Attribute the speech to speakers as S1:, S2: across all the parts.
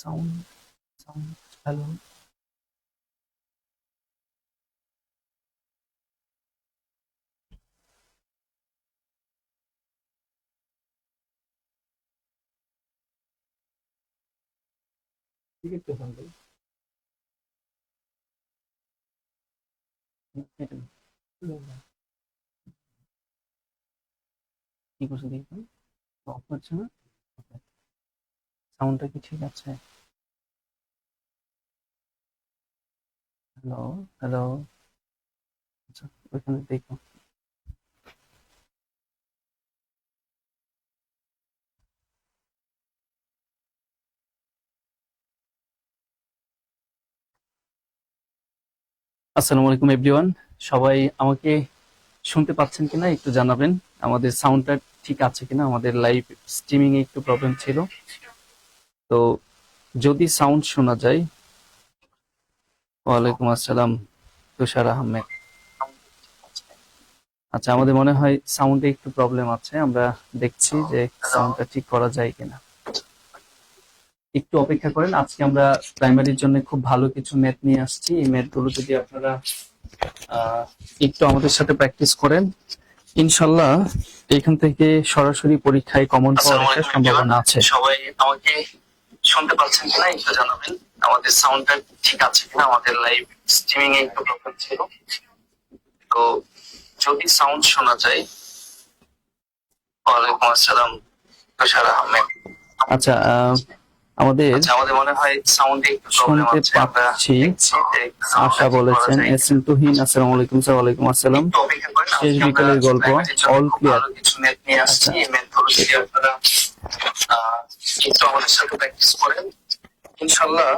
S1: Sound sound hello. ঠিক আছে তাহলে কি করছে দেখুন, অফ হচ্ছে না। সাউন্ডটা কি ঠিক আছে? Hello hello. আচ্ছা, ওইখানে দেখো। আসসালামু আলাইকুম এভরিওয়ান। সবাই আমাকে শুনতে পাচ্ছেন কিনা একটু জানাবেন। আমাদের সাউন্ডটা ঠিক আছে কিনা। আমাদের লাইভ স্ট্রিমিং এ একটু প্রবলেম ছিল, তো যদি সাউন্ড শোনা যায়। ওয়ালাইকুম আসসালাম তুষার আহমেদ। আচ্ছা, আমাদের মনে হয় সাউন্ডে একটু প্রবলেম আছে, আমরা দেখছি যে সাউন্ডটা ঠিক করা যায় কিনা। একটু অপেক্ষা করেন, আজকে আমরা প্রাইমারির জন্য খুব ভালো কিছু ম্যাথ নিয়ে আসছি। এই ম্যাথগুলো যদি আপনারা একটু আমাদের সাথে প্র্যাকটিস করেন, ইনশাল্লাহ এখান থেকে সরাসরি পরীক্ষায় কমন পাওয়ার একটা সম্ভাবনা আছে। সবাই আমাকে শুনতে পাচ্ছেন কিনা একটু জানাবেন। আমাদের সাউন্ডটা ঠিক আছে কিনা। আমাদের লাইভ স্ট্রিমিং এ একটু প্রবলেম ছিল, তো যদি সাউন্ড শোনা যায়। ওয়ালাইকুম আসসালাম তুষার আহমেদ। আচ্ছা, আমাদের মনে হয় সাউন্ডে একটু প্রবলেম আছে, আমরা দেখছি যে আশা বলেছেন। এস এম তুহিন, আসসালামু আলাইকুম স্যার। ওয়ালাইকুম আসসালাম। শেষ বিকেলের গল্প অল ক্লিয়ার। কিছু ম্যাথ নিয়ে আসছি, এই ম্যাথগুলো যদি আপনারা একটু আমাদের সাথে প্র্যাকটিস করেন, ইনশাআল্লাহ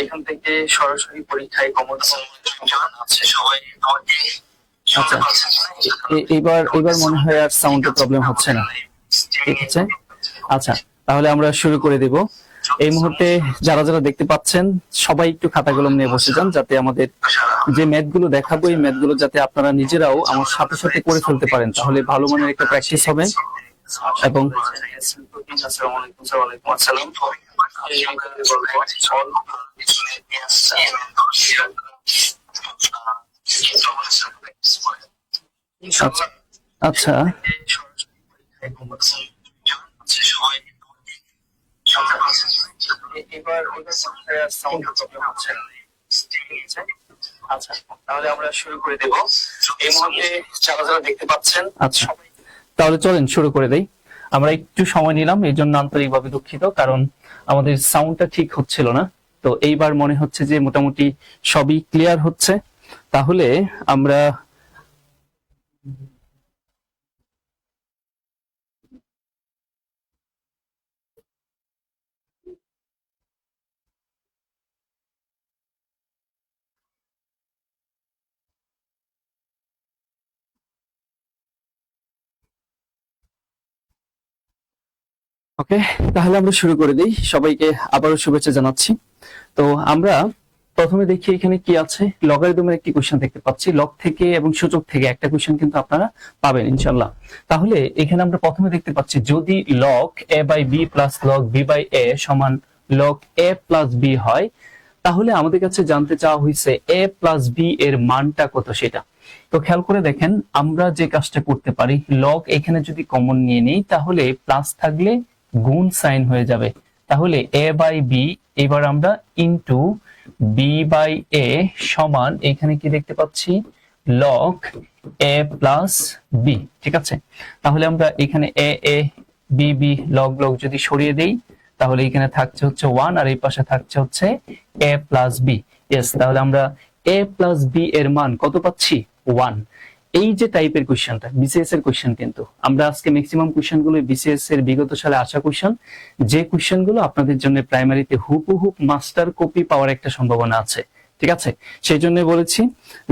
S1: এখান থেকে সরাসরি পরীক্ষায় কমন পাওয়ার আছে। সবাই আমাকে আচ্ছা, এবার মনে হয় আর সাউন্ডের প্রবলেম হচ্ছে না, ঠিক আছে। আচ্ছা, তাহলে আমরা শুরু করে দিব। এই মুহূর্তে যারা যারা দেখতে পাচ্ছেন সবাই একটু খাতা কলম নিয়ে বসে যান, যাতে আমাদের যে ম্যাথগুলো দেখাবো এই ম্যাথগুলো যাতে আপনারা নিজেরাও আমার সাথে সাথে করে ফেলতে পারেন, তাহলে ভালো মানের একটা প্র্যাকটিস হবে। এবং আচ্ছা, আচ্ছা, তাহলে আমরা শুরু করে দেব। এই মুহূর্তে যারা যারা দেখতে পাচ্ছেন, আচ্ছা তাহলে চলেন শুরু করে দেই। আমরা একটু সময় নিলাম, এই জন্য আন্তরিকভাবে দুঃখিত, কারণ আমাদের সাউন্ডটা ঠিক হচ্ছিল না। তো এইবার মনে হচ্ছে যে মোটামুটি সবই ক্লিয়ার হচ্ছে। তাহলে আমরা ওকে, তাহলে আমরা শুরু করে দিই। সবাইকে আবারও শুভেচ্ছা জানাচ্ছি। তো আমরা প্রথমে দেখি এখানে কি আছে। লগারিদমের একটি কোশ্চেন দেখতে পাচ্ছি, লগ থেকে এবং সূচক থেকে একটা কোশ্চেন কিন্তু আপনারা পাবেন ইনশাআল্লাহ। তাহলে এখানে আমরা প্রথমে দেখতে পাচ্ছি, যদি log A by B plus log B by A সমান লগ এ প্লাস বি হয়, তাহলে আমাদের কাছে জানতে চাওয়া হয়েছে এ প্লাস বি এর মানটা কত সেটা। তো খেয়াল করে দেখেন, আমরা যে কাজটা করতে পারি, লগ এখানে যদি কমন নিয়ে নিই, তাহলে প্লাস থাকলে গুণ সাইন হয়ে যাবে। তাহলে এ বাই বি, এবার আমরা ইনটু বি বাই এ সমান, এখানে কি দেখতে পাচ্ছি, লগ এ প্লাস বি। ঠিক আছে, তাহলে আমরা এখানে এ A B B log log যদি সরিয়ে দেই, তাহলে এখানে থাকছে হচ্ছে 1 আর এই পাশে থাকছে হচ্ছে এ প্লাস বি। ইয়েস, তাহলে আমরা এ প্লাস বি এর মান কত পাচ্ছি, 1। এই যে টাইপের কোশ্চেনটা বিসিএস এর কোশ্চেন, কিন্তু আমরা আজকে ম্যাক্সিমাম কোশ্চেনগুলো বিসিএস এর বিগত সালে আসা কোশ্চেন, যে কোশ্চেনগুলো আপনাদের জন্য প্রাইমারিতে হুবহু মাস্টার কপি পাওয়ার একটা সম্ভাবনা আছে। ঠিক আছে, সেই জন্য বলেছি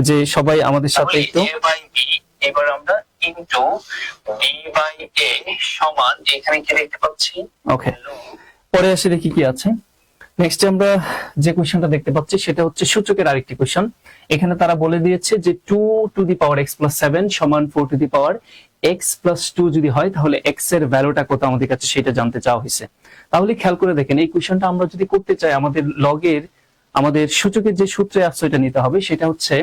S1: যে সবাই আমাদের সাথে একটু। এবার আমরা ইনটু বি বাই এ সমান, এখানে কি দেখতে পাচ্ছি, ওকে, পরে আসে দেখি কি আছে। নেক্সট আমরা যে কোশ্চেনটা দেখতে পাচ্ছি সেটা হচ্ছে সূচকের আরেকটি কোশ্চেন। এখানে তারা বলে দিয়েছে যে 2⁻x+7 সমান 4⁻x+2 যদি হয় তাহলে x এর ভ্যালুটা কত আমাদের কাছে সেটা জানতে চাওয়া হয়েছে। তাহলে খেয়াল করে দেখেন এই কোশ্চেনটা আমরা যদি করতে চাই আমাদের লগের আমাদের সূচকের যে সূত্রে আছে এটা নিতে হবে, সেটা হচ্ছে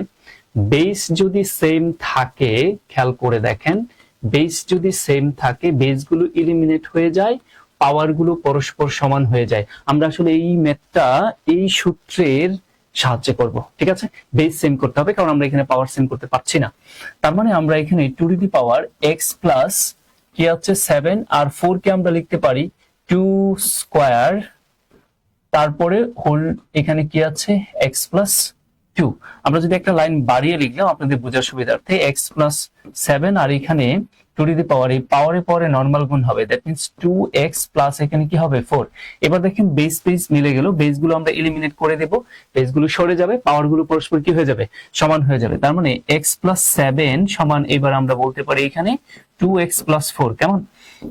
S1: বেস যদি সেম থাকে, খেয়াল করে দেখেন বেস যদি সেম থাকে বেসগুলো ইলিমিনেট হয়ে যায়, পাওয়ার গুলো পরস্পর সমান হয়ে যায়। আমরা আসলে এই ম্যাথটা এই সূত্রের সাহায্যে করব, ঠিক আছে। বেস সেম করতে হবে কারণ আমরা এখানে পাওয়ার সেম করতে পারছি না। তার মানে আমরা এখানে 2⁻x প্লাস কি আছে 7 আর 4 কে আমরা লিখতে পারি 2 স্কয়ার, তারপরে হোল এখানে কি আছে x+2। আমরা যদি একটা লাইন বাড়িয়ে লিখলাম আপনাদের বোঝার সুবিধার্থে x+7 আর এখানে 2⁻, এই পাওয়ারে পরে নরমাল গুণ হবে, দ্যাট মিন্স 2x প্লাস এখানে কি হবে 4। এবার দেখেন বেস বেস মিলে গেল, বেস গুলো আমরা এলিমিনেট করে দেব, বেস গুলো সরে যাবে, পাওয়ার গুলো পরস্পর কি হয়ে যাবে সমান হয়ে যাবে। তার মানে x+7 সমান এবার আমরা বলতে পারি এখানে 2x+4। কেমন?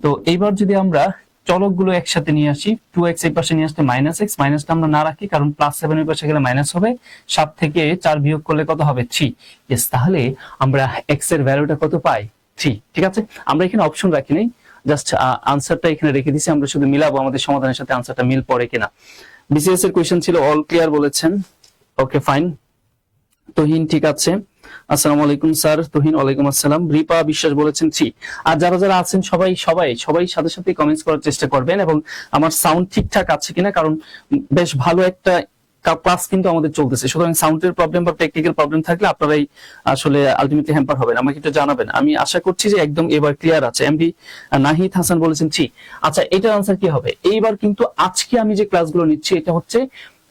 S1: তো এইবার যদি আমরা চলক গুলো একসাথে নিয়ে আসি, 2x এই পাশে নিয়ে আসতে -x, মাইনাসটা আমরা না রাখি কারণ +7 এর পাশে গেলে মাইনাস হবে, 7 থেকে 4 বিয়োগ করলে কত হবে 3। यस, তাহলে আমরা x এর ভ্যালুটা কত পাই 3। ঠিক আছে, আমরা এখানে অপশন রাখি নাই, জাস্ট আনসারটা এখানে রেখে দিয়েছি, আমরা শুধু মিলাবো আমাদের সমাধানের সাথে আনসারটা মিল পড়ে কিনা। বিসিএস এর কোশ্চেন ছিল অল ক্লিয়ার বলেছেন, ওকে ফাইন। তোহিন ঠিক আছে, আসসালামু আলাইকুম স্যার। তোহিন ওয়ালাইকুম আসসালাম। রিপা বিশ্বাস বলেছেন 3। আর যারা যারা আছেন সবাই সবাই সবাই সাথে সাথে কমেন্টস করার চেষ্টা করবেন এবং আমার সাউন্ড ঠিকঠাক আছে কিনা, কারণ বেশ ভালো একটা ক্লাস কিন্তু আমাদের চলতেছে, সুতরাং সাউন্ডের প্রবলেম বা টেকনিক্যাল প্রবলেম থাকলে আপনারাই আসলে আলটিমেটলি হ্যাম্পার হবেন, আমাকে একটু জানাবেন। আমি আশা করছি যে একদম এবার ক্লিয়ার আছে। এমডি নাহিদ হাসান বলেছেন 3। আচ্ছা, এটার আনসার কি হবে? এইবার কিন্তু আজকে আমি যে ক্লাসগুলো নিচ্ছি এটা হচ্ছে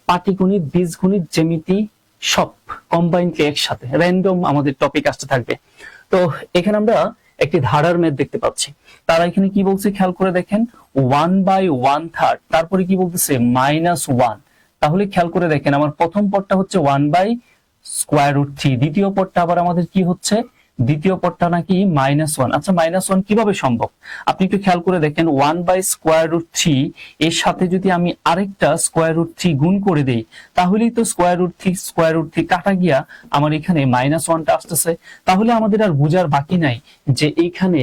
S1: পাটিগণিত, বীজগণিত, জ্যামিতি সব কম্বাইন্ডলি একসাথে র্যান্ডম আমাদের টপিক আসতে থাকবে। তো এখানে আমরা একটি ধারার ম্যাথ দেখতে পাচ্ছি। তারা এখানে কি বলছে খেয়াল করে দেখেন, 1/1/3, তারপরে কি বলতেছে -1। তাহলে খেয়াল করে দেখেন আমার প্রথম পদটা হচ্ছে 1/√3, দ্বিতীয় পদটা আবার আমাদের কি হচ্ছে, দ্বিতীয় পদটা নাকি -1। আচ্ছা, -1 কিভাবে সম্ভব? আপনি একটু খেয়াল করে দেখেন 1/√3 এর সাথে যদি আমি আরেকটা √3 গুণ করে দেই তাহলেই তো √3 কাটা গিয়া আমার এখানে -1টা আসতেছে। তাহলে আমাদের আর বোঝার বাকি নাই যে এইখানে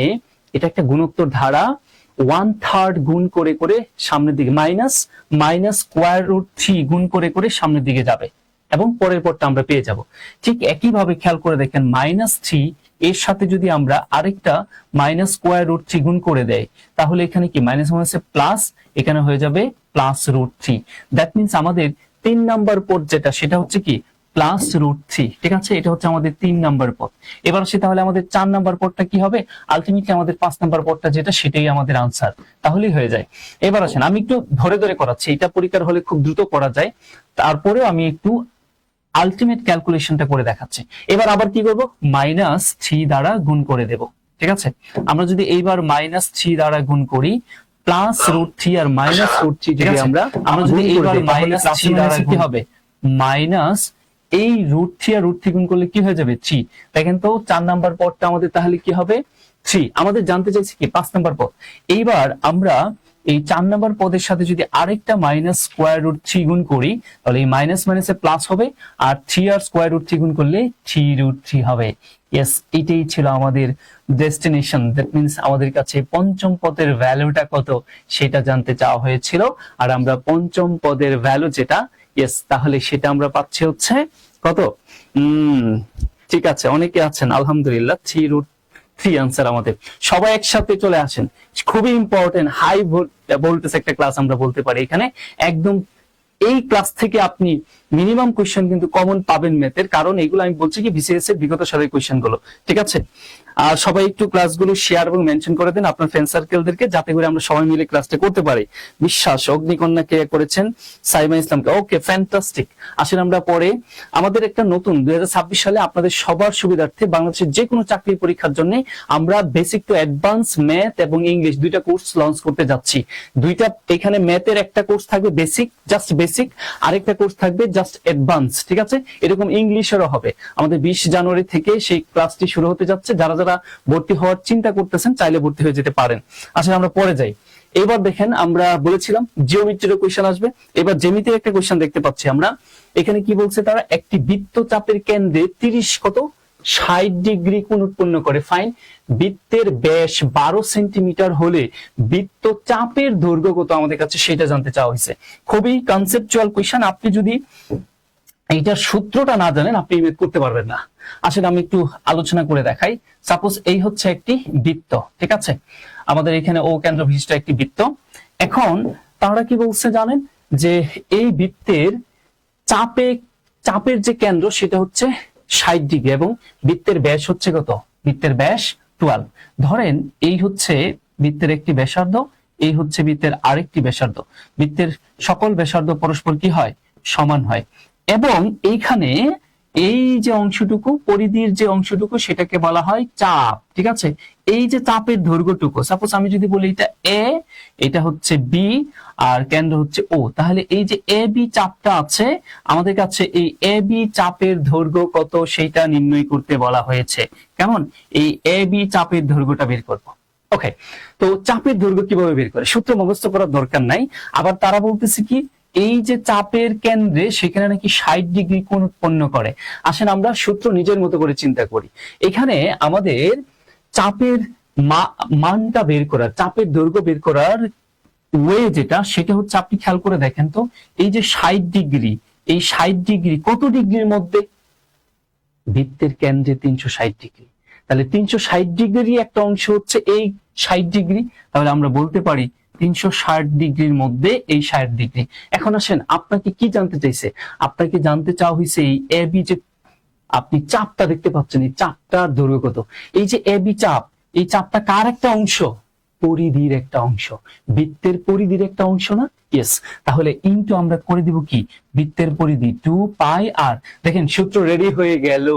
S1: এটা একটা গুণোত্তর ধারা, 1/3 গুণ করে করে সামনের দিকে -√3 গুণ করে করে সামনের দিকে যাবে এবং পরের পরটা আমরা পেয়ে যাব। ঠিক একইভাবে খেয়াল করে দেখেন -3 এর সাথে যদি আমরা আরেকটা -√3 গুণ করে দেই তাহলে এখানে কি -1 প্লাস, এখানে হয়ে যাবে +√3। দ্যাট মিন্স আমাদের 3 নাম্বার পদ যেটা সেটা হচ্ছে কি +√3। ঠিক আছে, এটা হচ্ছে আমাদের 3 নাম্বার পদ। এবার সে তাহলে আমাদের 4 নাম্বার পদটা কি হবে? আলটিমেটলি আমাদের 5 নাম্বার পদটা যেটা সেটাই আমাদের আনসার, তাহলেই হয়ে যায়। এবার আসেন আমি একটু ধরে ধরে করাচ্ছি, এটা পরীক্ষার হলে খুব দ্রুত করা যায়, তারপরেও আমি একটু আলটিমেট ক্যালকুলেশনটা করে দেখাচ্ছি। এবার আবার কি করব, -3 দ্বারা গুণ করে দেব। ঠিক আছে, আমরা যদি এইবার -3 দ্বারা গুণ করি +√3 আর -√3 যদি আমরা যদি এইবার -3 দ্বারা কি হবে, মাইনাস এই √3 আর √3 গুণ করলে কি হয়ে যাবে 3। দেখেন তো 4 নাম্বার পদটা আমাদের তাহলে কি হবে 3। আমাদের জানতে চাইছি কি 5 নাম্বার পদ। এইবার আমরা এই 4 নাম্বার পদের সাথে যদি আরেকটা -√3 গুণ করি তাহলে এই মাইনাস মাইনাসে প্লাস হবে, আর 3 আর √3 গুণ করলে 3√3 হবে। ইয়েস, এটাই ছিল আমাদের ডেস্টিনেশন। দ্যাট মিন্স আমাদের কাছে পঞ্চম পদের ভ্যালুটা কত সেটা জানতে চাওয়া হয়েছিল, আর আমরা পঞ্চম পদের ভ্যালু যেটা, ইয়েস, তাহলে সেটা আমরা পাচ্ছি হচ্ছে কত, ঠিক আছে, অনেকে আছেন আলহামদুলিল্লাহ 3√3 আনসার আমাদের। সবাই একসাথে চলে আসেন, খুবই ইম্পর্টেন্ট হাই ভোল্টেজ একটা ক্লাস আমরা বলতে পারি এখানে। একদম এই ক্লাস থেকে আপনি মিনিমাম কোশ্চেন কিন্তু কমন পাবেন ম্যাথের, কারণ এগুলো আমি বলছি কি বিসিএস এর বিগত সালের কোশ্চেন গুলো। ঠিক আছে, আর সবাই একটু ক্লাসগুলো শেয়ার এবং মেনশন করে দেন আপনার ফ্রেন্ড সার্কেলদেরকে, যাতে করে আমরা সবাই মিলে ক্লাসটা করতে পারি। বিশ্বাস অগ্নিকন্যা কে করেছেন, সাইমা ইসলামকে, ওকে ফ্যান্টাস্টিক। আসলে আমরা পরে আমাদের একটা নতুন 2026 সালে আপনাদের সবার সুবিধার্থে বাংলাদেশের যে কোনো চাকরি পরীক্ষার জন্য আমরা বেসিক টু অ্যাডভান্স ম্যাথ এবং ইংলিশ দুইটা কোর্স লঞ্চ করতে যাচ্ছি। দুইটা, এখানে ম্যাথের একটা কোর্স থাকবে বেসিক, জাস্ট বেসিক, আরেকটা কোর্স থাকবে জাস্ট অ্যাডভান্স। ঠিক আছে, এরকম ইংলিশেরও হবে। আমাদের 20 জানুয়ারি থেকে সেই ক্লাসটি শুরু হতে যাচ্ছে। যারা যারা ভর্তি হওয়ার চিন্তা করতেছেন চাইলে ভর্তি হয়ে যেতে পারেন। আসলে আমরা পরে যাই, এবার দেখেন আমরা বলেছিলাম জিওমেট্রির কোশ্চেন আসবে, এবার জ্যামিতির একটা কোশ্চেন দেখতে পাচ্ছি আমরা। এখানে কি বলছে তারা, একটি বৃত্তচাপের কেন্দ্রে 60 ডিগ্রি কোণ উৎপন্ন করে। ফাইন, বৃত্তের ব্যাস 12 সেন্টিমিটার হলে বৃত্তচাপের দৈর্ঘ্য কত আমাদের কাছে সেটা জানতে চাওয়া হয়েছে। খুবই কনসেপচুয়াল কোশ্চেন, আপনি যদি এইটার সূত্রটা না জানেন আপনি ইমেজ করতে পারবেন না। আসলে আমি একটু আলোচনা করে দেখাই। সাপোজ এই হচ্ছে একটি বৃত্ত, ঠিক আছে, আমাদের এখানে ও কেন্দ্র বিশিষ্ট একটি বৃত্ত। এখন তারা কি বলছে জানেন, যে এই বৃত্তের চাপের যে কেন্দ্র সেটা হচ্ছে 60 ডিগ্রি এবং বৃত্তের ব্যাস হচ্ছে কত, বৃত্তের ব্যাস 12। ধরেন এই হচ্ছে বৃত্তের একটি ব্যাসার্ধ, এই হচ্ছে বৃত্তের আরেকটি ব্যাসার্ধ। বৃত্তের সকল ব্যাসার্ধ পরস্পর কি হয়, সমান হয়। এবং এইখানে এই যে অংশটুকু, পরিধির যে অংশটুকু সেটাকে বলা হয় চাপ, ঠিক আছে। এই যে চাপের দৈর্ঘ্যটুকু, সাপোজ আমি যদি বলি এটা এ, এটা হচ্ছে বি, আর কেন্দ্র হচ্ছে ও, তাহলে এই যে এ বি চাপটা আছে আমাদের কাছে, এই এ বি চাপের দৈর্ঘ্য কত সেইটা নির্ণয় করতে বলা হয়েছে। কেমন, এই এ বি চাপের দৈর্ঘ্যটা বের করব। ওকে, তো চাপের দৈর্ঘ্য কিভাবে বের করে, সূত্র মুখস্থ করার দরকার নাই। আবার তারা বলতেছে কি, এই যে চাপের কেন্দ্রে সেখানে নাকি 60 ডিগ্রি কোণ উৎপন্ন করে। আসেন আমরা সূত্র নিজের মতো করে চিন্তা করি। এখানে আমাদের চাপের মানটা বের করার, চাপের দৈর্ঘ্য বের করার ওয়ে যেটা, সেটা হচ্ছে আপনি খেয়াল করে দেখেন তো, এই যে 60 ডিগ্রি, এই 60 ডিগ্রি কত ডিগ্রির মধ্যে, বৃত্তের কেন্দ্রে 360 ডিগ্রি। তাহলে 360 ডিগ্রি একটা অংশ হচ্ছে এই 60 ডিগ্রি, তাহলে আমরা বলতে পারি 360 ডিগ্রির মধ্যে এই 60 ডিগ্রি। এখন আসেন, আপনাকে কি জানতে চাইছে, আপনাকে জানতে চাওয়া হয়েছে এই এ বি যে আপনি চাপটা দেখতে পাচ্ছেন, এই চাপটার দৈর্ঘ্য কত। এই যে এ বি চাপ, এই চাপটা কার একটা অংশ, পরিধির একটা অংশ, বৃত্তের পরিধির একটা অংশ না? ইয়েস। তাহলে ইনটু আমরা করে দিব কি, বৃত্তের পরিধি 2 পাই আর। দেখেন সূত্র রেডি হয়ে গেল,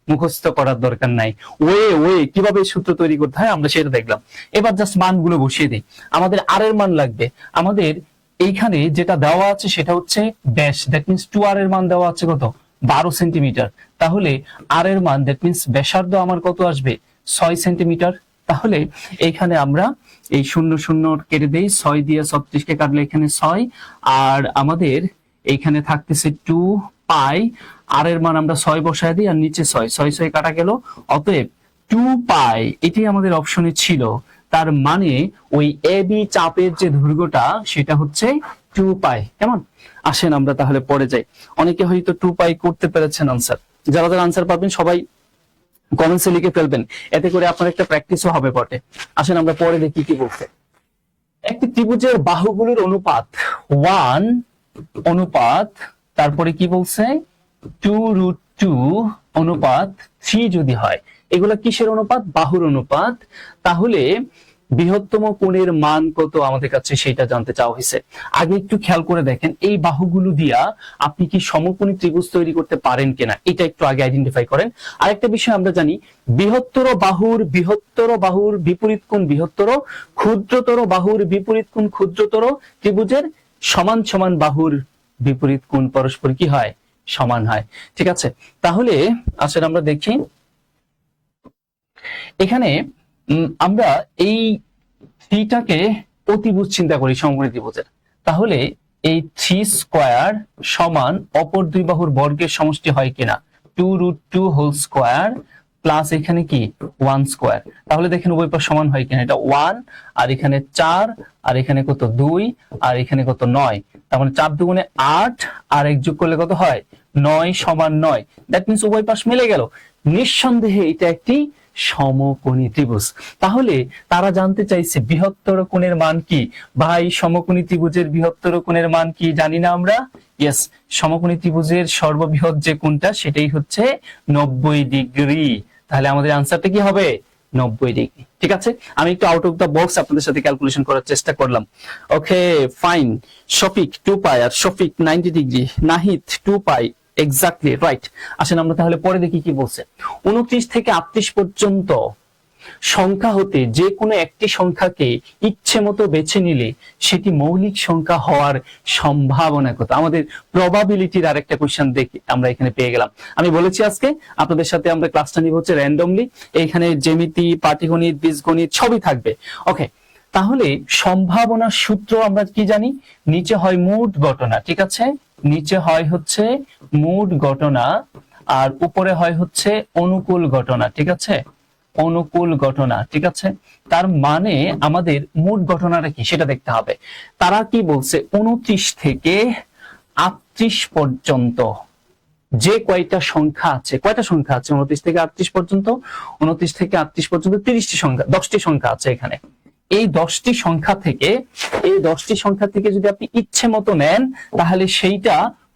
S1: মুখস্থ করার দরকার নাই। ওয়ে কিভাবে সূত্র তৈরি করতে হয় আমরা সেটা দেখলাম। এবার জাস্ট মানগুলো বসিয়ে দিই। আমাদের আর এর মান লাগবে, আমাদের এইখানে যেটা দেওয়া আছে সেটা হচ্ছে ব্যাস, দ্যাট মিন্স 2r এর মান দেওয়া আছে কত, 12 সেন্টিমিটার। তাহলে আর এর মান, দ্যাট মিন্স ব্যাসার্ধ আমার কত আসবে, 6 সেন্টিমিটার। তাহলে এইখানে আমরা এই 0 0 কেটে দেই, 6 দিয়ে 36 কে কাটলে এখানে 6, আর আমাদের এইখানে থাকতেছে 2 পাই, আর এর মান আমরা 6 বসায় দিই, আর নিচে 6 6 কাটা গেল, অতএব 2 পাই এটি আমাদের অপশনে ছিল। তার মানে ওই এ বি চাপের যে দৈর্ঘ্যটা সেটা হচ্ছে 2 পাই। কেমন, আসেন আমরা তাহলে পরে যাই। অনেকে হয়তো 2 পাই করতে পেরেছেন আনসার, যারা যারা আনসার পাবেন সবাই কমেন্টসে লিখে ফেলবেন, এতে করে আপনার একটা প্র্যাকটিসও হবে বটে। আসেন আমরা পরে দেখি কি বলছে। একটি ত্রিভুজের বাহুগুলোর অনুপাত 1 অনুপাত, তারপরে কি বলছে 2√2 অনুপাত 3 যদি হয়, এগুলা কিসের অনুপাত, বাহুর অনুপাত। তাহলে বৃহত্তম কোণের মান কত আমাদের কাছে সেটা জানতে চাওয়া হয়েছে। আগে একটু খেয়াল করে দেখেন, এই বাহুগুলো দিয়া আপনি কি সমকোণী ত্রিভুজ তৈরি করতে পারেন কিনা এটা একটু আগে আইডেন্টিফাই করেন। আরেকটা বিষয় আমরা জানি, বৃহত্তর বাহুর বিপরীত কোণ বৃহত্তর, ক্ষুদ্রতর বাহুর বিপরীত কোণ ক্ষুদ্রতর, ত্রিভুজের সমান সমান বাহুর বিপরীত কোণ পরস্পর কি হয়, সমান হয়। ঠিক আছে, তাহলে আসলে আমরা দেখি এখানে আমরা এই থ্রিটাকে অতিভুজ চিন্তা করি সমকোণী ত্রিভুজের। তাহলে এই 3 স্কয়ার সমান অপর দুই বাহুর বর্গের সমষ্টি হয় কিনা, 2√2 হোল স্কয়ার প্লাস এখানে কি 1 স্কয়ার। তাহলে দেখেন উভয় পাশ সমান হয় কিনা, এটা 1 আর এখানে 4 আর এখানে কত 2 আর এখানে কত 9, তার মানে 4 দুগুণে 8 আর 1 যোগ করলে কত হয় 9 সমান 9। দ্যাট মিন্স উভয় পাশ মিলে গেল। নিঃসন্দেহে এটা একটি সমকোণী ত্রিভুজ। তাহলে তারা জানতে চাইছে বৃহত্তর কোণের মান কি, ভাই সমকোণী ত্রিভুজের বৃহত্তর কোণের মান কি জানি না আমরা। ইয়েস, সমকোণী ত্রিভুজের সর্ববৃহৎ যে কোণটা সেটাই হচ্ছে 90 ডিগ্রি। তাহলে আমাদের আনসারটা কি হবে 90 ডিগ্রি। ঠিক আছে, আমি একটু আউট অফ দা বক্স আপনাদের সাথে ক্যালকুলেশন করার চেষ্টা করলাম। ওকে ফাইন, শফিক 2 পাই আর শফিক 90 ডিগ্রি, নাহিদ 2 পাই, এক্স্যাক্টলি রাইট। আসেন আমরা তাহলে পরে দেখি কি বলছে। 29 থেকে 38 পর্যন্ত সংখ্যা হতে যে কোনো একটি সংখ্যাকে ইচ্ছে মতো বেছে নিলে সেটি মৌলিক সংখ্যা হওয়ার সম্ভাবনা কত। আমাদের প্রবাবিলিটির আরেকটা কোশ্চেন দেখি আমরা এখানে পেয়ে গেলাম। আমি বলেছি আজকে আপনাদের সাথে আমরা ক্লাসটা নিব হচ্ছে র্যান্ডমলি, এখানে জ্যামিতি, পাটিগণিত, বীজগণিত সবই থাকবে। ওকে, তাহলে সম্ভাবনার সূত্র আমরা কি জানি, নিচে হয় মোট ঘটনা, ঠিক আছে, নিচে হয় হচ্ছে মোট ঘটনা আর উপরে হয় হচ্ছে অনুকূল ঘটনা, ঠিক আছে, অনুকূল ঘটনা, ঠিক আছে। তার মানে আমাদের মোট ঘটনাটা কি সেটা দেখতে হবে। তারা কি বলছে, 29 থেকে 38 পর্যন্ত যে কয়টা সংখ্যা আছে, 29 থেকে 38 পর্যন্ত, 29 থেকে 38 পর্যন্ত 30টি সংখ্যা, 10টি সংখ্যা আছে এখানে। এই 10টি সংখ্যা থেকে যদি আপনি ইচ্ছে মতো নেন তাহলে সেইটা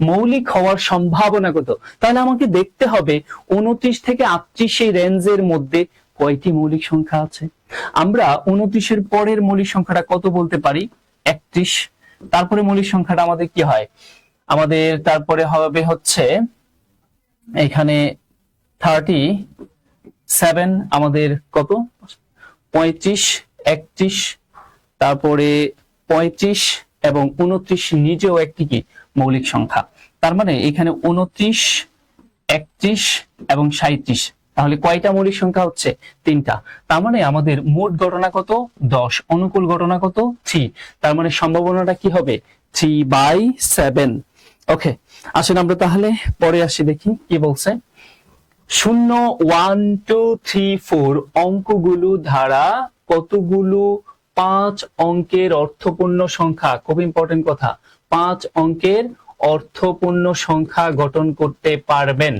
S1: মৌলিক হওয়ার সম্ভাবনা কত। তাহলে আমাকে দেখতে হবে 29 থেকে 38 এই রেঞ্জের মধ্যে কয়টি মৌলিক সংখ্যা আছে। আমরা 29 এর পরের মৌলিক সংখ্যাটা কত বলতে পারি, 31। তারপরে মৌলিক সংখ্যাটা আমাদের কি হয়, আমাদের তারপরে হবে হচ্ছে এখানে 37, আমাদের কত 35, 31, তারপরে 35 এবং 29 নিজেও একটি কি মৌলিক সংখ্যা। তার মানে এখানে 29, 31 এবং 37, তাহলে কয়টা মৌলিক সংখ্যা হচ্ছে, 3টা। তার মানে আমাদের মোট ঘটনা কত, 10, অনুকূল ঘটনা কত, 3। তার মানে সম্ভাবনাটা কি হবে, 3/7। ওকে, আসেন আমরা তাহলে পরে আসি, দেখি কি বলছে। 0, 1, 2, 3, 4 অঙ্কগুলো ধারা কতগুলো 5 অঙ্কের অর্থপূর্ণ সংখ্যা, খুব ইম্পর্টেন্ট কথা, 5 অঙ্কের অর্থপূর্ণ সংখ্যা গঠন করতে পারবেন।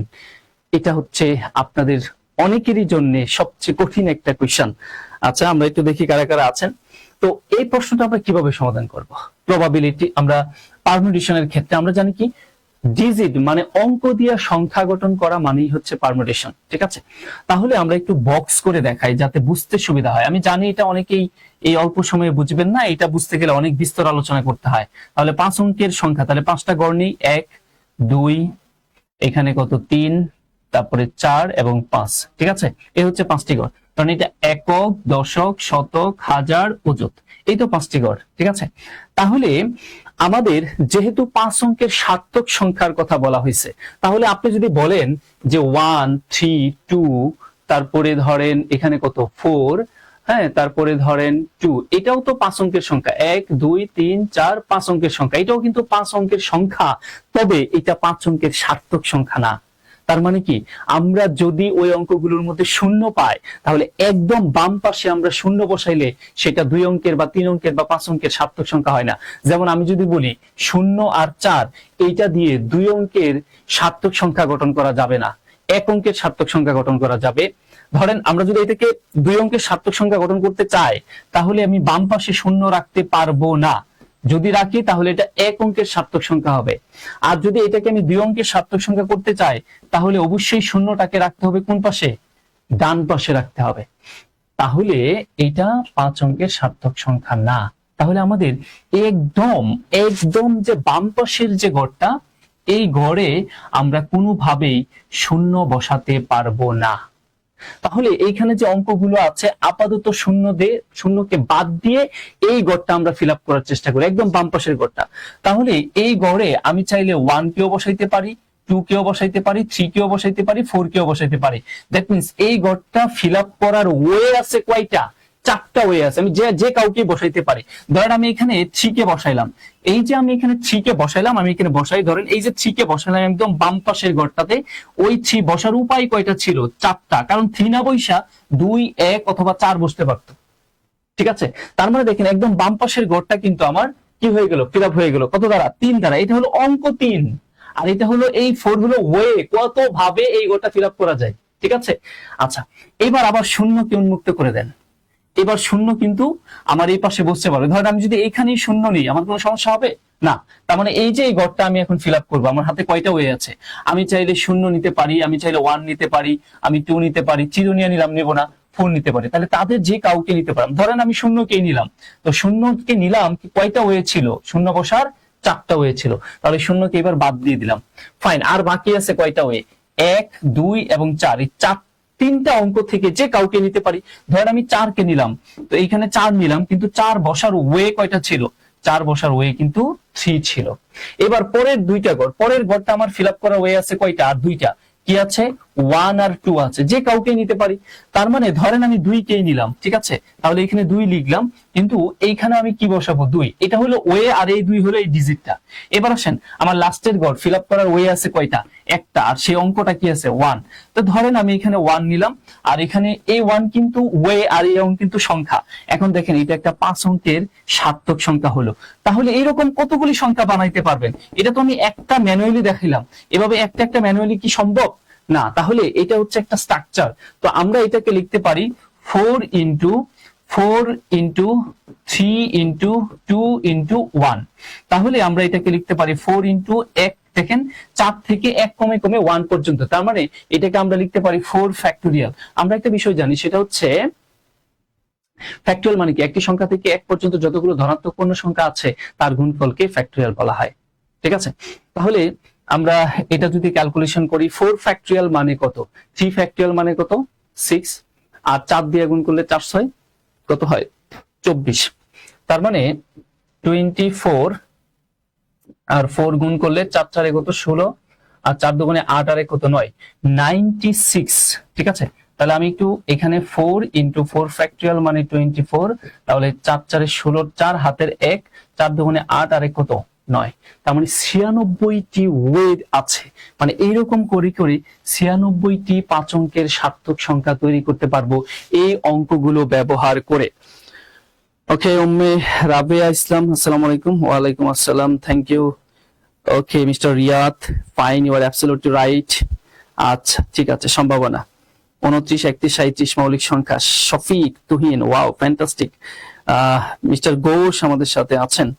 S1: এটা হচ্ছে আপনাদের অনেকেরই জন্য সবচেয়ে কঠিন একটা কোয়েশ্চেন। আচ্ছা, আমরা একটু দেখি কারা কারা আছেন। তো এই প্রশ্নটা আমরা কিভাবে সমাধান করব। প্রবাবিলিটি, আমরা পারমুটেশনের ক্ষেত্রে আমরা জানি কি, ডিজিট মানে অঙ্ক দিয়ে সংখ্যা গঠন করা মানেই হচ্ছে পারমুটেশন, ঠিক আছে। তাহলে আমরা একটু বক্স করে দেখাই যাতে বুঝতে সুবিধা হয়। আমি জানি এটা অনেকেই এই অল্প সময়ে বুঝবেন না, এটা বুঝতে গেলে অনেক বিস্তর আলোচনা করতে হয়। তাহলে 5 অঙ্কের সংখ্যা, তাহলে 5টা গড় নেই, 1, 2, এখানে কত 3, তারপরে 4 এবং 5, ঠিক আছে। এই হচ্ছে 5টি গড়, কারণ এটা একক, দশক, শতক, হাজার, অযুত, এই তো 5টি গড়, ঠিক আছে। তাহলে আমাদের যেহেতু 5 অঙ্কের সার্থক সংখ্যার কথা বলা হয়েছে, তাহলে আপনি যদি বলেন যে 1, 3, 2, তারপরে ধরেন এখানে কত 4, হ্যাঁ, তারপরে ধরেন 2, এটাও তো 5 অঙ্কের সংখ্যা, 1, 2, 3, 4, 5 অঙ্কের সংখ্যা, এটাও কিন্তু 5 অঙ্কের সংখ্যা, তবে এটা 5 অঙ্কের সার্থক সংখ্যা না। তার মানে কি, আমরা যদি ওই অঙ্কগুলোর মধ্যে শূন্য পাই তাহলে একদম বাম পাশে আমরা শূন্য বসাইলে সেটা 2 অঙ্কের বা 3 অঙ্কের বা 5 অঙ্কের সার্থক সংখ্যা হয় না। যেমন আমি যদি বলি 0 আর 4, এইটা দিয়ে 2 অঙ্কের সার্থক সংখ্যা গঠন করা যাবে না, 1 অঙ্কের সার্থক সংখ্যা গঠন করা যাবে। ধরেন আমরা যদি এটাকে 2 অঙ্কের সার্থক সংখ্যা গঠন করতে চাই তাহলে আমি বাম পাশে শূন্য রাখতে পারবো না, যদি রাখি তাহলে এটা 1 অঙ্কের সার্থক সংখ্যা হবে। আর যদি এটাকে আমি 2 অঙ্কের সার্থক সংখ্যা করতে চাই তাহলে অবশ্যই শূন্যটাকে রাখতে হবে কোন পাশে, ডান পাশে রাখতে হবে। তাহলে এটা 5 অঙ্কের সার্থক সংখ্যা না। তাহলে আমাদের একদম একদম যে বাম পাশের যে ঘরটা, এই ঘরে আমরা কোনোভাবেই শূন্য বসাতে পারবো না। তাহলে এইখানে যে অঙ্কগুলো আছে আপাতত শূন্যকে বাদ দিয়ে এই গড়টা আমরা ফিল আপ করার চেষ্টা করি, একদম বাম পাশের গড়টা। তাহলে এই গড়ে আমি চাইলে 1 কেও বসাইতে পারি, 2 কেও বসাইতে পারি, 3 কেও বসাইতে পারি, 4 কেও বসাইতে পারি। দ্যাট মিন্স এই গড়টা ফিল আপ করার ওয়ে আছে কয়টা, 4টা ওয়ে আছে, আমি যে কাউকে বসাইতে পারি। ধরেন আমি এখানে 3 কে বসাইলাম, এই যে আমি এখানে 3 কে বসাইলাম, আমি এখানে বসাই, ধরেন এই যে 3 কে বসাইলাম একদম বাম পাশের ঘরটাতে, ওই 3 বসার উপায় কয়টা ছিল, 4টা, কারণ 3 না বৈশা 2, 1 অথবা 4 বসতে পারতো, ঠিক আছে। তার মানে দেখেন একদম বাম পাশের ঘরটা কিন্তু আমার কি হয়ে গেল, ফিল আপ হয়ে গেল, কত দ্বারা, 3 দ্বারা। এটা হলো অঙ্ক 3, আর এটা হলো এই 4 হলো ওয়ে, কত ভাবে এই ঘরটা ফিল আপ করা যায়, ঠিক আছে। আচ্ছা, এবার আবার শূন্যকে উন্মুক্ত করে দেন। এবার শূন্য কিন্তু আমার এই পাশে বসতে পারবে। ধরেন আমি যদি এখানেই শূন্য নিই, আমার কোনো সমস্যা হবে না। তার মানে এই যে এই ঘরটা আমি এখন ফিল আপ করবো, আমার হাতে কয়টা ওয়ে আছে, আমি চাইলে 0 নিতে পারি, আমি চাইলে 1 নিতে পারি, আমি 2 নিতে পারি, চিরুনিয়া নিলাম, নেবো না, 4 নিতে পারি। তাহলে তাদের যে কাউকে নিতে পারলাম। ধরেন আমি শূন্যকেই নিলাম, তো শূন্যকে নিলাম, কয়টা ওয়ে ছিল, শূন্য বসার 4টা ওয়ে ছিল, তাহলে শূন্যকে এবার বাদ দিয়ে দিলাম। ফাইন, আর বাকি আছে কয়টা ওয়ে, 1, 2 এবং 4, এই 3টা অঙ্ক থেকে যে কাউকে নিতে পারি। ধরেন আমি 4 কে নিলাম, তো এইখানে 4 নিলাম, কিন্তু 4 বসার ওয়ে কয়টা ছিল, 4 বসার ওয়ে কিন্তু 3 ছিল। এবার পরের 2টা ঘর, পরের ঘরটা আমার ফিল আপ করা ওয়ে আছে কয়টা, আর 2টা কি আছে, 1 আর 2 আছে, যে কাউকে নিতে পারি। তার মানে ধরেন আমি 2 কেই নিলাম, ঠিক আছে, তাহলে এখানে 2 লিখলাম, কিন্তু এইখানে আমি কি বসাবো 2, এটা হলো ওয়ে আর এই 2 হলো এই ডিজিটটা। এবার আসেন আমার লাস্টের ঘর ফিল আপ করার ওয়ে আছে কয়টা, একটা, আর সেই অঙ্কটা কি আছে 1। তো ধরেন আমি এখানে 1 নিলাম, আর এখানে এই 1 কিন্তু ওয়ে আর এই অঙ্ক কিন্তু সংখ্যা। এখন দেখেন এটা একটা 5 অঙ্কের সার্থক সংখ্যা হলো। তাহলে এরকম কতগুলি সংখ্যা বানাইতে পারবেন? এটা তো আমি একটা ম্যানুয়ালি দেখাইলাম, এভাবে একটা একটা ম্যানুয়ালি কি সম্ভব না? তাহলে এটা হচ্ছে একটা স্ট্রাকচার। তো আমরা এটাকে লিখতে পারি 4 ইন্টু 4 ইন্টু 3 ইন্টু 2 ইন্টু 1। তাহলে আমরা এটাকে লিখতে পারি 4 ইন্টু 1, দেখেন 4 থেকে 1 কমে কমে 1 পর্যন্ত। তার মানে এটাকে আমরা লিখতে পারি 4 ফ্যাক্টোরিয়াল। আমরা একটা বিষয় জানি, সেটা হচ্ছে ফ্যাক্টোরিয়াল মানে কি, একটি সংখ্যা থেকে 1 পর্যন্ত যতগুলো ধনাত্মক পূর্ণ সংখ্যা আছে তার গুণফলকে ফ্যাক্টোরিয়াল বলা হয়, ঠিক আছে। তাহলে আমরা এটা যদি ক্যালকুলেশন করি, 4 ফ্যাক্টোরিয়াল মানে কত, 3 ফ্যাক্টোরিয়াল মানে কত 6, আর 4 দিয়ে গুণ করলে 4 6 কত হয় 24। তার মানে 24 আর 4 গুণ করলে 4 4 কত 16, আর 4 দুগুণে 8 আর কত 9, 96, ঠিক আছে। তাহলে আমি একটু এখানে 4 ইন্টু 4 ফ্যাক্টোরিয়াল মানে 24, তাহলে 4 4 16, 4 হাতের 1, 4 দুগুণে 8 আর কত 9। তার মানে 96টি ওয়ে আছে। মানে এইরকম করে করে 96টি 5 অঙ্কের সার্থক সংখ্যা তৈরি করতে পারবো এই অঙ্কগুলো ব্যবহার করে। ওকে, উম্মে রাবেয়া ইসলাম, আসসালামু আলাইকুম। ওয়ালাইকুম আসসালাম, thank you. Okay mister Riyad, fine, you are absolutely right. আচ্ছা ঠিক আছে, সম্ভাবনা 29 31 37 মৌলিক সংখ্যা। Shafiq, Tuhin, wow fantastic. Mister Ghosh আমাদের সাথে আছেন।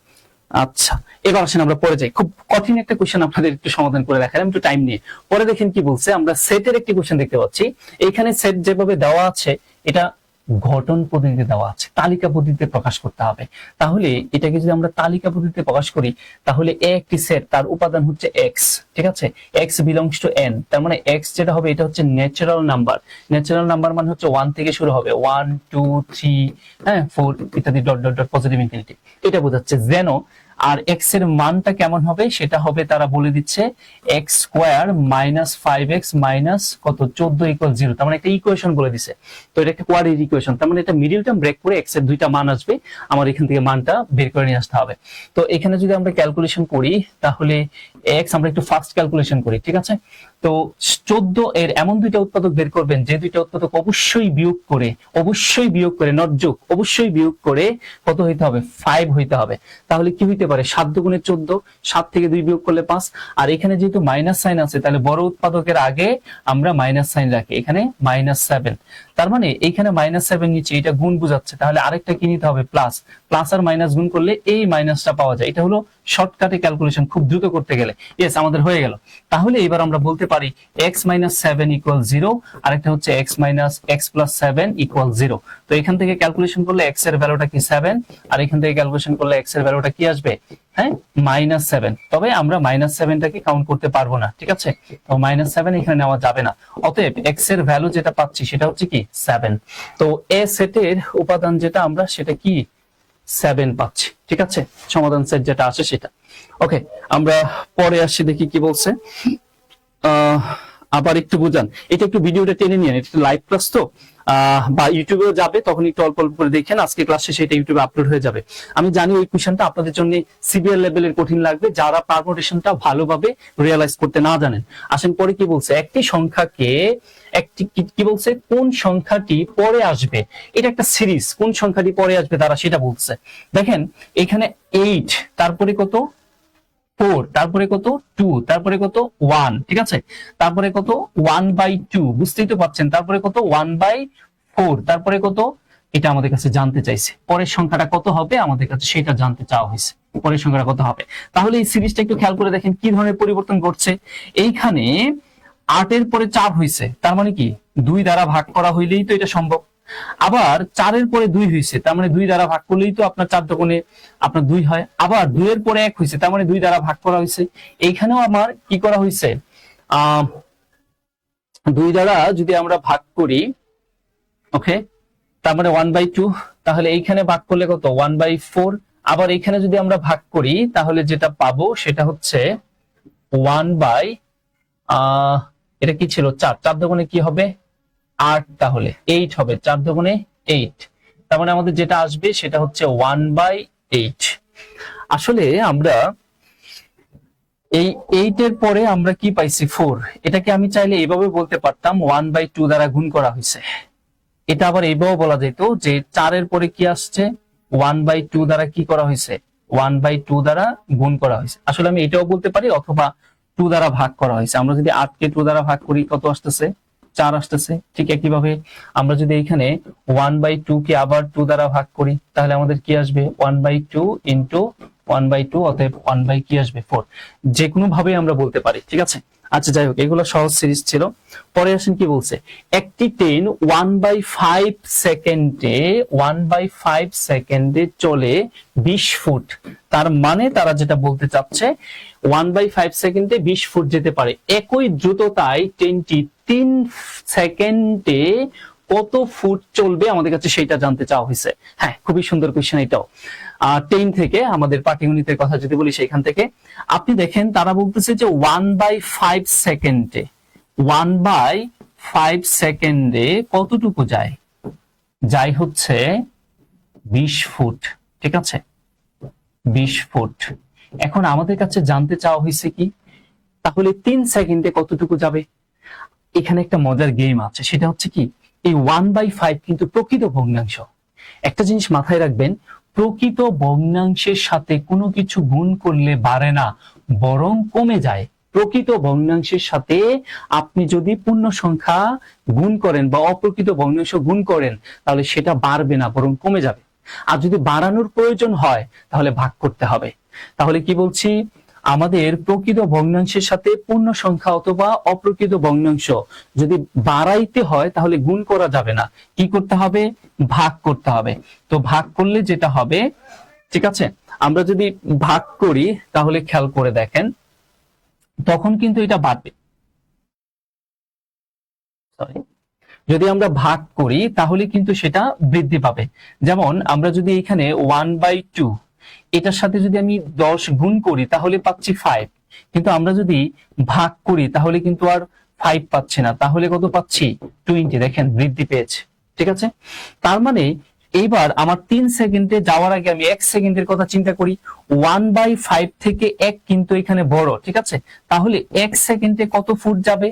S1: আচ্ছা এবার আসেন আমরা পরে যাই, খুব কঠিন একটা কোশ্চেন আপনাদের একটু সমাধান করে দেখালাম একটু টাইম নিয়ে। পরে দেখেন কি বলছে, আমরা সেটের একটি কোশ্চেন দেখতে পাচ্ছি। এইখানে সেট যেভাবে দেওয়া আছে এটা ঘটন পদ্ধতিতে দেওয়া আছে, তালিকা পদ্ধতিতে প্রকাশ করতে হবে। তাহলে এটাকে যদি আমরা তালিকা পদ্ধতিতে প্রকাশ করি, তাহলে একটি সেট তার উপাদান হচ্ছে এক্স, ঠিক আছে, এক্স বিলংস টু এন। তার মানে এক্স যেটা হবে এটা হচ্ছে ন্যাচারাল নাম্বার। ন্যাচারাল নাম্বার মানে হচ্ছে 1 থেকে শুরু হবে, 1 2 3 হ্যাঁ 4 ইত্যাদি dot dot dot positive infinity, এটা বোঝাচ্ছে যেন। আর এক্স এর মানটা কেমন হবে সেটা হবে, তারা বলে দিচ্ছে x square minus 5x minus কত 14 ইকুয়াল 0। তার মানে একটা ইকুয়েশন বলে দিছে। তো এটা একটা কোয়াড্রেটিক ইকুয়েশন, তার মানে এটা মিডল টার্ম ব্রেক করে এক্স এর দুইটা মান আসবে, আমার এখান থেকে মানটা বের করে নিয়ে আসতে হবে। তো এখানে যদি আমরা ক্যালকুলেশন করি, তাহলে এক্স আমরা একটু ফাস্ট ক্যালকুলেশন করি, ঠিক আছে। তো 14 এর এমন দুইটা উৎপাদক বের করবেন যে দুইটা উৎপাদক অবশ্যই বিয়োগ করে নট যোগ, অবশ্যই বিয়োগ করে কত হইতে হবে 5 হইতে হবে। তাহলে কি হইতে পারে 7 দুগুণে 14, 7 থেকে 2 বিয়োগ করলে 5। আর এখানে যেহেতু মাইনাস সাইন আছে, তাহলে বড় উৎপাদকের আগে আমরা মাইনাস সাইন রাখি, এখানে -7। তার মানে এখানে -7 নিচে এটা গুণ বোঝাচ্ছে, তাহলে আরেকটা কি নিতে হবে প্লাস, প্লাস আর মাইনাস গুণ করলে এই মাইনাসটা পাওয়া যায়। এটা হলো শর্টকাটে ক্যালকুলেশন, খুব দ্রুত করতে গেলে। ইয়েস, আমাদের হয়ে গেল। তাহলে এবার আমরা বলতে পারি x - 7 = 0, আরেকটা হচ্ছে x + 7 = 0। তো এখান থেকে ক্যালকুলেশন করলে x এর ভ্যালুটা কি 7, আর এখান থেকে ক্যালকুলেশন করলে x এর ভ্যালুটা কি আসবে, হ্যাঁ -7। তবে আমরা -7টাকে কাউন্ট করতে পারবো না, ঠিক আছে। তো -7 এখানে নেওয়া যাবে না। অতএব x এর ভ্যালু যেটা পাচ্ছি সেটা হচ্ছে কি 7। তো এ সেটের উপাদান যেটা আমরা সেটা কি 7 পাচ্ছি, ঠিক আছে। সমাধান সেট যেটা আসে সেটা। ওকে, আমরা পরে আসি, দেখি কি বলছে। আবার একটু বুঝান, এটা একটু ভিডিওটা টেনে নিয়ে, এটা লাইভ ক্লাস তো, বা ইউটিউবেও যাবে, তখন একটু অল্প অল্প করে দেখেন। আজকে ক্লাস শেষে এটা ইউটিউবে আপলোড হয়ে যাবে। আমি জানি ওই কোশ্চেনটা আপনাদের জন্য সিভিয়ার লেভেলের কঠিন লাগবে, যারা পারমুটেশনটা ভালোভাবে রিয়েলাইজ করতে না জানেন। আসেন পরে কি বলছে, একটি সংখ্যাকে কি বলছে, কোন সংখ্যাটি পরে আসবে, এটা একটা সিরিজ, কোন সংখ্যাটি পরে আসবে তারা সেটা বলছে। দেখেন এখানে 8, তারপরে কত 4, তারপরে কত 2, তারপরে কত 1, ঠিক আছে, তারপরে কত 1/2, বুঝতেই তো পারছেন, তারপরে কত 1/4, তারপরে কত, এটা আমাদের কাছে জানতে চাইছে। পরের সংখ্যাটা কত হবে আমাদের কাছে সেটা জানতে চাওয়া হয়েছে, পরের সংখ্যাটা কত হবে। তাহলে এই সিরিজটা একটু খেয়াল করে দেখেন কি ধরনের পরিবর্তন ঘটছে। এইখানে 8 এর পরে 4 হয়েছে, তার মানে কি 2 দ্বারা ভাগ করা হইলেই তো এটা সম্ভব। আবার 4 এর পরে 2 হয়েছে, তার মানে 2 দ্বারা ভাগ করলেই তো আপনার 4 দুগুণে আপনার 2 হয়। আবার 2 এর পরে 1 হয়েছে, তার মানে 2 দ্বারা ভাগ করা হয়েছে। এইখানেও আমার কি করা হয়েছে, 2 দ্বারা যদি আমরা ভাগ করি, ওকে, তার মানে 1/2, তাহলে এইখানে ভাগ করলে কত 1/4। আবার এইখানে যদি আমরা ভাগ করি তাহলে যেটা পাবো সেটা হচ্ছে 1/4, এটা কি ছিল 4, 4 দুগুণে কি হবে 8, তাহলে 8 হবে, 4 দুগুণে 8। তার মানে আমাদের যেটা আসবে সেটা হচ্ছে 1/8। আসলে আমরা এই 8 এর পরে আমরা কি পাইছি 4, এটাকে আমি চাইলে এইভাবে বলতে পারতাম 1/2 দ্বারা গুণ করা হয়েছে। এটা আবার এইভাবে বলা যেত যে 4 এর পরে কি আসছে 1/2 দ্বারা কি করা হয়েছে 1/2 দ্বারা গুণ করা হয়েছে। আসলে আমি এটাও বলতে পারি অথবা 2 দ্বারা ভাগ করা হয়েছে। আমরা যদি 8 কে 2 দ্বারা ভাগ করি কত আসতেছে 4 আসতেছে। ঠিক একইভাবে আমরা যদি এখানে 1/2 কে আবার 2 দ্বারা ভাগ করি তাহলে আমাদের কি আসবে 1/2 ইন্টু 1/2, অতএব 1 কি আসবে 4। যে কোনো ভাবে আমরা বলতে পারি, ঠিক আছে। আচ্ছা যাই হোক, এগুলো সহজ সিরিজ ছিল। পরে আসেন কি বলছে, একটি ট্রেন 1/5 সেকেন্ডে 1/5 সেকেন্ডে চলে 20 ফুট। তার মানে তারা যেটা বলতে চাচ্ছে 1/5 সেকেন্ডে 20 ফুট যেতে পারে। একই দ্রুততায় ট্রেনটি 3 সেকেন্ডে কত ফুট চলবে আমাদের কাছে সেটা জানতে চাওয়া হয়েছে। হ্যাঁ, খুবই সুন্দর কোশ্চেন এটাও। 10 থেকে আমাদের পাটিগণিতের কথা যদি বলি সেখান থেকে আপনি দেখেন তারা বলতেছে যে 1/5 সেকেন্ডে 1/5 সেকেন্ডে কতটুকু যায়, যায় হচ্ছে 20 ফুট। ঠিক আছে, 20 ফুট। এখন আমাদের কাছে জানতে চাওয়া হয়েছে কি তাহলে 3 সেকেন্ডে কতটুকু যাবে। এখানে একটা মজার গেম আছে, সেটা হচ্ছে কি এই 1/5 কিন্তু প্রকৃত ভগ্নাংশ। একটা জিনিস মাথায় রাখবেন, প্রকৃত ভগ্নাংশের সাথে কোনো কিছু গুণ করলে বাড়ে না, বরং কমে যায়। প্রকৃত ভগ্নাংশের সাথে আপনি যদি পূর্ণ সংখ্যা গুণ করেন বা অপ্রকৃত ভগ্নাংশ গুণ করেন তাহলে সেটা বাড়বে না, বরং কমে যাবে। আর যদি বাড়ানোর প্রয়োজন হয় তাহলে ভাগ করতে হবে। তাহলে কি বলছি, আমাদের প্রকৃত ভগ্নাংশের সাথে পূর্ণ সংখ্যা অথবা অপ্রকৃত ভগ্নাংশ যদি বাড়াইতে হয় তাহলে গুণ করা যাবে না, কি করতে হবে, ভাগ করতে হবে। তো ভাগ করলে যেটা হবে, ঠিক আছে, আমরা যদি ভাগ করি তাহলে খেয়াল করে দেখেন তখন কিন্তু এটা বাড়বে। সরি, যদি আমরা ভাগ করি তাহলে কিন্তু সেটা বৃদ্ধি পাবে। যেমন আমরা যদি এখানে 1/2 এটার সাথে যদি আমি 10 গুণ করি তাহলে পাচ্ছি 5, কিন্তু আমরা যদি ভাগ করি তাহলে কিন্তু আর 5 পাচ্ছি না, তাহলে কত পাচ্ছি 20। দেখেন বৃদ্ধি পেয়েছে। ঠিক আছে, তার মানে এইবার আমার 3 সেকেন্ডে যাওয়ার আগে আমি 1 সেকেন্ডের কথা চিন্তা করি। 1/5 থেকে 1 কিন্তু এখানে বড়, ঠিক আছে। তাহলে 1 সেকেন্ডে কত ফুট যাবে,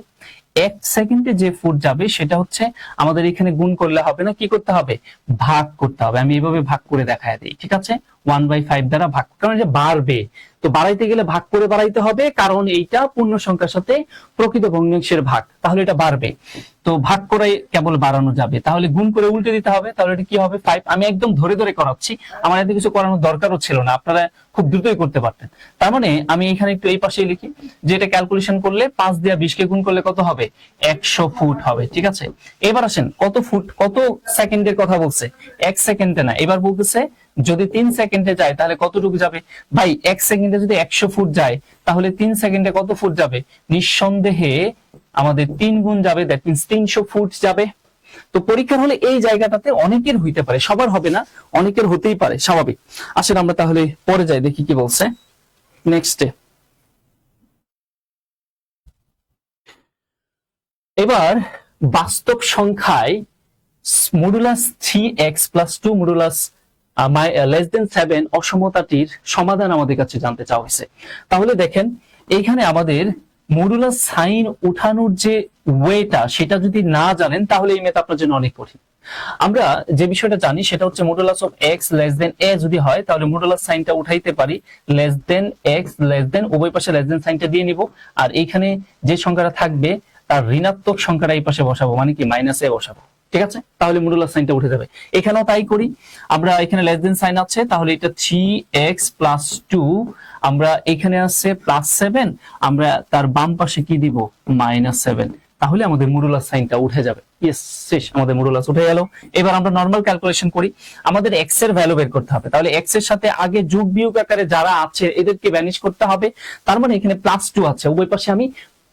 S1: 1 সেকেন্ডে যে ফুট যাবে সেটা হচ্ছে আমাদের এখানে গুণ করলে হবে না, কি করতে হবে, ভাগ করতে হবে। আমি এইভাবে ভাগ করে দেখায় দিই, ঠিক আছে। 1/5 দ্বারা ভাগ, কারণ এটা বাড়বে, তো বাড়াইতে গেলে ভাগ করে বাড়াইতে হবে, কারণ এইটা পূর্ণ সংখ্যার সাথে প্রকৃত ভগ্নাংশের ভাগ, তাহলে এটা বাড়বে। তো ভাগ করে কেবল বাড়ানো যাবে, তাহলে গুণ করে উল্টে দিতে হবে, তাহলে এটা কি হবে 5। আমি একদম ধরে ধরে করাচ্ছি, আমার এত কিছু করানোর দরকারও ছিল না, আপনারা খুব দ্রুতই করতে পারতেন। তার মানে আমি এখানে একটু এই পাশে লিখি, যেটা ক্যালকুলেশন করলে 5 দিয়ে 20 কে গুণ করলে কত হবে, 100 ফুট হবে। ঠিক আছে, এবার আসেন কত ফুট, কত সেকেন্ডের কথা বলছে, 1 সেকেন্ডে না, এবার বলতেছে যদি 3 সেকেন্ডে যায় তাহলে কতটুকু যাবে। ভাই 1 সেকেন্ডে যদি 100 ফুট যায় তাহলে 3 সেকেন্ডে কত ফুট যাবে, নিঃসন্দেহে আমাদের 3 গুণ যাবে, দ্যাট মিন্স 300 ফুট যাবে। তো পরীক্ষার হলে এই জায়গাটাতে অনেকের হইতে পারে, সবার হবে না, অনেকের হতেই পারে, স্বাভাবিক। আসলে আমরা তাহলে পরে যাই, দেখি কি বলছে নেক্সটে। এবার বাস্তব সংখ্যায় মডুলাস 3x + 2 মডুলাস <7 অসমতাটির সমাধান আমাদের কাছে জানতে চাওয়া হয়েছে। তাহলে দেখেন এইখানে আমাদের মডুলাস সাইন উঠানোর যে ওয়েটা সেটা যদি না জানেন তাহলে এই ম্যাথ আপনার জন্য অনেক কঠিন। আমরা যে বিষয়টা জানি সেটা হচ্ছে মডুলাস অফ x a যদি হয় তাহলে মডুলাস সাইনটা উঠাইতে পারি, x উভয় পাশে লেস দেন সাইনটা দিয়ে নিব, আর এইখানে যে সংখ্যাটা থাকবে তার ঋণাত্মক সংখ্যাটা এই পাশে বসাবো, মানে কি -a বসাবো। ঠিক আছে, তাহলে মডুলাস সাইনটা উঠে যাবে। এখানেও তাই করি, আমরা এখানে লেস দেন সাইন আছে, তাহলে এটা 3x + 2, আমরা এখানে আছে +7, আমরা তার বাম পাশে কি দিব, -7, তাহলে আমাদের মডুলাস সাইনটা উঠে যাবে। ইয়েস, শেষ, আমাদের মডুলাস উঠে গেল। এবার আমরা নরমাল ক্যালকুলেশন করি, আমাদের x এর ভ্যালু বের করতে হবে। তাহলে x এর সাথে আগে যোগ বিয়োগ আকারে যারা আছে এদেরকে ভ্যানিশ করতে হবে। তার মানে এখানে +2 আছে, উভয় পাশে আমি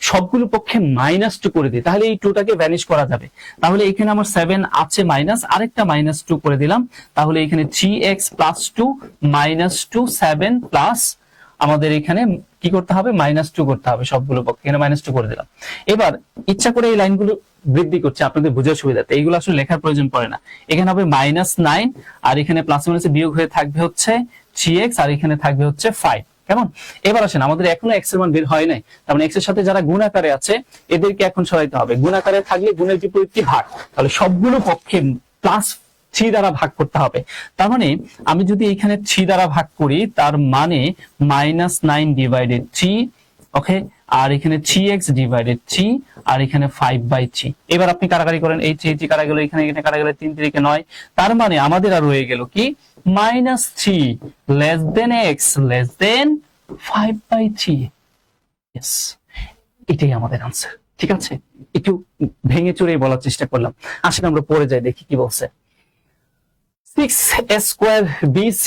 S1: সবগুলো পক্ষে -2 করে দিই, তাহলে এই 2টাকে ভ্যানিশ করা যাবে। তাহলে এখানে আমার 7 আছে মাইনাস, আরেকটা -2 করে দিলাম, তাহলে এখানে 3x + 2 -2 7 প্লাস আমাদের এখানে কি করতে হবে, -2 করতে হবে সবগুলো পক্ষে, এখানে -2 করে দিলাম। এবার ইচ্ছা করে এই লাইনগুলো বৃদ্ধি করছে আপনাদের বোঝার সুবিধাতে, এইগুলো আসলে লেখার প্রয়োজন পড়ে না। এখানে হবে -9 আর এখানে প্লাস মাইনাসে বিয়োগ হয়ে থাকবে হচ্ছে 3x আর এখানে থাকবে হচ্ছে 5। কেমন? এবার আসেন, আমাদের এখনো x এর মান বের হয় নাই, তার মানে x এর সাথে যারা গুণ আকারে আছে এদেরকে এখন সরাইতে হবে। গুণ আকারে থাকলে গুণের বিপরীতটি ভাগ, তাহলে সবগুলো পক্ষে +3 দ্বারা ভাগ করতে হবে। তার মানে আমি যদি এখানে 3 দ্বারা ভাগ করি, তার মানে -9/3, ওকে, আর এখানে 3x/3 আর এখানে 5/3। এবার আপনি কাটাকাটি করেন, এই 3 কাটা গেল, এখানে কাটা গেল, 3 3 9। তার মানে আমাদের আর রয়ে গেল কি, -3 x 5/3। ইয়েস, এটাই আমাদের আনসার। ঠিক আছে, একটু ভেঙে চুরে বলার চেষ্টা করলাম। আসলে আমরা পরে যাই, দেখি কি বলছে। 6a² bc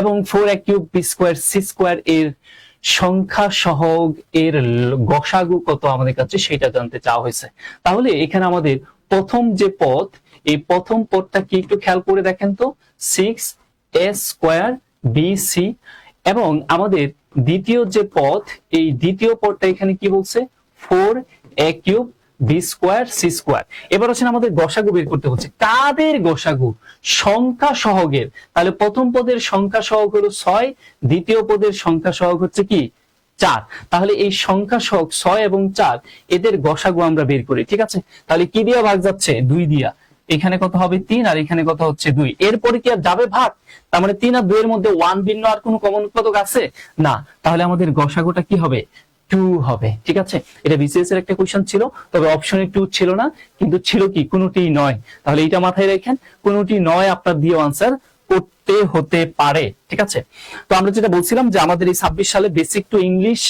S1: এবং 4a³ b² c² এর সংখ্যা সহগ এর গসাগু কত আমাদের কাছে সেটা জানতে চাওয়া হয়েছে। তাহলে এখানে আমাদের প্রথম যে পদ, এই প্রথম পদটা কি একটু খেয়াল করে দেখেন তো, 6a² bc, এবং আমাদের দ্বিতীয় যে পদ, এই দ্বিতীয় পদটা এখানে কি বলছে, 4a³ b² c²। এবার হচ্ছে আমাদের গসাগু বের করতে হচ্ছে। কাদের গসাগু? সংখ্যা সহগের। তাহলে প্রথম পদের সংখ্যা সহগ হলো 6, দ্বিতীয় পদের সংখ্যা সহগ হচ্ছে কি 4। তাহলে এই সংখ্যা সহগ 6 এবং 4 এদের গসাগু আমরা বের করি। ঠিক আছে, তাহলে কি দিয়া ভাগ যাচ্ছে, 2 দিয়া। এখানে কত হবে 3 আর এখানে কত হচ্ছে 2। এরপরে কি আর যাবে ভাগ? তার মানে 3 আর 2 এর মধ্যে 1 ভিন্ন আর কোনো কমন উৎপাদক আছে না, তাহলে আমাদের গসাগুটা কি হবে, 2 হবে। ঠিক আছে, এটা বিসিএস এর একটা কোশ্চেন ছিল, তবে অপশনে 2 ছিল না, কিন্তু ছিল কি, কোনোটি নয়। তাহলে এটা মাথায় রাখেন, কোনোটি নয় আপনার দিয়ে আনসার করতে হতে পারে। ঠিক আছে, তো আমরা যেটা বলছিলাম যে আমাদের এই 26 সালে basic to English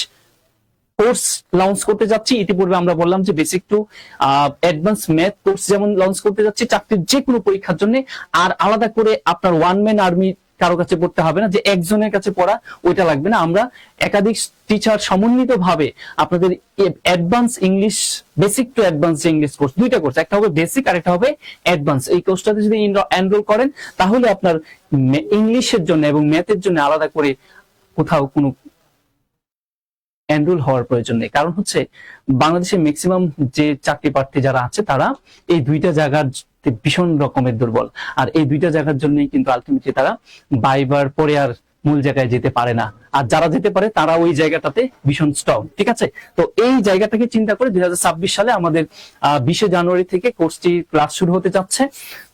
S1: course launch করতে যাচ্ছি। ইতিপূর্বে আমরা বললাম যে basic to advance math course যেমন লঞ্চ করতে যাচ্ছি চাকরির যে কোনো পরীক্ষার জন্য। আর আলাদা করে আপনার ওয়ান ম্যান আর্মি কারো কাছে পড়তে হবে না, যে একজনের কাছে পড়া ওইটা লাগবে না। আমরা একাধিক টিচার সমন্বিত ভাবে আপনাদের advance English, basic to advance English course, দুইটা কোর্স, একটা হবে বেসিক আর একটা হবে অ্যাডভান্স। এই কোর্সটাতে যদি এনরোল করেন তাহলে আপনার ইংলিশের জন্য এবং ম্যাথের জন্য আলাদা করে কোথাও কোনো এনরোল হওয়ার প্রয়োজন নেই। কারণ হচ্ছে বাংলাদেশের ম্যাক্সিমাম যে চাকরি প্রার্থী যারা আছে তারা এই দুইটা জায়গার ভীষণ রকমের দুর্বল, আর এই দুইটা জায়গার জন্যই কিন্তু আলটিমেটলি তারা বাইবার পরে আর মূল জায়গায় যেতে পারে না। আর যারা যেতে পারে তারা ওই জায়গাটাতে ভীষণ স্ট্রং। ঠিক আছে, তো এই জায়গাটাকে চিন্তা করে 2026 সালে আমাদের 20 জানুয়ারি থেকে কোর্সটি ক্লাস শুরু হতে যাচ্ছে।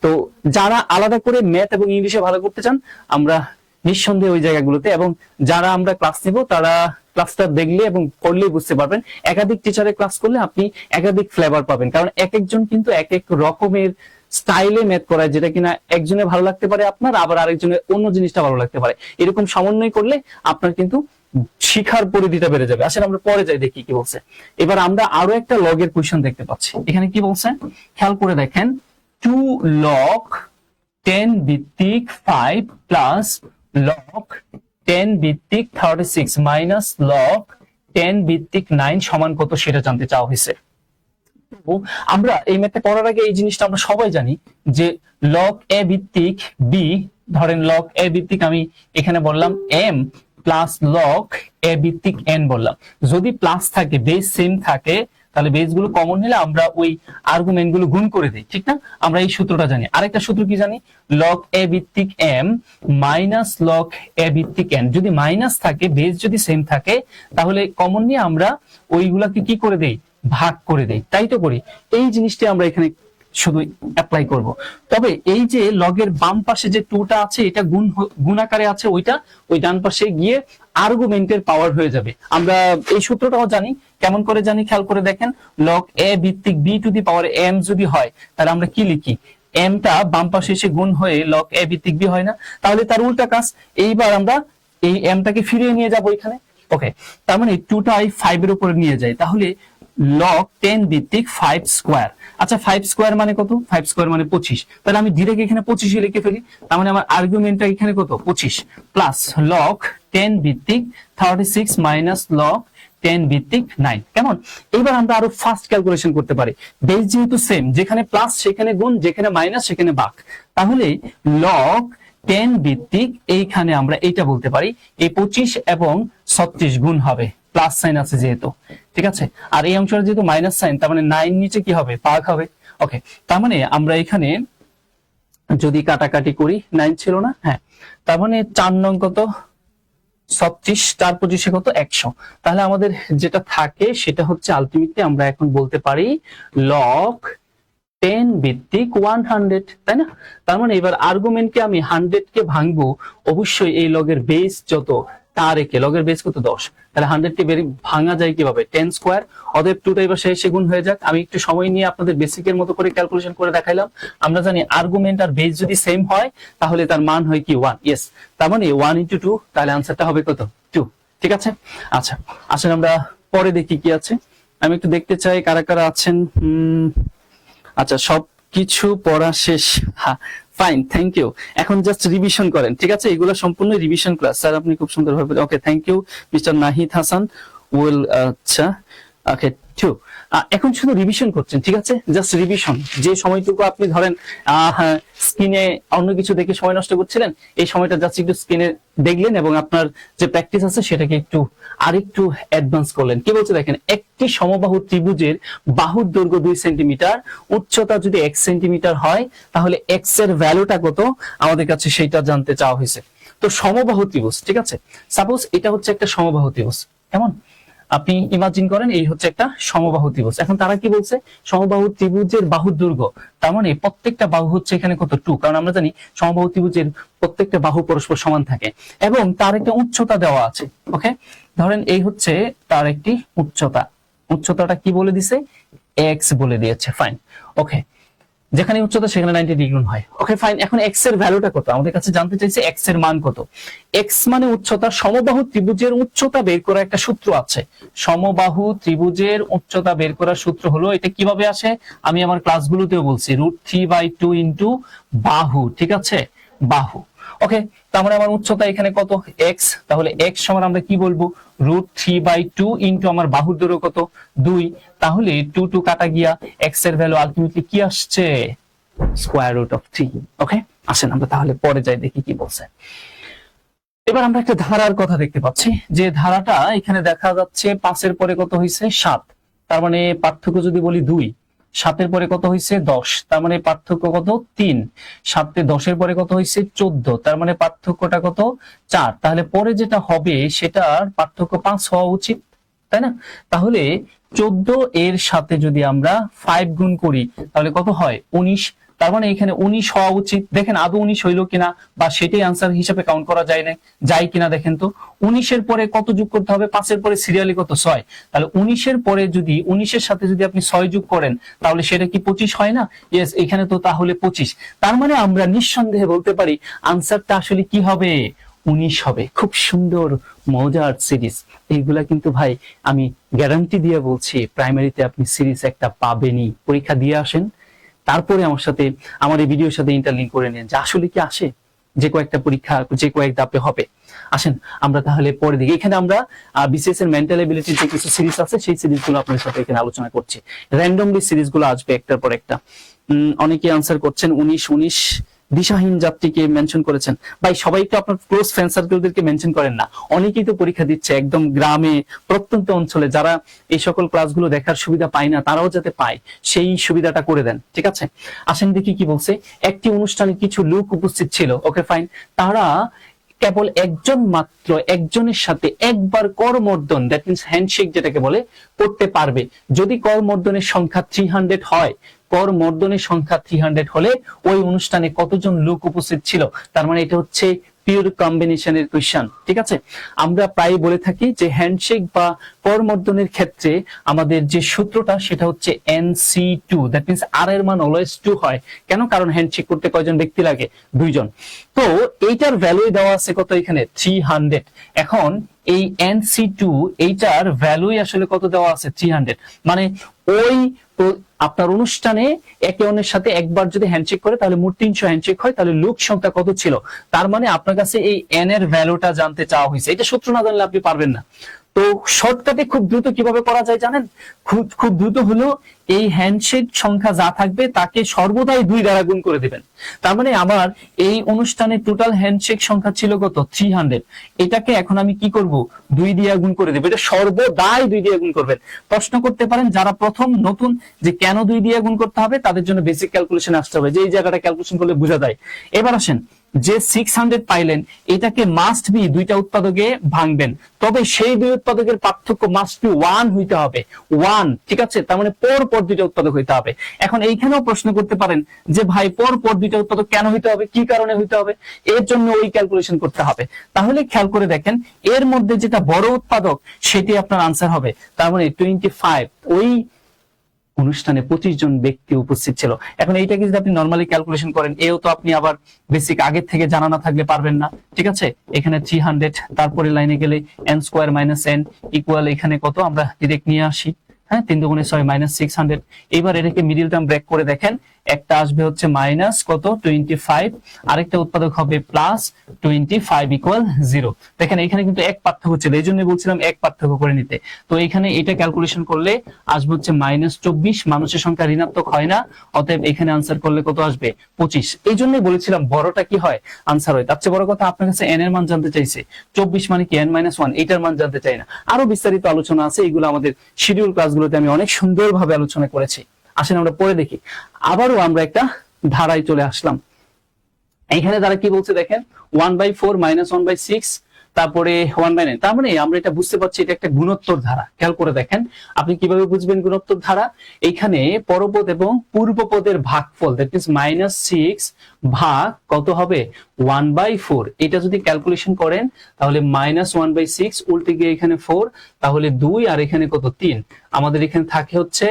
S1: তো যারা আলাদা করে ম্যাথ এবং ইংলিশে ভালো করতে চান, আমরা নিঃসন্দেহে ওই জায়গাগুলোতে, এবং যারা আমরা ক্লাস নিব তারা ক্লাসটা দেখলে এবং পড়লেই বুঝতে পারবেন। একাধিক টিচারের ক্লাস করলে আপনি একাধিক ফ্লেভার পাবেন, কারণ এক একজন কিন্তু এক এক রকমের স্টাইলে ম্যাথ করায়, যেটা কিনা একজনের ভালো লাগতে পারে আপনার, আবার আরেকজনের অন্য জিনিসটা ভালো লাগতে পারে। এরকম সমন্বয় করলে আপনার কিন্তু শিখার পরিধিটা বেড়ে যাবে। আসলে আমরা পরে যাই, দেখি কি বলছে। এবার আমরা আরো একটা লগের কোশ্চেন দেখতে পাচ্ছি। এখানে কি বলছে খেয়াল করে দেখেন, 2 log 10 ভিত্তিক 5 প্লাস log 10 ভিত্তিক 36 মাইনাস log 10 ভিত্তিক 9 সমান কত সেটা জানতে চাওয়া হয়েছে। আমরা এই ম্যাথটা করার আগে এই জিনিসটা আমরা সবাই জানি যে log a ভিত্তিক b, ধরেন log a ভিত্তিক আমি এখানে বললাম m প্লাস log a ভিত্তিক n বললাম। যদি প্লাস থাকে, বেস সেম থাকে, তাহলে বেস গুলো কমন নিলে আমরা ওই আর্গুমেন্ট গুলো গুণ করে দিই। ঠিক না, আমরা এই সূত্রটা জানি। আরেকটা সূত্র কি জানি, log a ভিত্তিক m মাইনাস log a ভিত্তিক n। যদি মাইনাস থাকে, বেস যদি সেম থাকে, তাহলে কমন নিয়ে আমরা ওইগুলাকে কি করে দেই, ভাগ করে দেই। তাই তো করি। এই জিনিসটা আমরা এখানে শুধু অ্যাপ্লাই করব। তবে এই যে লগের বাম পাশে যে 2টা আছে, এটা গুণ আকারে আছে, ওইটা ওই ডান পাশে গিয়ে আর্গুমেন্টের পাওয়ার হয়ে যাবে। আমরা এই সূত্রটাও জানি। কেমন করে জানি খেয়াল করে দেখেন, log a ভিত্তিক b to the power m যদি হয়, তাহলে আমরা কি লিখি, m টা বাম পাশে এসে গুণ হয়ে log a ভিত্তিক b হয় না, তাহলে তার উল্টা কাজ। এইবার আমরা এই m টাকে ফিরিয়ে নিয়ে যাব এখানে। ওকে, তার মানে 2টা 5 এর উপরে নিয়ে যায়, তাহলে log 10 ভিত্তিক 5 স্কয়ার। আচ্ছা 5 স্কয়ার মানে কত, 5 স্কয়ার মানে 25। তাহলে আমি ডিরেক্ট এখানে 25 লিখে ফেলি। তার মানে আমার আর্গুমেন্টটা এখানে কত, 25 প্লাস log 10 ভিত্তিক 36 মাইনাস log 10 ভিত্তিক 9। কেমন? এবার আমরা আরো ফাস্ট ক্যালকুলেশন করতে পারি। বেস যেহেতু সেম, যেখানে প্লাস সেখানে গুণ, যেখানে মাইনাস সেখানে ভাগ। তাহলে log 10 ভিত্তিক এইখানে আমরা এইটা বলতে পারি এই 25 এবং 36 গুণ হবে, প্লাস সাইন আছে যেহেতু, ঠিক আছে। আর এই অংশটা যেহেতু মাইনাস সাইন, তার মানে 9 নিচে কি হবে, ভাগ হবে। ওকে, তার মানে আমরা এখানে যদি কাটাকাটি করি, 9 ছিল না, হ্যাঁ, তার মানে 4 নং কত, 36, 4 25 কত, 100। তাহলে আমাদের যেটা থাকে সেটা হচ্ছে আলটিমেটলি আমরা এখন বলতে পারি লগ 10 ভিত্তিক 100, তাই না? তার মানে এবার আর্গুমেন্টকে আমি 100 কে ভাঙবো, অবশ্যই এই লগের বেস যত তার একে, লগের বেস কত 10, তাহলে 100 কে ভাঙা যায় কিভাবে, 10 স্কয়ার। অতএব 2টা এবার শেষে গুণ হয়ে যাক। আমি একটু সময় নিয়ে আপনাদের বেসিকের মতো করে ক্যালকুলেশন করে দেখাইলাম। আমরা জানি আর্গুমেন্ট আর বেস যদি সেম হয় তাহলে তার মান হয় কি 1, ইয়েস। তার মানে 1 × 2, তাহলে আনসারটা হবে কত, 2, ঠিক আছে। আচ্ছা, আসলে আমরা পরে দেখি কি আছে। আমি একটু দেখতে চাই কারা কারা আছেন। আচ্ছা, সব কিছু পড়া শেষ, হ্যাঁ, ফাইন, থ্যাংক ইউ। এখন জাস্ট রিভিশন করেন, ঠিক আছে? এগুলো সম্পূর্ণ রিভিশন ক্লাস। স্যার আপনি খুব সুন্দরভাবে, okay, thank you mister Nahid Hasan, well, আচ্ছা, ওকে, টু। এখন শুধু রিভিশন করছেন, ঠিক আছে? Just revision. যে সময়টুকু আপনি ধরেন স্ক্রিনে অন্য কিছু দেখে সময় নষ্ট করছিলেন, এই সময়টা জাস্ট একটু স্ক্রিনে দেখলেন এবং আপনার যে প্র্যাকটিস আছে সেটাকে একটু আরেকটু অ্যাডভান্স করলেন। কি বলছে দেখেন, একটি সমবাহু ত্রিভুজের বাহুর দৈর্ঘ্য 2 সেন্টিমিটার, উচ্চতা যদি 1 সেন্টিমিটার হয়, তাহলে x এর ভ্যালুটা কত আমাদের কাছে সেইটা জানতে চাওয়া হয়েছে। তো সমবাহু ত্রিভুজ, ঠিক আছে, সাপোজ এটা হচ্ছে একটা সমবাহু ত্রিভুজ, কেমন আপনি ইমাজিন করেন এই হচ্ছে একটা সমবাহু ত্রিভুজ। এখন তারা কি বলছে, সমবাহু ত্রিভুজের বাহুর দৈর্ঘ্য, তার মানে প্রত্যেকটা বাহু হচ্ছে এখানে কত, 2, কারণ আমরা জানি সমবাহু ত্রিভুজের প্রত্যেকটা বাহু পরস্পর সমান থাকে এবং তার একটা উচ্চতা দেওয়া আছে। ওকে, ধরেন এই হচ্ছে তার একটি উচ্চতা, উচ্চতাটা কি বলে দিছে, x বলে দিয়েছে, ফাইন। ওকে, যেখানে উচ্চতা সেখানে 90 ডিগ্রি হয়। ওকে, ফাইন। এখন x এর ভ্যালুটা কত আমাদের কাছে জানতে চাইছে, x এর মান কত। x মানে উচ্চতা। সমবাহু ত্রিভুজের উচ্চতা বের করার একটা সূত্র আছে। সমবাহু ত্রিভুজের উচ্চতা বের করার সূত্র হলো, এটা কিভাবে আসে আমি আমার ক্লাসগুলোতেও বলছি, √3/2 ইনটু বাহু, ঠিক আছে, বাহু। ওকে, তার মানে আমার উচ্চতা এখানে কত, x, তাহলে x সমান আমরা কি বলবো, √3/2 ইনটু আমার বাহুর দৈর্ঘ্য কত, 2, তাহলে 2 2 কাটা গিয়া x এর ভ্যালু আলটিমেটলি কি আসছে, √3। ওকে, আসেন আমরা তাহলে পরে যাই, দেখি কি বলছে। এবার আমরা একটা ধারার কথা দেখতে পাচ্ছি, যে ধারাটা এখানে দেখা যাচ্ছে 5 এর পরে কত হয়েছে, 7, তার মানে পার্থক্য যদি বলি 2, 7 এর পরে কত হয়েছে, 10, তার মানে পার্থক্য কত, 3, 7 এ 10 এর পরে কত হয়েছে, 14, তার মানে পার্থক্যটা কত, 4, তাহলে পরে যেটা হবে সেটার পার্থক্য 5 হওয়া উচিত, তাই না? তাহলে 14 এর সাথে যদি আমরা 5 গুণ করি তাহলে কত হয়, 19, তার মানে এখানে 19 হওয়া উচিত। দেখেন আদৌ 19 হইলো কিনা, বা সেটাই আনসার হিসেবে কাউন্ট করা যায় না, যায় কিনা দেখেন তো। 19 এর পরে কত যোগ করতে হবে, 5 এর পরে সিরিয়ালি কত, 6, তাহলে 19 এর পরে যদি 19 এর সাথে যদি আপনি 6 যোগ করেন তাহলে সেটা কি 25 হয় না? ইয়েস, এখানে তো তাহলে 25। তার মানে আমরা নিঃসন্দেহে বলতে পারি আনসারটা আসলে কি হবে, 19 হবে। খুব সুন্দর মজার সিরিজ এইগুলা, কিন্তু ভাই আমি গ্যারান্টি দিয়ে বলছি প্রাইমারিতে আপনি সিরিজ একটা পাবেনই। পরীক্ষা দিয়ে আসেন, তারপরে আমার সাথে, আমার এই ভিডিওর সাথে ইন্টারলিঙ্ক করে নেন যে আসলে কি আসে, যে কয়েকটা পরীক্ষা যে কয়েক ধাপে হবে। আসেন আমরা তাহলে পরে দেখি। এখানে আমরা বিসিএস এর মেন্টাল এবিলিটির যে কিছু সিরিজ আছে সেই সিরিজগুলো আপনাদের সাথে এখানে আলোচনা করছি। র্যান্ডমলি সিরিজগুলো আসবে একটার পর একটা। অনেকে আনসার করছেন 19 দিশাহীন যাত্রীকে মেনশন করেছেন। ভাই সবাই তো আপনার ক্লোজ ফ্রেন্ড সার্কেলদেরকে মেনশন করেন না, অনেকেই তো পরীক্ষা দিচ্ছে একদম গ্রামে, প্রত্যন্ত অঞ্চলে, যারা এই সকল ক্লাসগুলো দেখার সুবিধা পায় না তারাও যাতে পায় সেই সুবিধাটা করে দেন, ঠিক আছে। আসেন দেখি কি বলছে। একটি অনুষ্ঠানে কিছু লোক উপস্থিত ছিল, ওকে ফাইন, তারা কেবল একজন মাত্র একজনের সাথে একবার করমর্দন, দ্যাট মিন্স হ্যান্ডশেক যেটাকে বলে, করতে পারবে। যদি করমর্দনের সংখ্যা 300 হয়, করমর্দনের সংখ্যা 300 হলে ওই অনুষ্ঠানে কতজন লোক উপস্থিত ছিল। তার মানে এটা হচ্ছে পিওর কম্বিনেশনের কোশ্চেন, ঠিক আছে। আমরা প্রায় বলে থাকি যে হ্যান্ডশেক বা করমর্দনের ক্ষেত্রে আমাদের যে সূত্রটা সেটা হচ্ছে NC2, দ্যাট মিন্স আর এর মান অলওয়েজ 2 হয়। কেন? কারণ হ্যান্ডশেক করতে কয়জন ব্যক্তি লাগে, 2 জন। তো এইটার ভ্যালু দেওয়া আছে কত এখানে, 300। এখন এই NC2 এইটার ভ্যালুই আসলে কত দেওয়া আছে, 300। মানে ওই আপনার অনুষ্ঠানে একে অন্যের সাথে একবার যদি হ্যান্ডশেক করে তাহলে মোট 300 হ্যান্ডশেক হয়, তাহলে লোক সংখ্যা কত ছিল। তার মানে আপনার কাছে এই n এর ভ্যালুটা জানতে চাওয়া হয়েছে। এটা সূত্র না জানলে আপনি পারবেন না। তো শর্টকাটে খুব দ্রুত কিভাবে করা যায় জানেন? খুব খুব দ্রুত হলো এই হ্যান্ডশেক সংখ্যা যা থাকবে তাকে সর্বদাই 2 দ্বারা গুণ করে দিবেন। তার মানে আমার এই অনুষ্ঠানে টোটাল হ্যান্ডশেক সংখ্যা ছিল কত? 300। এটাকে এখন আমি কি করব? 2 দিয়ে গুণ করে দেব। এটা সর্বদাই 2 দিয়ে গুণ করবেন। প্রশ্ন করতে পারেন যারা প্রথম নতুন যে কেন 2 দিয়ে গুণ করতে হবে, তাদের জন্য বেসিক ক্যালকুলেশন আসতে হবে, যে এই জায়গাটা ক্যালকুলেশন করলে বোঝা যায়। এবার আসেন, যে 600 পাইলেন এটাকে মাস্ট বি 2টা উৎপাদকে ভাঙবেন, তবে সেই 2 উৎপাদকের পার্থক্য মাস্ট বি 1 হইতে হবে। 1, ঠিক আছে? তার মানে পর 2টা উৎপাদক হইতে হবে। এখন এইখানেও প্রশ্ন করতে পারেন যে ভাই পর 2টা উৎপাদক কেন হইতে হবে, কি কারণে হইতে হবে? এর জন্য ওই ক্যালকুলেশন করতে হবে। তাহলে খেয়াল করে দেখেন, এর মধ্যে যেটা বড় উৎপাদক সেটি আপনার আনসার হবে। তার মানে 25। ওই অনুষ্ঠানে 25 জন ব্যক্তি উপস্থিত ছিল। এখন এইটাকে যদি আপনি নরমালি ক্যালকুলেশন করেন, এও তো আপনি আবার বেসিক আগের থেকে জানা না থাকলে পারবেন না, ঠিক আছে? এখানে 300, তারপরে লাইনে গেলে n² - n ইকুয়াল এখানে কত, আমরা ডিরেক্ট নিয়ে আসি, হ্যাঁ, 3 দুগুণে 6 -600। এবার এটাকে মিডল টার্ম ব্রেক করে দেখেন, একটা আসবে হচ্ছে মাইনাস কত 25, আরেকটা উৎপাদক হবে +25 ইকুয়াল 0। দেখেন এখানে কিন্তু এক পার্থক্য ছিল, এই জন্য বলছিলাম এক পার্থক্য করে নিতে। তো এখানে এটা ক্যালকুলেশন করলে আসবে হচ্ছে -24। মানুষের সংখ্যা ঋণাত্মক হয় না, অতএব এখানে আনসার করলে কত আসবে? 25। এই জন্যই বলেছিলাম বড়টা কি হয়? আনসার হয়। তার চেয়ে বড় কথা আপনার কাছে n এর মান জানতে চাইছে, 24 মানে কি n-1, এটার মান জানতে চাই না। আরো বিস্তারিত আলোচনা আছে, এগুলো আমাদের শিডিউল ক্লাসগুলোতে আমি অনেক সুন্দরভাবে আলোচনা করেছি। আসেন আমরা পরে দেখি। আবারও আমরা একটা ধারায় চলে আসলাম। এখানে তারা কি বলছে দেখেন, 1/4 - 1/6, তারপরে 1/9। তার মানে আমরা এটা বুঝতে পারছি এটা একটা গুণোত্তর ধারা। খেয়াল করে দেখেন, আপনি কিভাবে বুঝবেন গুণোত্তর ধারা? এখানে পরপদ এবং পূর্বপদের ভাগফল, দ্যাট মিন্স -6 ভাগ কত হবে? 1/4। এটা যদি ক্যালকুলেশন করেন তাহলে -1/6 উল্টে গিয়ে এখানে 4, তাহলে 2 আর এখানে কত 3, আমাদের এখানে থাকে হচ্ছে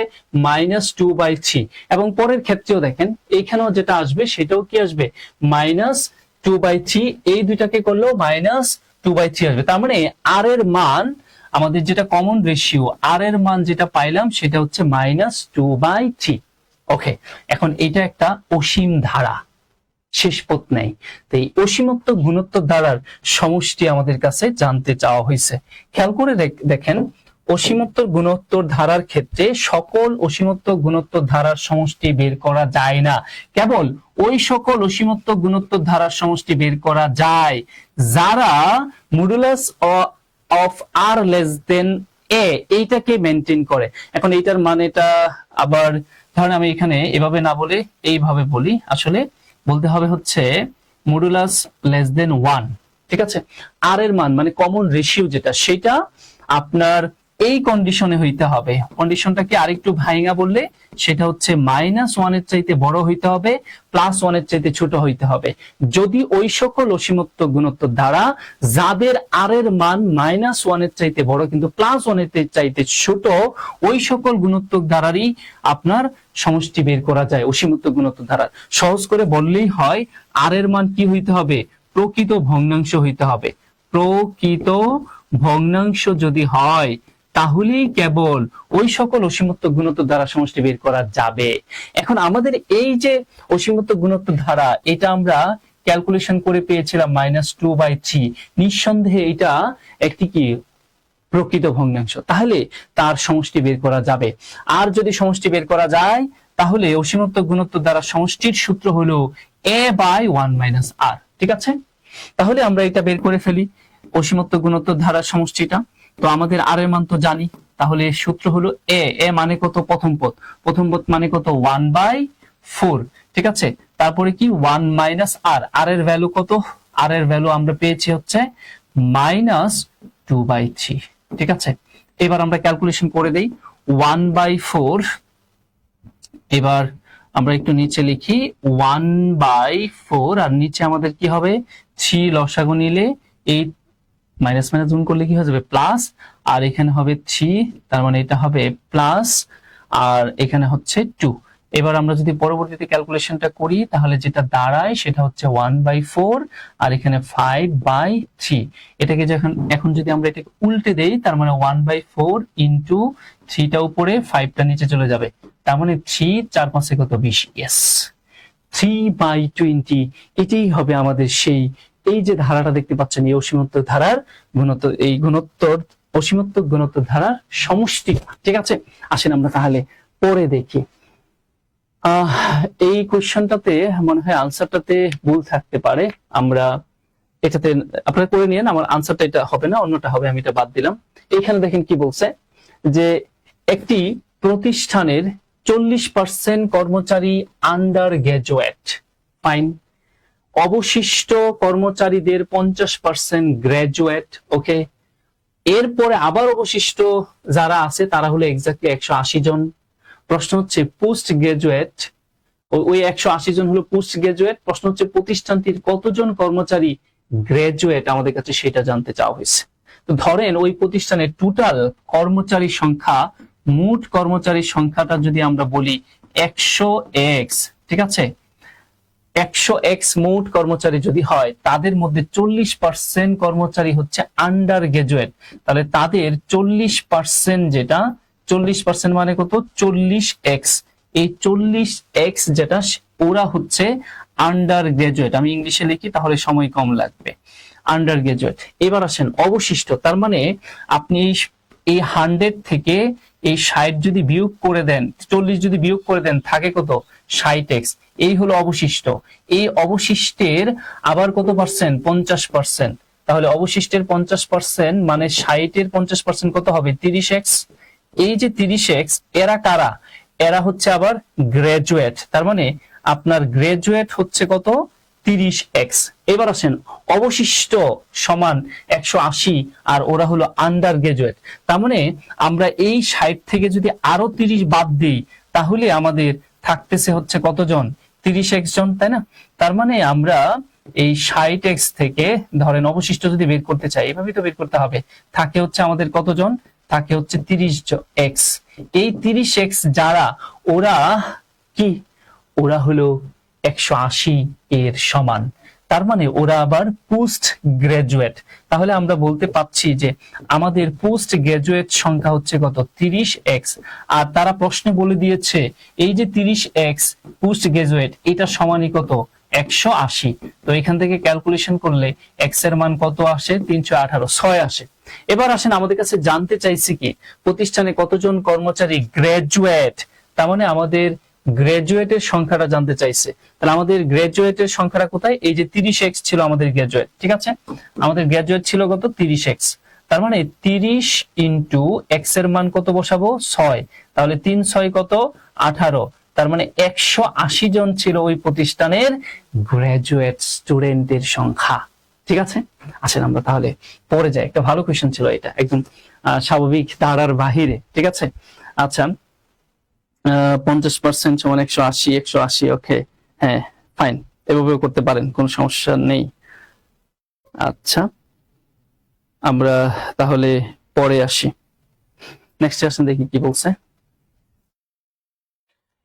S1: -2/3। এবং পরের ক্ষেত্রেও দেখেন এইখানেও যেটা আসবে সেটাও কি আসবে? -2/3। এই দুইটাকে করলেও -2/3 আসবে। তার মানে আর এর মান, আমাদের যেটা কমন রেশিও, আর এর মান যেটা পাইলাম সেটা হচ্ছে -2/3। ওকে, এখন এটা একটা অসীম ধারা, শেষ পথ নেই। তো এই অসীমত্ব গুণোত্তর ধারার সমষ্টি আমাদের কাছে জানতে চাওয়া হয়েছে। খেয়াল করে দেখেন, অসীমোত্তর গুণোত্তর ধারার ক্ষেত্রে সকল অসীমোত্তর গুণোত্তর ধারার সমষ্টি বের করা যায় না, কেবল ওই সকল অসীমোত্তর গুণোত্তর ধারার সমষ্টি বের করা যায় যারা modulus of R less than A এইটাকে মেনটেন করে। এখন এইটার মানেটা আবার ধরেন আমি এখানে এভাবে না বলে এইভাবে বলি, আসলে বলতে হবে হচ্ছে মডুলাস লেস দেন 1, ঠিক আছে? আর এর মান মানে কমন রেশিও যেটা, সেটা আপনার এই কন্ডিশনে হইতে হবে। কন্ডিশনটাকে আরেকটু ভাঙা বললে সেটা হচ্ছে -1 এর চাইতে বড় হইতে হবে, +1 এর চাইতে ছোট হইতে হবে। যদি ওই সকল অসীমত্ব গুণোত্তর দ্বারা যাদের আর এর মান -1 এর চাইতে বড় কিন্তু +1 এর চাইতে ছোট, ওই সকল গুণোত্তর দ্বারারই আপনার সমষ্টি বের করা যায় অসীমত্ব গুণোত্তর দ্বারা। সহজ করে বললেই হয়, আর এর মান কি হইতে হবে? প্রকৃত ভগ্নাংশ হইতে হবে। প্রকৃত ভগ্নাংশ যদি হয় তাহলেই কেবল ওই সকল অসীমত্ব গুণোত্তর দ্বারা সমষ্টি বের করা যাবে। এখন আমাদের এই যে অসীমত্ব গুণোত্তর ধারা, এটা আমরা ক্যালকুলেশন করে পেয়েছিলাম -2/3। নিঃসন্দেহে এটা একটি কি প্রকৃত ভগ্নাংশ, তাহলে তার সমষ্টি বের করা যাবে। আর যদি সমষ্টি বের করা যায় তাহলে অসীমত্ব গুণোত্তর দ্বারা সমষ্টির সূত্র হলো a/1 - r, ঠিক আছে? তাহলে আমরা এটা বের করে ফেলি, অসীমত্ব গুণোত্তর ধারার সমষ্টিটা। তো আমাদের আর এর মান তো জানি, তাহলে সূত্র হলো এ মানে কত? প্রথম পদ, প্রথম পদ মানে কত? 1/4, ঠিক আছে? তারপরে কি 1 - r, আর এর ভ্যালু কত? আর এর ভ্যালু আমরা পেয়েছি হচ্ছে -2/3, ঠিক আছে? এবার আমরা ক্যালকুলেশন করে দেই, 1/4, এবার আমরা একটু নিচে লিখি 1/4, আর নিচে আমাদের কি হবে? 3 লসাগু নিলে এই মাইনাস মাইনাস গুণ করলে কি হয়ে যাবে? প্লাস, আর এখানে হবে 3, তার মানে এটা হবে প্লাস, আর এখানে হচ্ছে 2। এবার আমরা যদি পরবর্তীতে ক্যালকুলেশনটা করি তাহলে যেটা দাঁড়ায় সেটা হচ্ছে 1/4 আর এখানে 5/3। এটাকে যখন এখন যদি আমরা এটাকে উল্টে দেই তার মানে 1/4 ইনটু 3টা উপরে 5টা নিচে চলে যাবে, তার মানে 3 4 5 কত? 20। ইয়েস, 3/20। এটাই হবে আমাদের সেই এই যে ধারাটা দেখতে পাচ্ছেন, এই অসীমোত্তর ধারার গুণোত্তর, এই গুণোত্তর অসীমাত্মক গুণোত্তর ধারার সমষ্টি। ঠিক আছে, আসেন আমরা তাহলে পরে দেখি। এই কোয়েশ্চনটাতে মনে হয় আনসারটাতে ভুল থাকতে পারে, আমরা এটাতে আপনারা করে নিয়েন, আমার আনসারটা এটা হবে না, অন্যটা হবে, আমি এটা বাদ দিলাম। এইখানে দেখেন কি বলছে, যে একটি প্রতিষ্ঠানের 40% কর্মচারী আন্ডার গ্রাজুয়েট, ফাইন। অবশিষ্ট কর্মচারীদের 50% গ্রাজুয়েট, ওকে। এরপরে আবার অবশিষ্ট যারা আছে তারা হলো এক্স্যাক্টলি 180 জন। প্রশ্ন হচ্ছে পোস্ট গ্রাজুয়েট, ওই 180 জন হলো পোস্ট গ্রাজুয়েট। প্রশ্ন হচ্ছে প্রতিষ্ঠানটির কতজন কর্মচারী গ্রাজুয়েট, আমাদের কাছে সেটা জানতে চাওয়া হয়েছে। তো ধরেন ওই প্রতিষ্ঠানের টোটাল কর্মচারী সংখ্যা, মোট কর্মচারীর সংখ্যাটা যদি আমরা বলি 100x, ঠিক আছে, 100x মোট কর্মচারী যদি হয়, তাদের মধ্যে 40% কর্মচারী হচ্ছে আন্ডার গ্রাজুয়েট, তাহলে তাদের 40% যেটা, 40% মানে কত, 40x, এই 40x যেটা, ওরা হচ্ছে আন্ডার গ্রাজুয়েট। আমি ইংলিশে লিখি তাহলে সময় কম লাগবে, আন্ডার গ্রাজুয়েট। এবার আসেন অবশিষ্ট, তার মানে আপনি এই 100 থেকে এই 60 যদি বিয়োগ করে দেন, 40 যদি বিয়োগ করে দেন, থাকে কত, 60x। এই হলো অবশিষ্ট। এই অবশিষ্টের আবার কত পার্সেন্ট, 50%। তাহলে অবশিষ্টের 50% মানে 60-এর 50% কত হবে, 30x। এই যে 30x, এরা কারা, এরা হচ্ছে আবার গ্রাজুয়েট, তার মানে আপনার গ্রাজুয়েট হচ্ছে কত, 30x। এবার আসেন অবশিষ্ট সমান 180, আর ওরা হলো আন্ডার গ্রাজুয়েট। তার মানে আমরা এই 60 থেকে যদি আরো 30 বাদ দিই, তাহলে আমাদের থাকতেছে হচ্ছে কতজন, 30x জন, তাই না? তার মানে আমরা এই 60x থেকে ধরেন অবশিষ্ট যদি বের করতে চাই, এভাবেই তো বের করতে হবে। থাকে হচ্ছে আমাদের কতজন, থাকে হচ্ছে 30x। এই 30x যারা, ওরা কি, ওরা হলো 180 এর সমান, তার মানে ওরা আবার পোস্ট গ্রাজুয়েট। তাহলে আমরা বলতে পাচ্ছি যে আমাদের পোস্ট গ্রাজুয়েট সংখ্যা হচ্ছে কত, 30x। আর তারা প্রশ্নে বলে দিয়েছে এই যে 30x পোস্ট গ্রাজুয়েট, এটা সমানই কত, 180। তো এখান থেকে ক্যালকুলেশন করলে x এর মান কত আসে, 318, 6 আসে। এবার আসেন আমাদের কাছে জানতে চাইছি কি, প্রতিষ্ঠানে কতজন কর্মচারী গ্রাজুয়েট, তার মানে আমাদের গ্রাজুয়েটের সংখ্যাটা জানতে চাইছে। তাহলে আমাদের গ্রাজুয়েটের সংখ্যাটা কোথায়, এই যে 30x ছিল আমাদের গ্রাজুয়েট, ঠিক আছে, আমাদের গ্রাজুয়েট ছিল কত, 30x। তার মানে 30 ইন্টু x এর মান কত বসাবো, 6, তাহলে 3 6 কত, 18। তার মানে 180 জন ছিল ওই প্রতিষ্ঠানের গ্রাজুয়েট স্টুডেন্টের সংখ্যা। ঠিক আছে, আসেন আমরা তাহলে পরে যাই। একটা ভালো কোয়েশ্চেন ছিল এটা, একদম স্বাভাবিক ধারার বাহিরে। ঠিক আছে, আচ্ছা, 50% সমান 180, 180, ওকে, হ্যাঁ ফাইন, এভাবেও করতে পারেন, কোনো সমস্যা নেই। আচ্ছা, আমরা তাহলে পরে আসি, নেক্সট আসেন দেখি কি বলছে।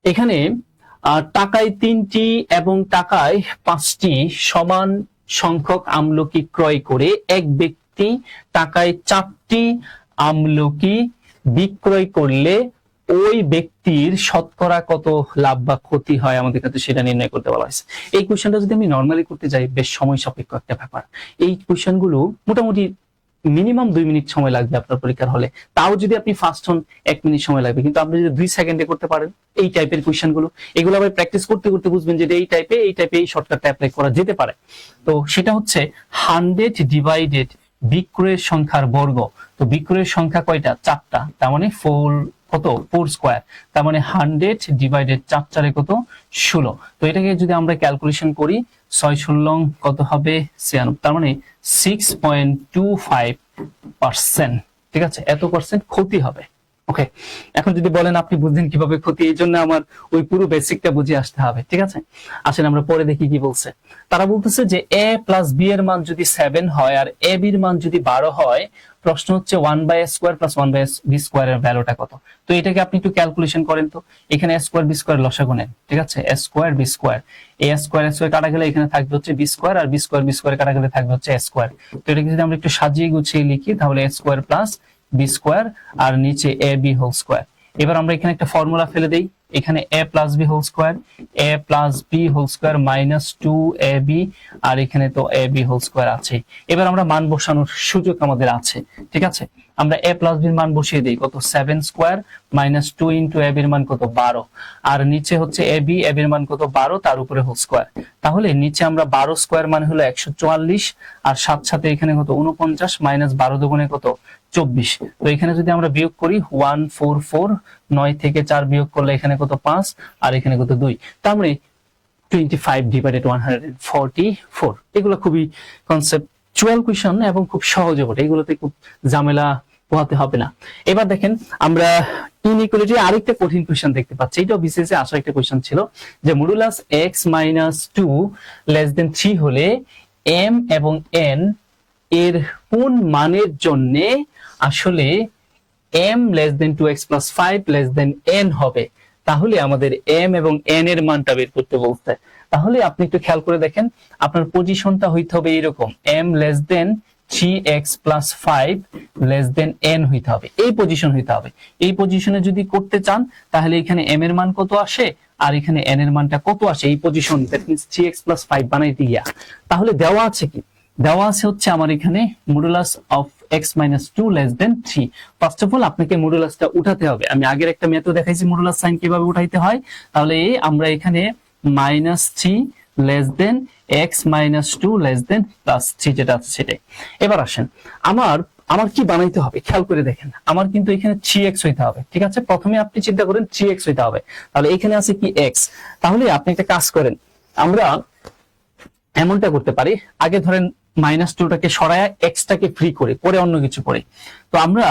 S1: এখানে টাকায় 3টি এবং টাকায় 5টি সমান সংখ্যক আমলকি ক্রয় করে এক ব্যক্তি টাকায় 4টি আমলকি বিক্রয় করলে ওই ব্যক্তির শতকরা কত লাভ বা ক্ষতি হয়, আমাদের কাছে সেটা নির্ণয় করতে বলা হয়েছে। এই কোয়েশ্চেনটা যদি আমি নর্মালি করতে যাই, বেশ সময় সাপেক্ষ একটা ব্যাপার। এই কোয়েশ্চেন গুলো মোটামুটি মিনিমাম 2 মিনিট সময় লাগবে আপনার পরীক্ষার হলে, তাও যদি আপনি ফার্স্ট হন 1 মিনিট সময় লাগবে। কিন্তু আপনি যদি 2 সেকেন্ডে করতে পারেন এই টাইপের কোয়েশ্চেন গুলো, এগুলো আবার প্র্যাকটিস করতে করতে বুঝবেন যে এই টাইপে এই শর্টকাটটা অ্যাপ্লাই করা যেতে পারে। তো সেটা হচ্ছে 100 ডিভাইডেড বিক্রয়ের সংখ্যার বর্গ। তো বিক্রয়ের সংখ্যা কয়টা, 4টা, তার মানে 4 কত, 4 স্কয়ার, তার মানে 100 ডিভাইডেড 4 4 কত, 16। তো এটাকে যদি আমরা ক্যালকুলেশন করি, 6 16 কত হবে, 96, তার মানে 6.25%। ঠিক আছে, এত পার্সেন্ট ক্ষতি হবে। ওকে, এখন যদি বলেন আপনি বুঝলেন কিভাবে ক্ষতি, এই জন্য আমার ওই পুরো বেসিকটা বুঝে আসতে হবে। ঠিক আছে, আসেন আমরা পরে দেখি কি বলছে। তারা বলতেছে যে a প্লাস b এর মান যদি 7 হয় আর a b এর মান যদি 12 হয়, প্রশ্ন হচ্ছে 1/a square plus 1/b square এর ভ্যালুটা কত। তো এটাকে আপনি একটু ক্যালকুলেশন করেন তো। এখানে a স্কয়ার b স্কয়ার লসাগু নেন, ঠিক আছে, a square b square, a square কাটা গেলে এখানে থাকবে হচ্ছে b স্কয়ার, আর b স্কয়ার কাটা গেলে থাকবে হচ্ছে a স্কয়ার। তো এটাকে যদি আমরা একটু সাজিয়ে গুছিয়ে লিখি, তাহলে a square plus b square আর নিচে ab হোল স্কয়ার। এবার আমরা এখানে একটা ফর্মুলা ফেলে দেই, এখানে a plus b whole square, a plus b whole square minus 2ab, আর এখানে তো ab হোল স্কয়ার আছে। এবার আমরা মান বসানোর সুযোগ আমাদের আছে। ঠিক আছে, আমরা a প্লাস b এর মান বসিয়ে দেই, কত 7 স্কয়ার মাইনাস 2 ইনটু a এর মান কত 12, আর নিচে হচ্ছে ab এর মান কত 12 তার উপরে হোল স্কয়ার। তাহলে নিচে আমরা 12 স্কয়ার মানে হলো 144, আর সাথে এখানে কত 49 মাইনাস 12 দুগুণে কত 24। তো এখানে যদি আমরা বিয়োগ করি 144, 9 থেকে 4 বিয়োগ করলে এখানে কত 5, আর এখানে কত 2, তার মানে 25 ডিভাইডেড 144। এগুলো খুবই কনসেপচুয়াল কোশ্চেন এবং খুব সহজে বটে, এগুলোতে খুব ঝামেলা পোহাতে হবে না। এবার দেখেন আমরা ইনইকুয়ালিটি আরেকটা কঠিন কোশ্চেন দেখতে পাচ্ছি, এটাও বিসিএস এ আসা একটা কোশ্চেন ছিল যে মডুলাস x - 2 লেস দেন 3 হলে m এবং n এর কোন মানের জন্য আসলে m less than 2x plus 5 less than n হবে। তাহলে আমাদের m এবং n এর মানটা বের করতে বলতে, তাহলে আপনি একটু খেয়াল করে দেখেন আপনার পজিশনটা হইতে হবে এরকম, m less than 3x plus 5 less than n হইতে হবে, এই পজিশন হইতে হবে। এই পজিশনে যদি করতে চান তাহলে এখানে m এর মান কত আসে আর এখানে n এর মানটা কত আসে, এই position that means 3x plus 5 বানাইতে গিয়া। তাহলে দেওয়া আছে কি, দেওয়া আছে হচ্ছে আমার এখানে modulus of x - 2 less than 3। First of all আপনাকে মডুলাসটা উঠাতে হবে, আমি আগের একটা মেথড দেখাইছি মডুলাস সাইন কিভাবে উঠাইতে হয়। তাহলে আমরা এখানে -3 less than x - 2 less than +3 যেটা আছে সেটাই। এবার আসেন আমার কি বানাইতে হবে, খেয়াল করে দেখেন আমার কিন্তু এখানে 3x হইতে হবে, ঠিক আছে। প্রথমে আপনি চিন্তা করেন 3x হইতে হবে, তাহলে এখানে আছে কি x। তাহলে আপনি একটা কাজ করেন, আমরা এমনটা করতে পারি, আগে ধরেন -2টাকে সরায়া x টাকে ফ্রি করে পরে অন্য কিছু করে। তো আমরা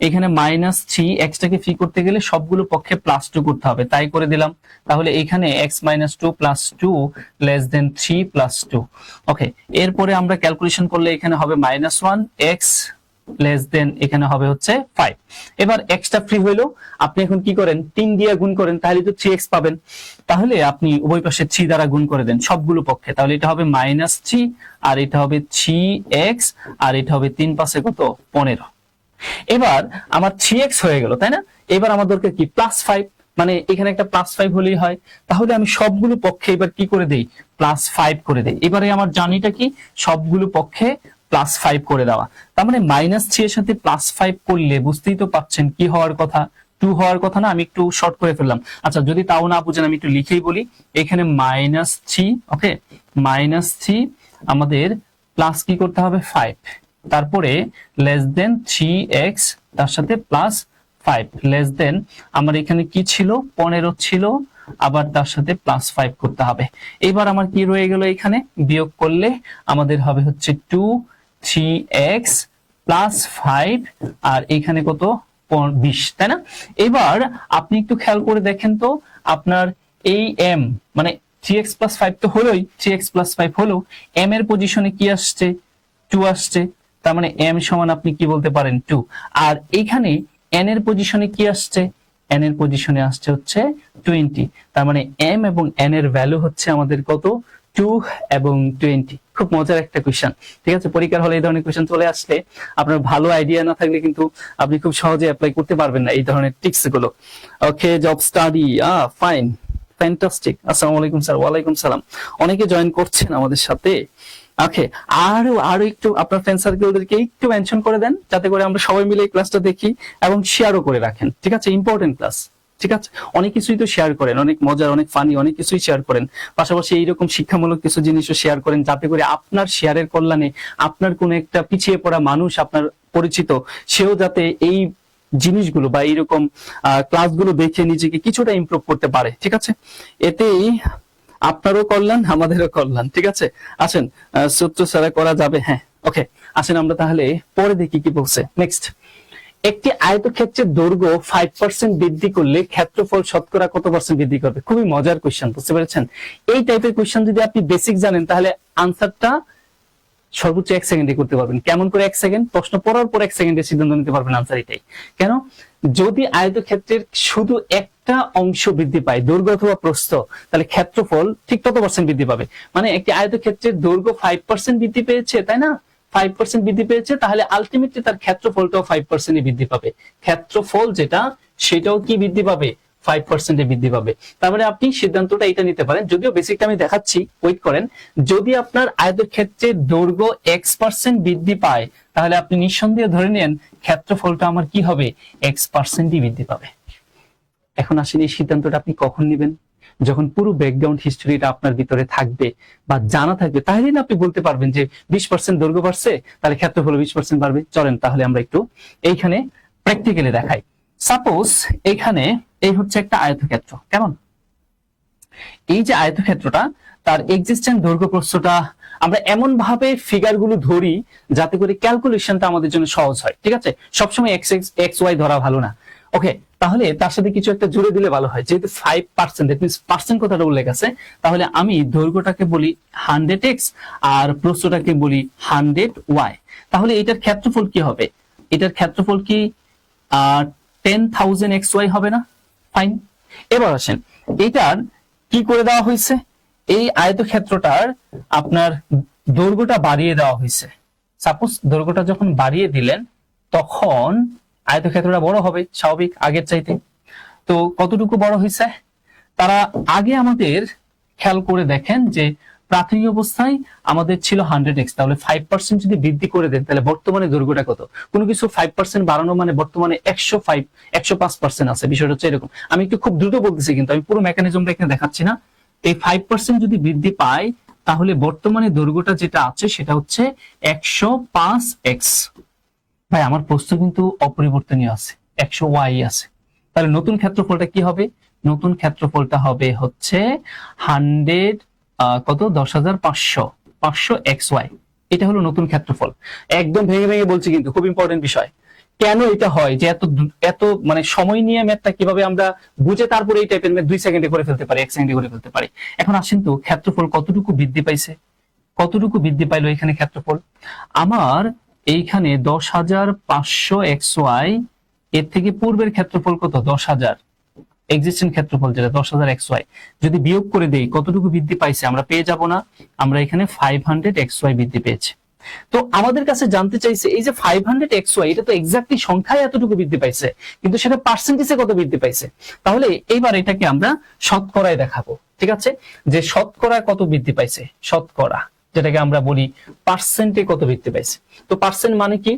S1: এখানে -3 x টাকে ফ্রি করতে গেলে সবগুলো পক্ষে +2 করতে হবে, তাই করে দিলাম। তাহলে এখানে x - 2 + 2 লেস দেন 3 + 2। ওকে, এরপরে আমরা ক্যালকুলেশন করলে এখানে হবে -1 x লেস দেন এখানে হবে হচ্ছে 5। এবার x টা ফ্রি হইলো, আপনি এখন কি করেন 3 দিয়ে গুণ করেন, তাহলে তো 3x পাবেন। তাহলে আপনি উভয় পাশে 3 দ্বারা গুণ করে দেন সবগুলো পক্ষে, তাহলে এটা হবে -3 আর এটা হবে 3x আর এটা হবে 3 পাশে কত 15। এবার আমার 3x হয়ে গেল, তাই না। এবার আমার দরকার কি +5, মানে এখানে একটা +5 হলেই হয়। তাহলে আমি সবগুলো পক্ষে এবার কি করে দেই +5 করে দেই। এবারে আমার জার্নিটা কি সবগুলো পক্ষে +5 করে দেওয়া, তার মানে -3 এর সাথে +5 করলে বুঝতেই তো পাচ্ছেন কি হওয়ার কথা, 2 হওয়ার কথা না। আমি একটু শর্ট করে ফেললাম, আচ্ছা যদি তাও না বুঝেন আমি একটু লিখেই বলি। এখানে -3, ওকে -3 আমাদের প্লাস কি করতে হবে 5, তারপরে লেস দেন 3x তার সাথে +5 লেস দেন আমার এখানে কি ছিল 15 ছিল, আবার তার সাথে +5 করতে হবে। এবার আমার কি রয়ে গেল, এখানে বিয়োগ করলে আমাদের হবে হচ্ছে 2 3x + 5 আর এখানে কত 20, তাই না। এবার আপনি একটু খেয়াল করে দেখেন তো আপনার এই m মানে 3x + 5 তো হলোই, 3x + 5 হলো, m এর পজিশনে কি আসছে 2 আসছে, তার মানে m সমান আপনি কি বলতে পারেন 2। আর এইখানে n এর পজিশনে কি আসছে, n এর পজিশনে আসছে হচ্ছে 20, তার মানে m এবং n এর ভ্যালু হচ্ছে আমাদের কত 2 এবং 20। খুব মজার একটা কোশ্চেন, ঠিক আছে। পরীক্ষার হলে এই ধরনের কোশ্চেন চলে আসলে আপনার ভালো আইডিয়া না থাকলে কিন্তু আপনি খুব সহজে অ্যাপ্লাই করতে পারবেন না এই ধরনের টিপস গুলো। ওকে, জব স্টাডি ফাইন, ফ্যান্টাস্টিক। আসসালামু আলাইকুম স্যার। ওয়ালাইকুম সালাম। অনেকে জয়েন করছেন আমাদের সাথে। ওকে, আরো একটু আপনার ফ্রেন্ড সার্কেলদেরকে একটু মেনশন করে দেন যাতে করে আমরা সবাই মিলে এই ক্লাসটা দেখি এবং শেয়ারও করে রাখেন, ঠিক আছে। ইম্পর্টেন্ট ক্লাস, ঠিক আছে। অনেক কিছুই তো শেয়ার করেন, অনেক মজার অনেক ফানি অনেক কিছুই শেয়ার করেন, পাশাপাশি এইরকম শিক্ষামূলক কিছু জিনিসও শেয়ার করেন যাতে করে আপনার শেয়ারের কল্যাণে আপনার কোন একটা পিছিয়ে পড়া মানুষ আপনার পরিচিত সেও যাতে এই জিনিসগুলো বা এইরকম ক্লাসগুলো দেখে নিজেকে কিছুটা ইমপ্রুভ করতে পারে, ঠিক আছে। এতেই আপনারও কল্যাণ আমাদেরও কল্যাণ, ঠিক আছে। আসেন সূত্র ছাড়া করা যাবে, হ্যাঁ ওকে। আসেন আমরা তাহলে পরে দেখি কি বলছে। নেক্সট, একটি আয়তক্ষেত্রের দৈর্ঘ্য 5% বৃদ্ধি করলে ক্ষেত্রফল শতকরা কত % বৃদ্ধি করবে। খুবই মজার কোশ্চেন, বুঝতে পেরেছেন। এই টাইপের কোশ্চেন যদি আপনি বেসিক জানেন তাহলে আনসারটা সর্বোচ্চ 1 সেকেন্ডে করতে পারবেন। কেমন করে 1 সেকেন্ড? প্রশ্ন পড়ার পর 1 সেকেন্ডে সিদ্ধান্ত নিতে পারবেন আনসার এটাই। কেন? যদি আয়তক্ষেত্রের শুধু একটা অংশ বৃদ্ধি পায়, দৈর্ঘ্য অথবা প্রস্থ, তাহলে ক্ষেত্রফল ঠিক তত % বৃদ্ধি পাবে। মানে একটি আয়তক্ষেত্রের দৈর্ঘ্য 5% বৃদ্ধি পেয়েছে, তাই না, 5% বৃদ্ধি পেয়েছে, তাহলে আলটিমেটলি তার ক্ষেত্রফলটাও 5% বৃদ্ধি পাবে। ক্ষেত্রফল যেটা সেটাও কি বৃদ্ধি পাবে 5% বৃদ্ধি পাবে। তার মানে আপনি সিদ্ধান্তটা এটা নিতে পারেন, যদিও বেসিকটা আমি দেখাচ্ছি, ওয়েট করেন। যদি আপনার আয়তক্ষেত্রের দৈর্ঘ্য x% বৃদ্ধি পায়, তাহলে আপনি নিঃসন্দেহে ধরে নেন ক্ষেত্রফলটা আমার কি হবে, x% বৃদ্ধি পাবে। এখন আসেন এই সিদ্ধান্তটা আপনি কখন নেবেন, যখন পুরো ব্যাকগ্রাউন্ড হিস্ট্রিটা আপনার ভিতরে থাকবে বা জানা থাকবে, তাহলে না আপনি বলতে পারবেন যে 20% দৈর্ঘ্য বাড়ছে, তাহলে ক্ষেত্রফল 20% বাড়বে। চলেন তাহলে আমরা একটু এইখানে প্র্যাকটিক্যালি দেখাই। সাপোজ এখানে এই হচ্ছে একটা আয়তক্ষেত্র, কেমন? এই যে আয়তক্ষেত্রটা, তার এক্সিস্টেন্ট দৈর্ঘ্য প্রস্থটা আমরা এমন ভাবে ফিগার গুলো ধরি যাতে করে ক্যালকুলেশনটা আমাদের জন্য সহজ হয়, ঠিক আছে? সবসময় এক্স ওয়াই ধরা ভালো না। ওকে, তাহলে তার সাথে কিছু একটা জুড়ে দিলে ভালো হয়। যেহেতু 5%, দ্যাট মিন্স পার্সেন্ট কথাটা উল্লেখ আছে, তাহলে আমি দৈর্ঘ্যটাকে বলি 100x আর প্রস্থটাকে বলি 100y। তাহলে এটার ক্ষেত্রফল কি হবে? এটার ক্ষেত্রফল কি 10,000xy হবে না? ফাইন। এবার আসেন, এটার কি করে দেওয়া হয়েছে, এই আয়তক্ষেত্রটার আপনার দৈর্ঘ্যটা বাড়িয়ে দেওয়া হয়েছে। সাপোজ দৈর্ঘ্যটা যখন বাড়িয়ে দিলেন, তখন আয়তক্ষেত্রটা বড় হবে স্বাভাবিক, আগের চাইতে। তো কতটুকু বড় হয়েছে? তারা আগে আমাদের খেয়াল করে দেখেন যে প্রাথমিক অবস্থায় আমাদের ছিল 100x, তাহলে 5% যদি বৃদ্ধি করে দেন, তাহলে বর্তমানে দৈর্ঘ্যটা কত? কোনো কিছু 5% বাড়ানো মানে বর্তমানে 105% আছে। বিষয়টা হচ্ছে এরকম। আমি একটু খুব দ্রুত বলতেছি, কিন্তু আমি পুরো মেকানিজমটা এখানে দেখাচ্ছি না। এই 5% যদি বৃদ্ধি পায়, তাহলে বর্তমানে দৈর্ঘ্যটা যেটা আছে সেটা হচ্ছে 105x। ভাই আমার প্রশ্ন কিন্তু অপরিবর্তনীয় আছে, 100y আছে। তাহলে নতুন ক্ষেত্রফলটা কি হবে? নতুন ক্ষেত্রফলটা হবে হচ্ছে 100 কত 10,500 এটা হলো নতুন ক্ষেত্রফল। একদম ভেঙে ভেঙে বলছি, কিন্তু খুব ইম্পর্টেন্ট বিষয়। কেন এটা হয় যে এত মানে সময় নিয়ে ম্যাথটা কিভাবে আমরা বুঝে তারপরে এই টাইপের ম্যাথ 2 সেকেন্ডে করে ফেলতে পারি, 1 সেকেন্ডে করে ফেলতে পারি। এখন আসেন তো ক্ষেত্রফল কতটুকু বৃদ্ধি পাইছে, কতটুকু বৃদ্ধি পাইলো এখানে ক্ষেত্রফল? আমার এইখানে 10,500xy, এর থেকে পূর্বের ক্ষেত্রফল কত? 10,000, এক্সিস্টেন্ট ক্ষেত্রফল যেটা 10,000xy, যদি বিয়োগ করে দেই কতটুকু বৃদ্ধি পাইছে আমরা পেয়ে যাব না? আমরা এখানে 500xy বৃদ্ধি পেয়েছে। তো আমাদের কাছে জানতে চাইছে এই যে 500xy, এটা তো এক্স্যাক্টলি সংখ্যায় এতটুকু বৃদ্ধি পাইছে, কিন্তু সেটা পার্সেন্টেজে কত বৃদ্ধি পাইছে? তাহলে এইবার এটাকে আমরা শতকরায় দেখাবো, ঠিক আছে? যে শতকরা কত বৃদ্ধি পাইছে, শতকরা যেটাকে আমরা বলি পার্সেন্টে কত বৃদ্ধি পাইছে। তো পার্সেন্ট মানে কি?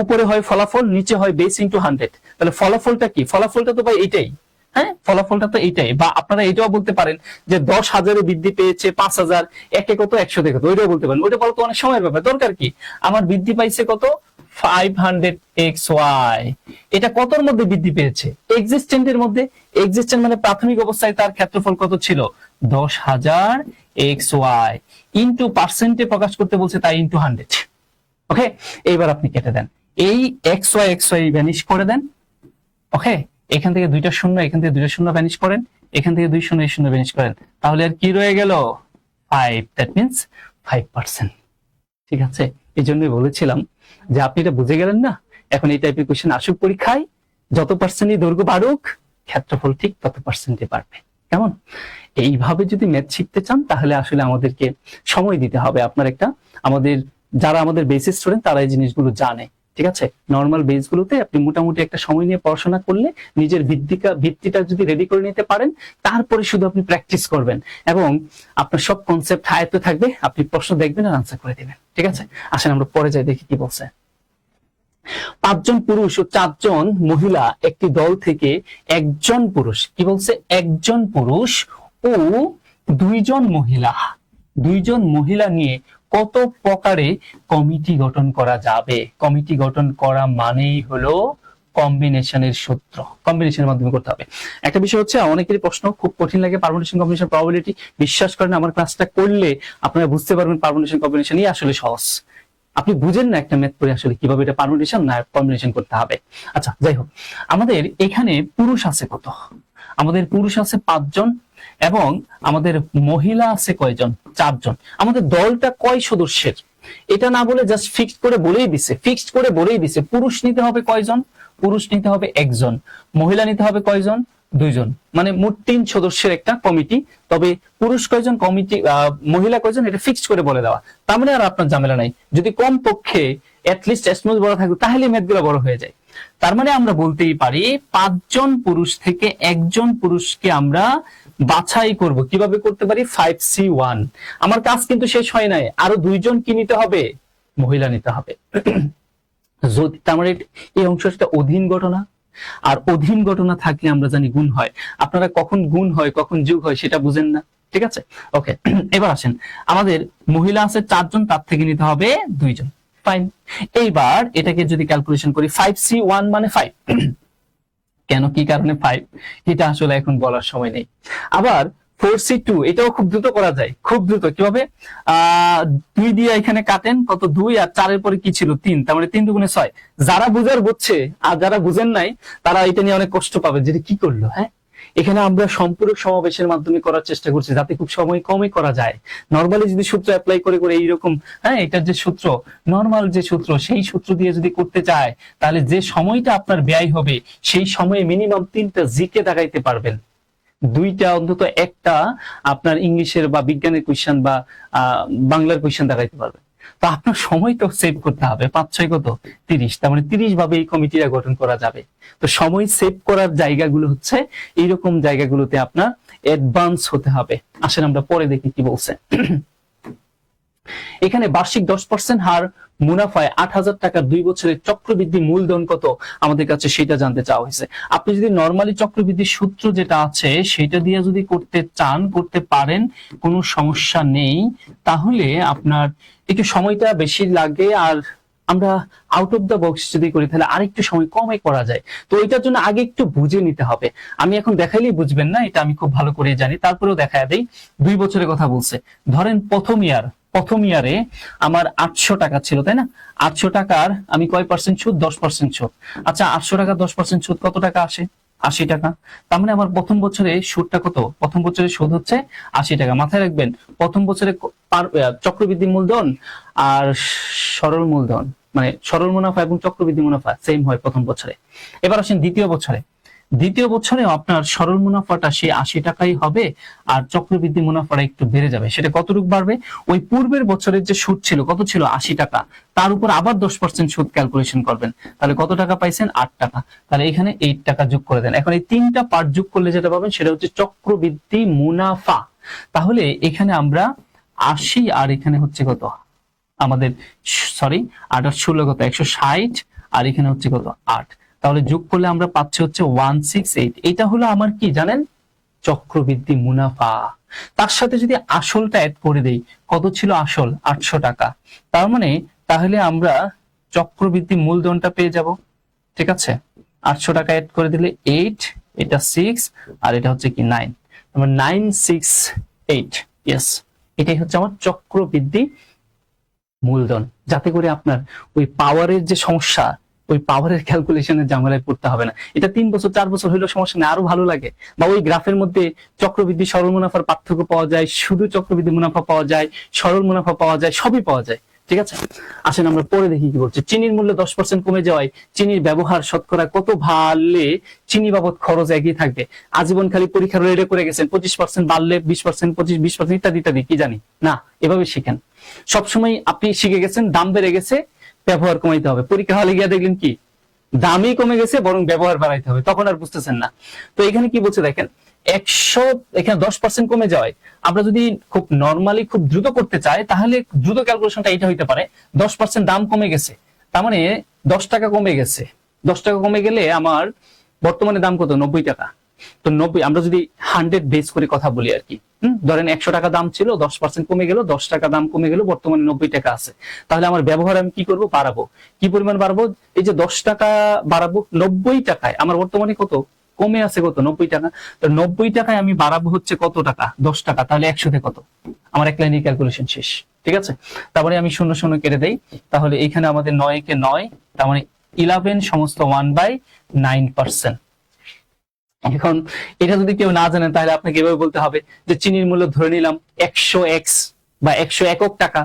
S1: উপরে হয় ফলাফল, নিচে হয় বেস ইনটু 100। তাহলে ফলাফলটা কি? ফলাফলটা তো ভাই এইটাই, হ্যাঁ ফলাফলটা তো এইটাই। বা আপনারা এটাও বলতে পারেন যে 10,000-এ বৃদ্ধি পেয়েছে 5,000, একে কত 100 থেকে কত, ওইটাও বলতে পারেন। ওইটা বলা তো অনেক সময়ের ব্যাপার, দরকার কি? আমার বৃদ্ধি পাইছে কত? 500xy। এটা কতর মধ্যে বৃদ্ধি পেয়েছে? এক্সিস্টেন্টের মধ্যে। এক্সিস্টেন্ট মানে প্রাথমিক অবস্থায় তার ক্ষেত্রফল কত ছিল? 10,000xy ইনটু পার্সেন্টে প্রকাশ করতে বলছে, তাই ইনটু 100। ওকে, এইবার আপনি কেটে দেন, এই xy ভ্যানিশ করে দেন। ওকে, এখান থেকে 2টা শূন্য, এখান থেকে 2টা শূন্য ভ্যানিশ করেন, এখান থেকে 2 শূন্য, এই শূন্য ভ্যানিশ করেন, তাহলে আর কি রয়ে গেল? 5, দ্যাট মিন্স 5%। ঠিক আছে, এই জন্যই বলেছিলাম যে আপনি এটা বুঝে গেলেন না। এখন এই টাইপের কোশ্চেন আসুক পরীক্ষায়, যত পার্সেন্টই দৈর্ঘ্য বাড়ুক, ক্ষেত্রফল ঠিক তত পার্সেন্টে বাড়বে। কেমন? এইভাবে যদি ম্যাথ শিখতে চান, তাহলে আসলে আমাদেরকে সময় দিতে হবে। আপনার একটা, আমাদের যারা আমাদের বেসিক স্টুডেন্ট তারা এই জিনিসগুলো জানে, ঠিক আছে? নর্মাল বেস গুলোতে আপনি মোটামুটি একটা সময় নিয়ে পড়াশোনা করলে নিজের ভিত্তিটা যদি রেডি করে নিতে পারেন, তারপরে শুধু আপনি প্র্যাকটিস করবেন এবং আপনার সব কনসেপ্ট আয়ত্ত থাকবে। আপনি প্রশ্ন দেখবেন আর আনসার করে দিবেন, ঠিক আছে? আসেন আমরা পরে যাই, দেখি কি বলছে। 5 জন পুরুষ ও 4 জন মহিলা একটি দল থেকে একজন পুরুষ, কি বলছে? একজন পুরুষ ও 2 জন মহিলা, 2 জন মহিলা নিয়ে কত প্রকারে কমিটি গঠন করা যাবে? কমিটি গঠন করা মানেই হলো কম্বিনেশনের সূত্র, কম্বিনেশনের মাধ্যমে করতে হবে। একটা বিষয় হচ্ছে, অনেকেরই প্রশ্ন খুব কঠিন লাগে পারমুটেশন কম্বিনেশন প্রবাবিলিটি। বিশ্বাস করেন আমার ক্লাসটা করলে আপনারা বুঝতে পারবেন পারমুটেশন কম্বিনেশনই আসলে সহজ। আপনি বুঝেন না একটা ম্যাথ পড়ে আসলে কিভাবে এটা পারমুটেশন না কম্বিনেশন করতে হবে। আচ্ছা যাই হোক, আমাদের এখানে পুরুষ আছে কত? আমাদের পুরুষ আছে 5 জন এবং আমাদের মহিলা আছে কয়জন? 4 জন। আমাদের দলটা কয় সদস্যের এটা না বলে জাস্ট ফিক্সড করে বলেই দিছে, পুরুষ নিতে হবে কয়জন? পুরুষ নিতে হবে 1 জন, মহিলা নিতে হবে কয়জন? 2 জন, মানে মোট 3 সদস্যের একটা কমিটি। তবে পুরুষ কয়জন, কমিটি মহিলা কয়জন, এটা ফিক্সড করে বলে দেওয়া। তার মানে আর আপনার ঝামেলা নাই। যদি কম পক্ষে অ্যাটলিস্ট এসমুল বড় থাকবে, তাহলে ম্যাথগুলো বড় হয়ে যায়। তার মানে আমরা বলতেই পারি 5 জন পুরুষ থেকে একজন পুরুষকে আমরা বাছাই করব। কিভাবে করতে পারি? 5C1। আমার কাজ কিন্তু শেষ হয় নাই, আরো 2 জন কি নিতে হবে? মহিলা নিতে হবে। যদি তার মানে এই অংশটা অধীন ঘটনা, আর অধীন ঘটনা থাকলে আমরা জানি গুণ হয়। আপনারা কখন গুণ হয় কখন যোগ হয় সেটা বুঝেন না, ঠিক আছে? ওকে, এবার আসেন, আমাদের মহিলা আছে 4 জন, তার থেকে নিতে হবে 2 জন। ফাইন। এইবার এটাকে যদি ক্যালকুলেশন করি, 5C1 মানে 5। কেন, কি কারণে 5, এটা আসলে এখন বলার সময় নেই। আবার 4C2, এটাও খুব দ্রুত করা যায়, খুব দ্রুত। কিভাবে? 2 দিয়ে এখানে কাটেন, কত? 2, আর 4 এর পরে কি ছিল? 3, তার মানে 3 দুগুণে 6। যারা বুঝার বুঝছে, আর যারা বুঝেন নাই তারা এটা নিয়ে অনেক কষ্ট পাবে, যেটা কি করলো। হ্যাঁ, এখানে আমরা সম্পূরক সমাবেশের মাধ্যমে করার চেষ্টা করছি, যাতে খুব সময় কমে করা যায়। নরমালি যদি সূত্র অ্যাপ্লাই করে করে এইরকম, হ্যাঁ, এটার যে সূত্র, নরমাল যে সূত্র, সেই সূত্র দিয়ে যদি করতে চায়, তাহলে যে সময়টা আপনার ব্যয় হবে, সেই সময়ে মিনিমাম 3টা জিকে দেখাইতে পারবেন, 2টা অন্তত একটা আপনার ইংলিশের বা বিজ্ঞানের কোয়েশ্চেন বা বাংলার কোয়েশ্চেন দেখাইতে পারবেন। তো আপনার সময় তো সেভ করতে হবে, 5-6 কত? 30, তার মানে 30 ভাবে এই কমিটিটা গঠন করা যাবে। তো সময় সেভ করার জায়গাগুলো হচ্ছে এইরকম জায়গাগুলোতে আপনার অ্যাডভান্স হতে হবে। আসেন আমরা পরে দেখি কি বলছে। এখানে বার্ষিক 10% হার মুনাফায় 8,000 টাকার 2 বছরের চক্রবৃদ্ধি মূলধন কত আমাদের কাছে সেটা জানতে চাওয়া হয়েছে। আপনি যদি নরমালি চক্রবৃদ্ধির সূত্র যেটা আছে সেটা দিয়ে যদি করতে চান, করতে পারেন, কোনো সমস্যা নেই। তাহলে আপনার একটু সময়টা বেশি লাগে, আর আমরা আউট অফ দ্য বক্স যদি করি তাহলে আরেকটু সময় কমে করা যায়। তো এটার জন্য আগে একটু বুঝে নিতে হবে। আমি এখন দেখাইলেই বুঝবেন না, এটা আমি খুব ভালো করে জানি, তারপরেও দেখায় দেই। 2 বছরের কথা বলছে। ধরেন প্রথম ইয়ারে আমার 800 টাকা ছিল, তাই না? 800 টাকার আমি কয় পার্সেন্ট সুদ? 10% সুদ। আচ্ছা, 800 টাকা 10% সুদ কত টাকা আসে? 80 টাকা। তার মানে আমার প্রথম বছরে সুদটা কত? প্রথম বছরে সুদ হচ্ছে 80 টাকা। মাথায় রাখবেন, প্রথম বছরে চক্রবৃদ্ধি মূলধন আর সরল মূলধন, মানে সরল মুনাফা এবং চক্রবৃদ্ধি মুনাফা সেম হয় প্রথম বছরে। এবার আসেন দ্বিতীয় বছরে আপনার সরল মুনাফাটা সেই 80 টাকাই হবে, আর চক্রবৃদ্ধি মুনাফাটা একটু বেড়ে যাবে। সেটা কতটুকু বাড়বে? ওই পূর্বের বছরের যে সুদ ছিল, কত ছিল? 80 টাকা, তার উপর আবার 10% সুদ ক্যালকুলেশন করবেন, তাহলে কত টাকা পাইছেন? 8 টাকা। তাহলে এখানে 8 টাকা যোগ করে দেন। এখন এই 3টা পার্ট যোগ করলে যেটা পাবেন সেটা হচ্ছে চক্রবৃদ্ধি মুনাফা। তাহলে এখানে আমরা 80, আর এখানে হচ্ছে কত আমাদের, সরি 8 আর 16 কত? 160, আর এখানে হচ্ছে কত? 8। তাহলে যোগ করলে আমরা পাচ্ছি হচ্ছে 168। এটা হলো আমার কি জানেন? চক্রবৃদ্ধি মুনাফা। তার সাথে যদি আসলটা অ্যাড করে দেই, কত ছিল আসল? 800 টাকা। তার মানে তাহলে আমরা চক্রবৃদ্ধি মূলধনটা পেয়ে যাব, ঠিক আছে? 800 টাকা অ্যাড করে দিলে 8, এটা 6, আর এটা হচ্ছে কি 9, আমার 968। ইয়েস, এটাই হচ্ছে আমার চক্রবৃদ্ধি মূলধন, যাতে করে আপনার ওই পাওয়ারের যে সমস্যা, ওই পাওয়ারের ক্যালকুলেশনের ঝামেলায় পড়তে হবে না। এটা 3 বছর 4 বছর হইলেও সমস্যা নেই, আরো ভালো লাগে। বা ওই গ্রাফের মধ্যে চক্রবৃদ্ধি সরল মুনাফার পার্থক্য পাওয়া যায়, শুধু চক্রবৃদ্ধি মুনাফা পাওয়া যায়, সরল মুনাফা পাওয়া যায়, সবই পাওয়া যায়, ঠিক আছে? আসেন আমরা পরে দেখি কি বলছে। চিনির মূল্য 10% কমে যাওয়ায় চিনির ব্যবহার শতকরা কত বাড়লে চিনি বাবদ খরচ একই থাকবে? আজীবন খালি পরীক্ষার রেডে করে গেছেন 25% বাড়লে 20%, 25-20% ইত্যাদি ইত্যাদি, কি জানি না, এভাবে শিখেন। সবসময় আপনি শিখে গেছেন দাম বেড়ে গেছে, ব্যবহার কমাইতে হবে। পরীক্ষা হলে গিয়ে দেখলেন কি দামই কমে গেছে, বরং ব্যবহার বাড়াইতে হবে, তখন আর বুঝতেছেন না। তো এখানে কি বলছে দেখেন, 100, এখানে 10% কমে যাওয়ায় আমরা যদি খুব নরমালি খুব দ্রুত করতে চাই, তাহলে দ্রুত ক্যালকুলেশনটা এটা হইতে পারে, 10% দাম কমে গেছে, তার মানে 10 টাকা কমে গেছে। 10 টাকা কমে গেলে আমার বর্তমানে দাম কত? 90 টাকা। তো 90, আমরা যদি 100 বেস করে কথা বলি আর কি, ধরেন 100 টাকা দাম ছিল, 10% কমে গেল, 10 টাকা দাম কমে গেল, বর্তমানে 90 টাকা আছে। তাহলে আমার ব্যবহার আমি কি করব? বাড়াবো। কি পরিমাণ বাড়াবো? এই যে 10 টাকা বাড়াবো 90 টাকায়, আমার বর্তমানে কত কমে আছে? কত? 90 টাকা। তো 90 টাকায় আমি বাড়াবো হচ্ছে কত টাকা? 10 টাকা। তাহলে 100 কত? আমার এক লাইনের ক্যালকুলেশন শেষ, ঠিক আছে? তারপরে আমি 0 0 কেটে দেই, তাহলে এখানে আমাদের 9 কে 9, তার মানে 11 সমস্ত 1/9%। এখন এটা যদি কেউ না জানেন, তাহলে আপনাকে এভাবে বলতে হবে যে চিনির মূল্য ধরে নিলাম 100x বা 100 একক টাকা,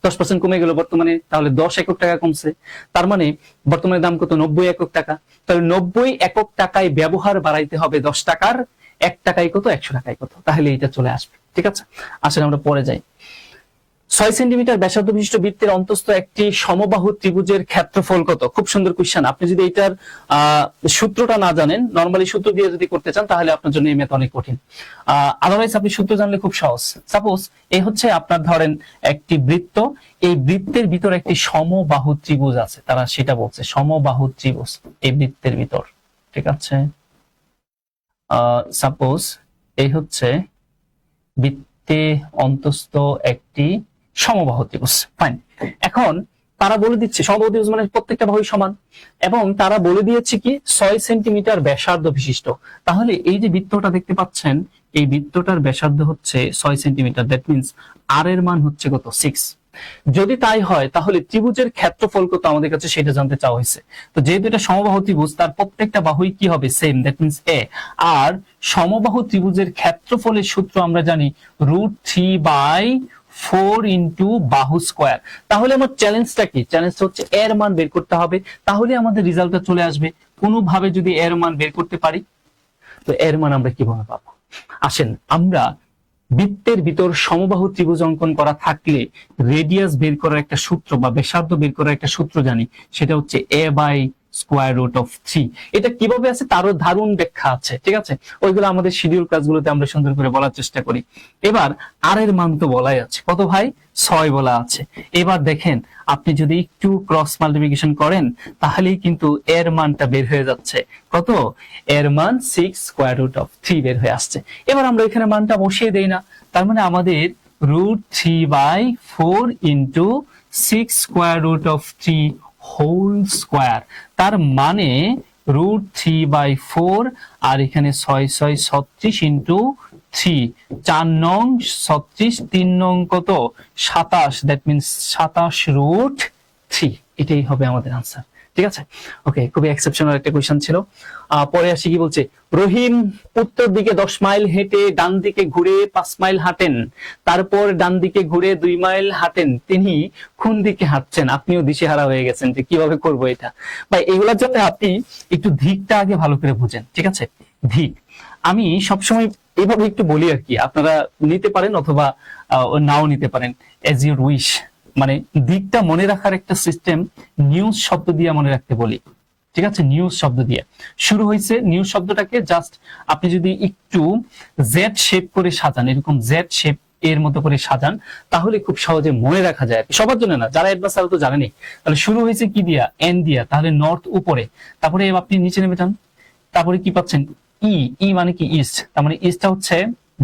S1: 10% কমে গেল বর্তমানে, তাহলে 10 একক টাকা কমছে। তার মানে বর্তমানে দাম কত? 90 একক টাকা। তাহলে 90 একক টাকায় ব্যবহার বাড়াইতে হবে 10 টাকার, 1 টাকায় কত? 100 টাকায় কত? তাহলে এটা চলে আসবে, ঠিক আছে? আসলে আমরা পরে যাই। 6 সেন্টিমিটার ব্যাসার্ধ বিশিষ্ট বৃত্তের অন্তস্থ একটি সমবাহু ত্রিভুজের ক্ষেত্রফল কত? খুব সুন্দর কোশ্চেন। আপনি যদি এটার সূত্রটা না জানেন, নরমালি সূত্র দিয়ে যদি করতে চান তাহলে আপনার জন্য এই ম্যাথ অনেক কঠিন। আদারওয়াইজ আপনি সূত্র জানলে খুব সহজ। সাপোজ এই হচ্ছে আপনার ধরেন একটি বৃত্ত, এই বৃত্তের ভিতর একটি সমবাহু ত্রিভুজ আছে, তারা সেটা বলছে সমবাহু ত্রিভুজ এই বৃত্তের ভিতর, ঠিক আছে? সাপোজ এই হচ্ছে বৃত্তে অন্তস্থ একটি সমবাহু ত্রিভুজ, ফাইন। এখন তারা বলে দিচ্ছে সমবাহু ত্রিভুজ মানে প্রত্যেকটা বাহুই সমান, এবং তারা বলে দিয়েছে কি 6 সেন্টিমিটার ব্যাসার্ধ বিশিষ্ট। তাহলে এই যে বৃত্তটা দেখতে পাচ্ছেন, এই বৃত্তটার ব্যাসার্ধ হচ্ছে 6 সেন্টিমিটার, দ্যাট মিন্স আর এর মান হচ্ছে কত? 6। যদি তাই হয় তাহলে ত্রিভুজের ক্ষেত্রফল কত আমাদের কাছে সেটা জানতে চাওয়া হয়েছে। তো যেহেতু এটা সমবাহু ত্রিভুজ, তার প্রত্যেকটা বাহুই কি হবে? Same, that means a. আর সমবাহু ত্রিভুজের ক্ষেত্রফলের সূত্র আমরা জানি √3/4 ইন্টু বাহু স্কোয়ার। তাহলে আমার চ্যালেঞ্জটা কি? চ্যালেঞ্জটা হচ্ছে এর মান বের করতে হবে, তাহলে আমাদের রেজাল্টটা চলে আসবে। কোনোভাবে যদি এর মান বের করতে পারি, তো এর মান আমরা কিভাবে পাবো? আসেন আমরা বৃত্তের ভিতর সমবাহু ত্রিভুজ অঙ্কন করা থাকলে রেডিয়াস বের করার একটা সূত্র বা ব্যাসার্ধ বের করার একটা সূত্র জানি, সেটা হচ্ছে a/√3। এটা কিভাবে আছে তারও দারুণ ব্যাখ্যা আছে, ঠিক আছে? ওইগুলো আমাদের শিডিউল ক্লাসগুলোতে আমরা সুন্দর করে বলার চেষ্টা করি। এবার আর এর মান তো বলাই আছে, কত ভাই? 6 বলা আছে। এবার দেখেন আপনি যদি একটু ক্রস মাল্টিপ্লিকেশন করেন তাহলেই কিন্তু এর মানটা বের হয়ে যাচ্ছে। কত? এর মান 6√3 বের হয়ে আসছে। এবার আমরা এখানে মানটা বসিয়ে দেই না, তার মানে আমাদের √3/4 ইন্টু 6√3 হোল স্কোয়ার, তার মানে √3/4 আর এখানে 6 36 ইন্টু 3, 4 নং 36, 3 নং কত? 27, দ্যাট মিন্স 27√3। এটাই হবে আমাদের আনসার, ঠিক আছে? ওকে, খুবই এক্সেপশনাল একটা কোশ্চেন ছিল। পরে আসি কি বলছে, রহিম উত্তর দিকে 10 মাইল হেঁটে ডান দিকে ঘুরে 5 মাইল হাঁটেন, তারপর ডান দিকে ঘুরে 2 মাইল হাঁটেন, তিনি কোন দিকে হাঁটছেন? আপনিও দিশেহারা হয়ে গেছেন যে কিভাবে করব এটা। ভাই এগুলোর জন্য আপনি একটু দিকটা আগে ভালো করে বুঝেন, ঠিক আছে? দিক আমি সবসময় এইভাবে একটু বলি আর কি, আপনারা নিতে পারেন অথবা নাও নিতে পারেন, এজ ইউর উইশ। মানে দিকটা মনে রাখার একটা সিস্টেম নিউজ শব্দ দিয়ে মনে রাখতে বলি, ঠিক আছে? নিউজ শব্দ দিয়ে শুরু হয়েছে। নিউজ শব্দটাকে জাস্ট আপনি যদি একটু জেড শেপ করে সাজান, এরকম জেড শেপ এর মতো করে সাজান, তাহলে খুব সহজে মনে রাখা যায়। সবার জন্য না, যারা অ্যাডভান্স তারা তো জানেনি। তাহলে শুরু হয়েছে কি দিয়া? এন দিয়া, তাহলে নর্থ উপরে, তারপরে আপনি নিচে নেমে যান, তারপরে কি পাচ্ছেন? ই। ই মানে কি? ইস্ট, তার মানে ইস্টটা হচ্ছে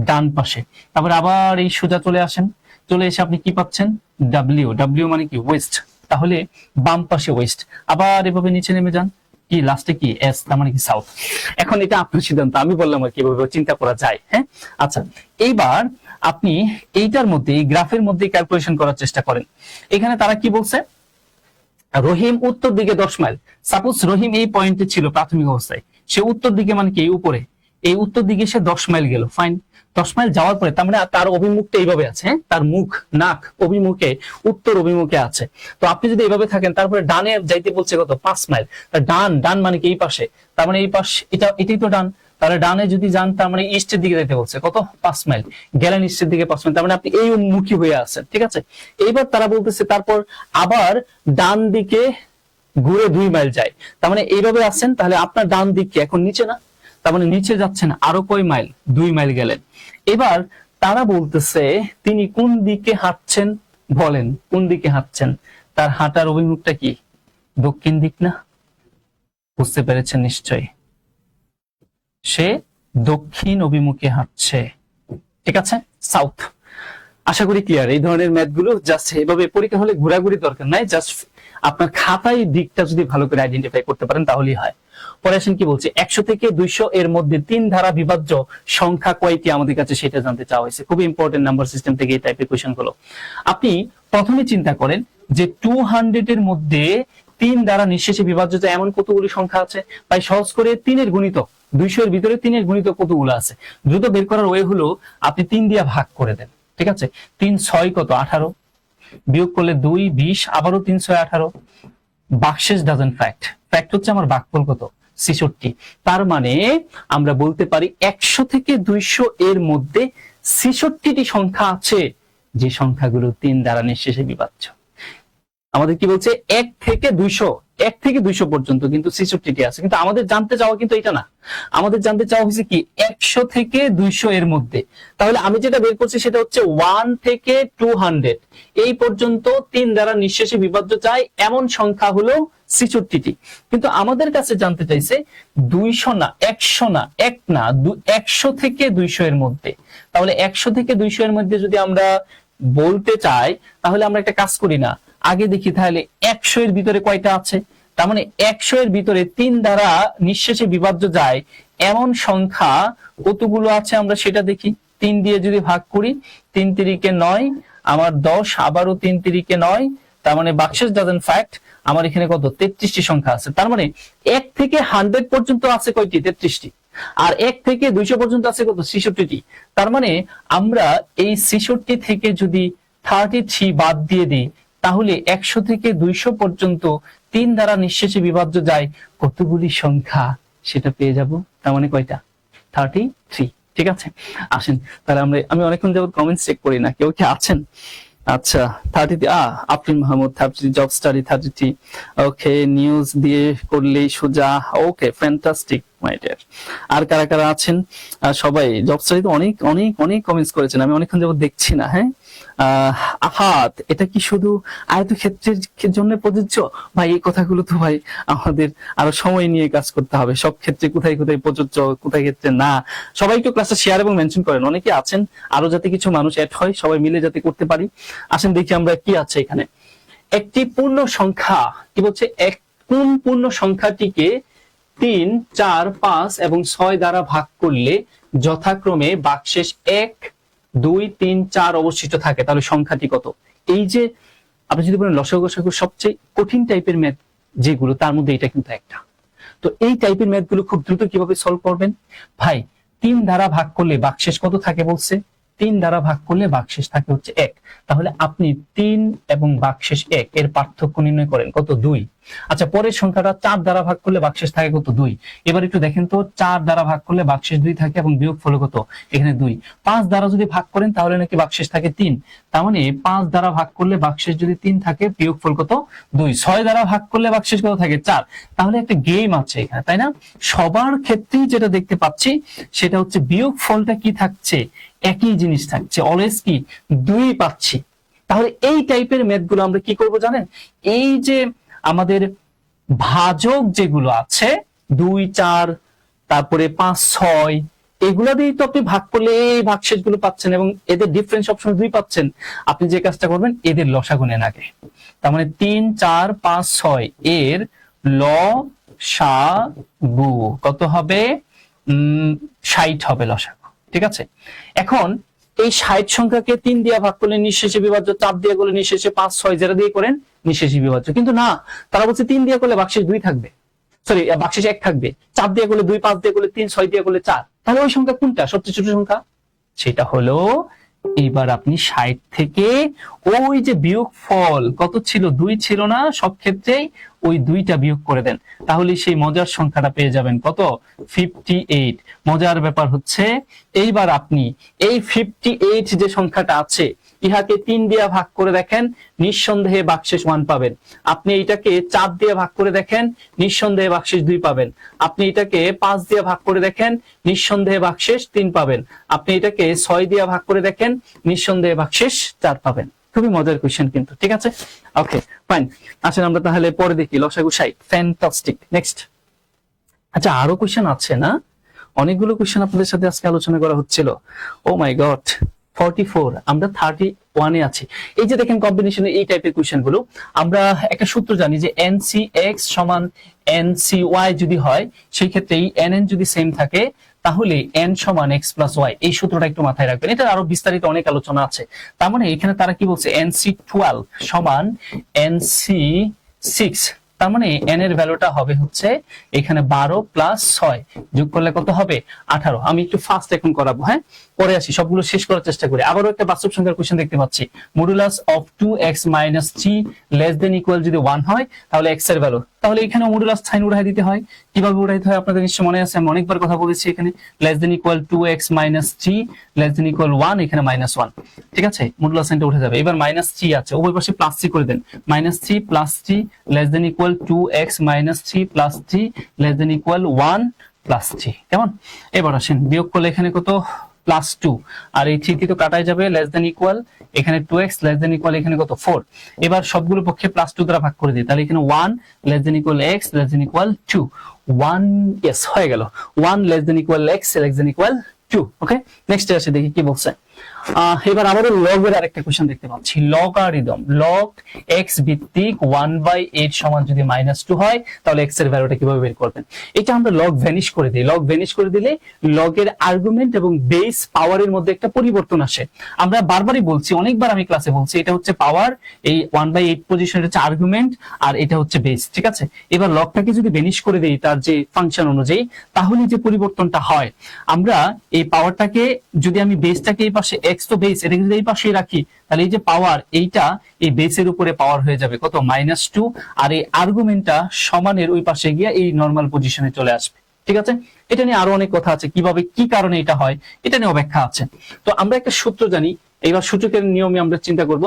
S1: ডান পাশে। তারপরে আবার এই সোজা চলে আসেন, চলে এসে আপনি কি পাচ্ছেন? ডাব্লিউ। ডাব্লিউ মানে কি? ওয়েস্ট, তাহলে বাম পাশে ওয়েস্ট। আবার এভাবে নিচে নেমে যান, কি লাস্টে কি? এস, তার মানে কি? সাউথ। এখন এটা আপনার সিদ্ধান্ত, আমি বললাম আর কিভাবে চিন্তা করা যায়। হ্যাঁ, আচ্ছা, এইবার আপনি এইটার মধ্যে, এই গ্রাফের মধ্যে ক্যালকুলেশন করার চেষ্টা করেন। এখানে তারা কি বলছে? রহিম উত্তর দিকে 10 মাইল। সাপোজ রহিম এই পয়েন্টে ছিল প্রাথমিক অবস্থায়, সে উত্তর দিকে মানে কি? এই উপরে, এই উত্তর দিকে সে 10 মাইল গেল, ফাইন। 10 মাইল যাওয়ার পরে তার মানে তার অভিমুখটা এইভাবে আছে, হ্যাঁ? তার মুখ, নাক অভিমুখে, উত্তর অভিমুখে আছে। তো আপনি যদি এইভাবে থাকেন, তারপরে ডানে যাইতে বলছে কত? 5 মাইল। ডান, ডান মানে কি? এই পাশে, তার মানে এই পাশ, এটাই তো ডান। তাহলে ডানে যদি যান, তার মানে ইস্টের দিকে যাইতে বলছে কত? 5 মাইল। গেলেন ইস্টের দিকে 5 মাইল, তার মানে আপনি এই মুখী হয়ে আছেন, ঠিক আছে? এইবার তারা বলতেছে তারপর আবার ডান দিকে ঘুরে 2 মাইল যায়, তার মানে এইভাবে আছেন। তাহলে আপনার ডান দিক কি এখন নিচে না? তার মানে নিচে যাচ্ছেন আরো কয় মাইল? 2 মাইল গেলেন। এবার তারা বলতেছে তিনি কোন দিকে হাঁটছেন? বলেন কোন দিকে হাঁটছেন? তার হাঁটার অভিমুখটা কি? দক্ষিণ দিক না? বুঝতে পেরেছেন নিশ্চয়ই, সে দক্ষিণ অভিমুখে হাঁটছে, ঠিক আছে? সাউথ। আশা করি ক্লিয়ার। এই ধরনের ম্যাথগুলো জাস্ট এভাবে পরীক্ষা হলে ঘোরাঘুরি দরকার নাই, জাস্ট আপনার খাতায় দিকটা যদি ভালো করে আইডেন্টিফাই করতে পারেন তাহলেই হয়। পরে আসেন কি বলছে, 100 থেকে 200 এর মধ্যে 3 ধারা বিভাজ্য সংখ্যা কয়টি আমাদের কাছে সেটা জানতে চাওয়া হয়েছে। খুবই ইম্পর্টেন্ট নাম্বার সিস্টেম থেকে এই টাইপের কোয়েশ্চেন গুলো। আপনি প্রথমে চিন্তা করেন যে 200 এর মধ্যে 3 দ্বারা নিঃশেষে বিভাজ্য এমন কতগুলি সংখ্যা আছে? তাই সহজ করে 3 এর গুণিতক, 200 এর ভিতরে 3 এর গুণিতক কতগুলো আছে দ্রুত বের করার ওয়ে হলো আপনি 3 দিয়ে ভাগ করে দেন, ঠিক আছে? 3 6 কত? 18, বিয়োগ করলে 2 20, আবারও 3 6 18। বাকশেষ ডাজন্ট ফ্যাক্ট, ফ্যাক্ট হচ্ছে আমার ভাগফল কত? 66। তার মানে আমরা বলতে পারি 100 থেকে 200 এর মধ্যে 66টি সংখ্যা আছে যে সংখ্যাগুলো 3 দ্বারা নিঃশেষে বিভাজ্য। আমাদের কি বলছে 1 থেকে 200 পর্যন্ত কিন্তু 66টি আছে, কিন্তু আমাদের জানতে চাওয়া কিন্তু এটা না, আমাদের জানতে চাওয়া হয়েছে কি 100 থেকে 200 এর মধ্যে। তাহলে আমি যেটা বের করছি সেটা হচ্ছে 1 থেকে 200 এই পর্যন্ত 3 দ্বারা নিঃশেষে বিভাজ্য চাই এমন সংখ্যা হলো 66টি। কিন্তু আমাদের কাছে জানতে চাইছে 200 না, 100 না, 1 না, 100 থেকে 200 এর মধ্যে। তাহলে 100 থেকে 200 এর মধ্যে যদি আমরা বলতে চাই তাহলে আমরা একটা কাজ করি না, আগে দেখি তাহলে 100 এর ভিতরে কয়টা আছে। তার মানে 100 এর ভিতরে 3 দ্বারা নিঃশেষে বিভাজ্য যায় এমন সংখ্যা কতগুলো আছে আমরা সেটা দেখি। 3 দিয়ে যদি ভাগ করি, 3 তিরিকে 9, আমার 10, আবারও 3 তিরিকে 9, তার মানে বাক্সেস ডাজন্ট ফ্যাক্ট, আমার এখানে কত 33টি সংখ্যা আছে। তার মানে 1 থেকে 100 পর্যন্ত আছে কয়টি 33টি, আর 1 থেকে 200 পর্যন্ত আছে কত 66টি। তার মানে আমরা এই 66 থেকে যদি 33 বাদ দিয়ে দিই তাহলে 100 থেকে 200 পর্যন্ত 3 দ্বারা নিঃশেষে বিভাজ্য যায় কতগুলি সংখ্যা সেটা পেয়ে যাব। তার মানে কয়টা 33। ঠিক আছে, আসেন তাহলে আমি অনেকক্ষণ যাবত কমেন্টস চেক করি না, কেউ কি আছেন? আচ্ছা 30 আফরিন মাহমুদ 30 জব স্টাডি 30। ওকে, নিউজ দিয়ে করলেই সোজা। ওকে, ফ্যান্টাস্টিক মাই ডিয়ার। আর কারা কারা আছেন? সবাই জব স্টাডিতে অনেক অনেক অনেক কমেন্টস করেছেন, আমি অনেকক্ষণ যাবত দেখছি না। হ্যাঁ, আহাত, এটা কি শুধু আয়তক্ষেত্রের জন্য প্রযোজ্য? ভাই এই কথাগুলো তো ভাই আমাদের আরো সময় নিয়ে কাজ করতে হবে, সব ক্ষেত্রে কোথায় কোথায় প্রযোজ্য কোথায় ক্ষেত্রে না। সবাই একটু ক্লাসে শেয়ার এবং মেনশন করেন, অনেকে আছেন, আরো যাতে কিছু মানুষ অ্যাড হয়, সবাই মিলে যাতে করতে পারি। আসেন দেখি আমরা কি আছে এখানে। একটি পূর্ণ সংখ্যা কি বলছে, কোন পূর্ণ সংখ্যাটিকে 3, 4, 5 এবং 6 দ্বারা ভাগ করলে যথাক্রমে ভাগশেষ 1, 2, 3, 4 অবশিষ্ট থাকে, তাহলে সংখ্যাটি কত? এই যে আপনি যদি বলেন লসাগু গসাগু সবচেয়ে কঠিন টাইপের ম্যাথ যেগুলো, তার মধ্যে এটা কিন্তু একটা। তো এই টাইপের ম্যাথ গুলো খুব দ্রুত কিভাবে সলভ করবেন ভাই? 3 দ্বারা ভাগ করলে ভাগশেষ কত থাকে বলছে? 3 দ্বারা ভাগ করলে ভাগশেষ থাকে হচ্ছে 1। তাহলে আপনি 3 এবং ভাগশেষ 1 এর পার্থক্য নির্ণয় করেন কত 2। আচ্ছা, পরের সংখ্যাটা 4 দ্বারা ভাগ করলে ভাগশেষ থাকে কত 2। এবার একটু দেখেন তো, 4 দ্বারা ভাগ করলে ভাগশেষ 2 থাকে এবং বিয়োগফল কত এখানে 2। 5 দ্বারা যদি ভাগ করেন তাহলে নাকি ভাগশেষ থাকে 3। তার মানে 5 দ্বারা ভাগ করলে ভাগশেষ যদি 3 থাকে, বিয়োগফল কত 2। 6 দ্বারা ভাগ করলে ভাগশেষ কত থাকে 4। তাহলে একটা গেম আছে এখানে, তাই না? সবার ক্ষেত্রেই যেটা দেখতে পাচ্ছি সেটা হচ্ছে বিয়োগফলটা কি থাকছে, একই জিনিস থাকছে, অলওয়েজ কি 2 পাচ্ছি। তাহলে এই টাইপের ম্যাথ গুলো আমরা কি করব জানেন? এই যে আমাদের ভাজক যেগুলো আছে 2, 4, তারপরে 5, 6, এগুলা দিয়ে তো আপনি ভাগ করলে এই ভাগশেষ গুলো পাচ্ছেন এবং এদের ডিফারেন্স সবসময় 2 পাচ্ছেন। আপনি যে কাজটা করবেন এদের লসাগু নেন আগে। তার মানে 3, 4, 5, 6 এর লসাগু কত হবে? 60 হবে লসাগু। ঠিক আছে, এখন এই 60 সংখ্যাকে 3 দিয়ে ভাগ করলে নিঃশেষে বিভাজ্য, 4 দিয়ে করলে নিঃশেষে 5, 6 যেটা দিয়ে করেন নিঃশেষে বিভাজ্য। কিন্তু না, তারা বলছে 3 দিয়ে করলে ভাগশেষ 2 থাকবে, সরি ভাগশেষ 1 থাকবে, 4 দিয়ে করলে 2, 5 দিয়ে করলে 3, 6 দিয়ে করলে 4। তাহলে ওই সংখ্যা কোনটা সবচেয়ে ছোট সংখ্যা? সেটা হলো, এইবার আপনি 60 থেকে ওই যে বিয়োগফল কত ছিল 2 ছিল না, সব ক্ষেত্রেই ওই 2টা বিয়োগ করে দেন, তাহলে সেই মজার সংখ্যাটা পেয়ে যাবেন কত 58। মজার ব্যাপার হচ্ছে এইবার আপনি এই 58 যে সংখ্যাটা আছে ইহাকে 3 দিয়ে ভাগ করে দেখেন, নিঃসন্দেহে ভাগশেষ 1 পাবেন। আপনি এটাকে 4 দিয়ে ভাগ করে দেখেন, নিঃসন্দেহে ভাগশেষ 2 পাবেন। আপনি এটাকে 5 দিয়ে ভাগ করে দেখেন, নিঃসন্দেহে ভাগশেষ 3 পাবেন। আপনি এটাকে 6 দিয়ে ভাগ করে দেখেন, নিঃসন্দেহে ভাগশেষ 4 পাবেন। খুবই মজার কোশ্চেন কিন্তু, ঠিক আছে? ওকে ফাইন, আসেন আমরা তাহলে পরে দেখি লসাগু 60। Fantastic, next. আচ্ছা, আরো কোশ্চেন আছে না? অনেকগুলো কোশ্চেন আপনাদের সাথে আজকে আলোচনা করা হচ্ছিল। ও মাই গড, 44, আমরা 31 এ আছি। এই যে দেখেন কম্বিনেশনে এই টাইপের কোশ্চেন গুলো, আমরা একটা সূত্র জানি যে NCX সমান NCY যদি হয়, সেই ক্ষেত্রে এই NN যদি সেম থাকে তাহলে N সমান X প্লাস Y। এই সূত্রটা একটু মাথায় রাখবেন, এটা আরো বিস্তারিত অনেক আলোচনা আছে। তার মানে এখানে তারা কি বলছে, NC12 সমান NC6, তার মানে n এর ভ্যালুটা হবে হচ্ছে এখানে 12 প্লাস 6 যোগ করলে কত হবে 18। আমি একটু ফাস্ট এখন করাবো, হ্যাঁ পরে আসি, সবগুলো শেষ করার চেষ্টা করি। আবারও একটা বাস্তব সংখ্যার কোশ্চেন দেখতে পাচ্ছি, modulus of 2x minus 3 less than equal যদি 1 হয় তাহলে x এর ভ্যালু, তাহলে এখানে মডুলাস সাইন উঠাই দিতে হয়। কিভাবে উঠাইতে হয় আপনাদের নিশ্চয় মনে আছে, আমি অনেকবার কথা বলেছি। এখানে less than equal 2x minus 3 less than equal 1, এখানে -1, ঠিক আছে, মডুলাস সাইনটা উঠে যাবে। এবার -3 আছে, উভয় পাশে +3 করে দেন, -3 plus 3 less than equal 2x minus 3 plus 3 less than equal 1 plus 3, কেমন? এবার আসেন বিয়োগ করলে এখানে কত +2, আর এই 3 তো কাটাই যাবে, লেস দেন ইকুয়াল এখানে 2x লেস দেন ইকুয়াল এখানে কত 4। এবার সবগুলো পক্ষে +2 দ্বারা ভাগ করে দিই, তাহলে এখানে 1 less than equal x less than equal 2, 1 yes হয়ে গেল, 1 less than equal x less than equal 2। ওকে, নেক্সট আসে দেখি কি বলছে। এবার আমাদের লগের আরেকটা কোশ্চেন দেখতে পাচ্ছি, লগারিদম লগ x ভিত্তিক 1/8 সমান যদি -2 হয় তাহলে x এর ভ্যালুটা কিভাবে বের করবেন? এটা আমরা লগ ভ্যানিশ করে দিই, লগ ভ্যানিশ করে দিলে লগের আর্গুমেন্ট এবং বেস পাওয়ারের মধ্যে একটা পরিবর্তন আসে। আমরা বারবারই বলছি, অনেকবার আমি ক্লাসে বলছি, এটা হচ্ছে পাওয়ার, এই 1/8 পজিশনের হচ্ছে আর্গুমেন্ট, আর এটা হচ্ছে বেস, ঠিক আছে। এবার লগটাকে যদি ভ্যানিশ করে দেই তার যে ফাংশন অনুযায়ী, তাহলে যে পরিবর্তনটা হয়, আমরা এই পাওয়ারটাকে যদি আমি বেসটাকে এই পাশে x তো বেস, এটাকে যদি এই পাশে রাখি তাহলে এই যে পাওয়ার, এইটা এই বেসের উপরে পাওয়ার হয়ে যাবে কত -2, আর এই আর্গুমেন্টটা সমানের ওই পাশে গিয়ে এই নরমাল পজিশনে চলে আসবে, ঠিক আছে। এটা নিয়ে আরো অনেক কথা আছে, কিভাবে কি কারণে এটা হয় এটা নিয়ে ব্যাখ্যা আছে। তো আমরা একটা সূত্র জানি, এইবার সূচকের নিয়মে আমরা চিন্তা করব।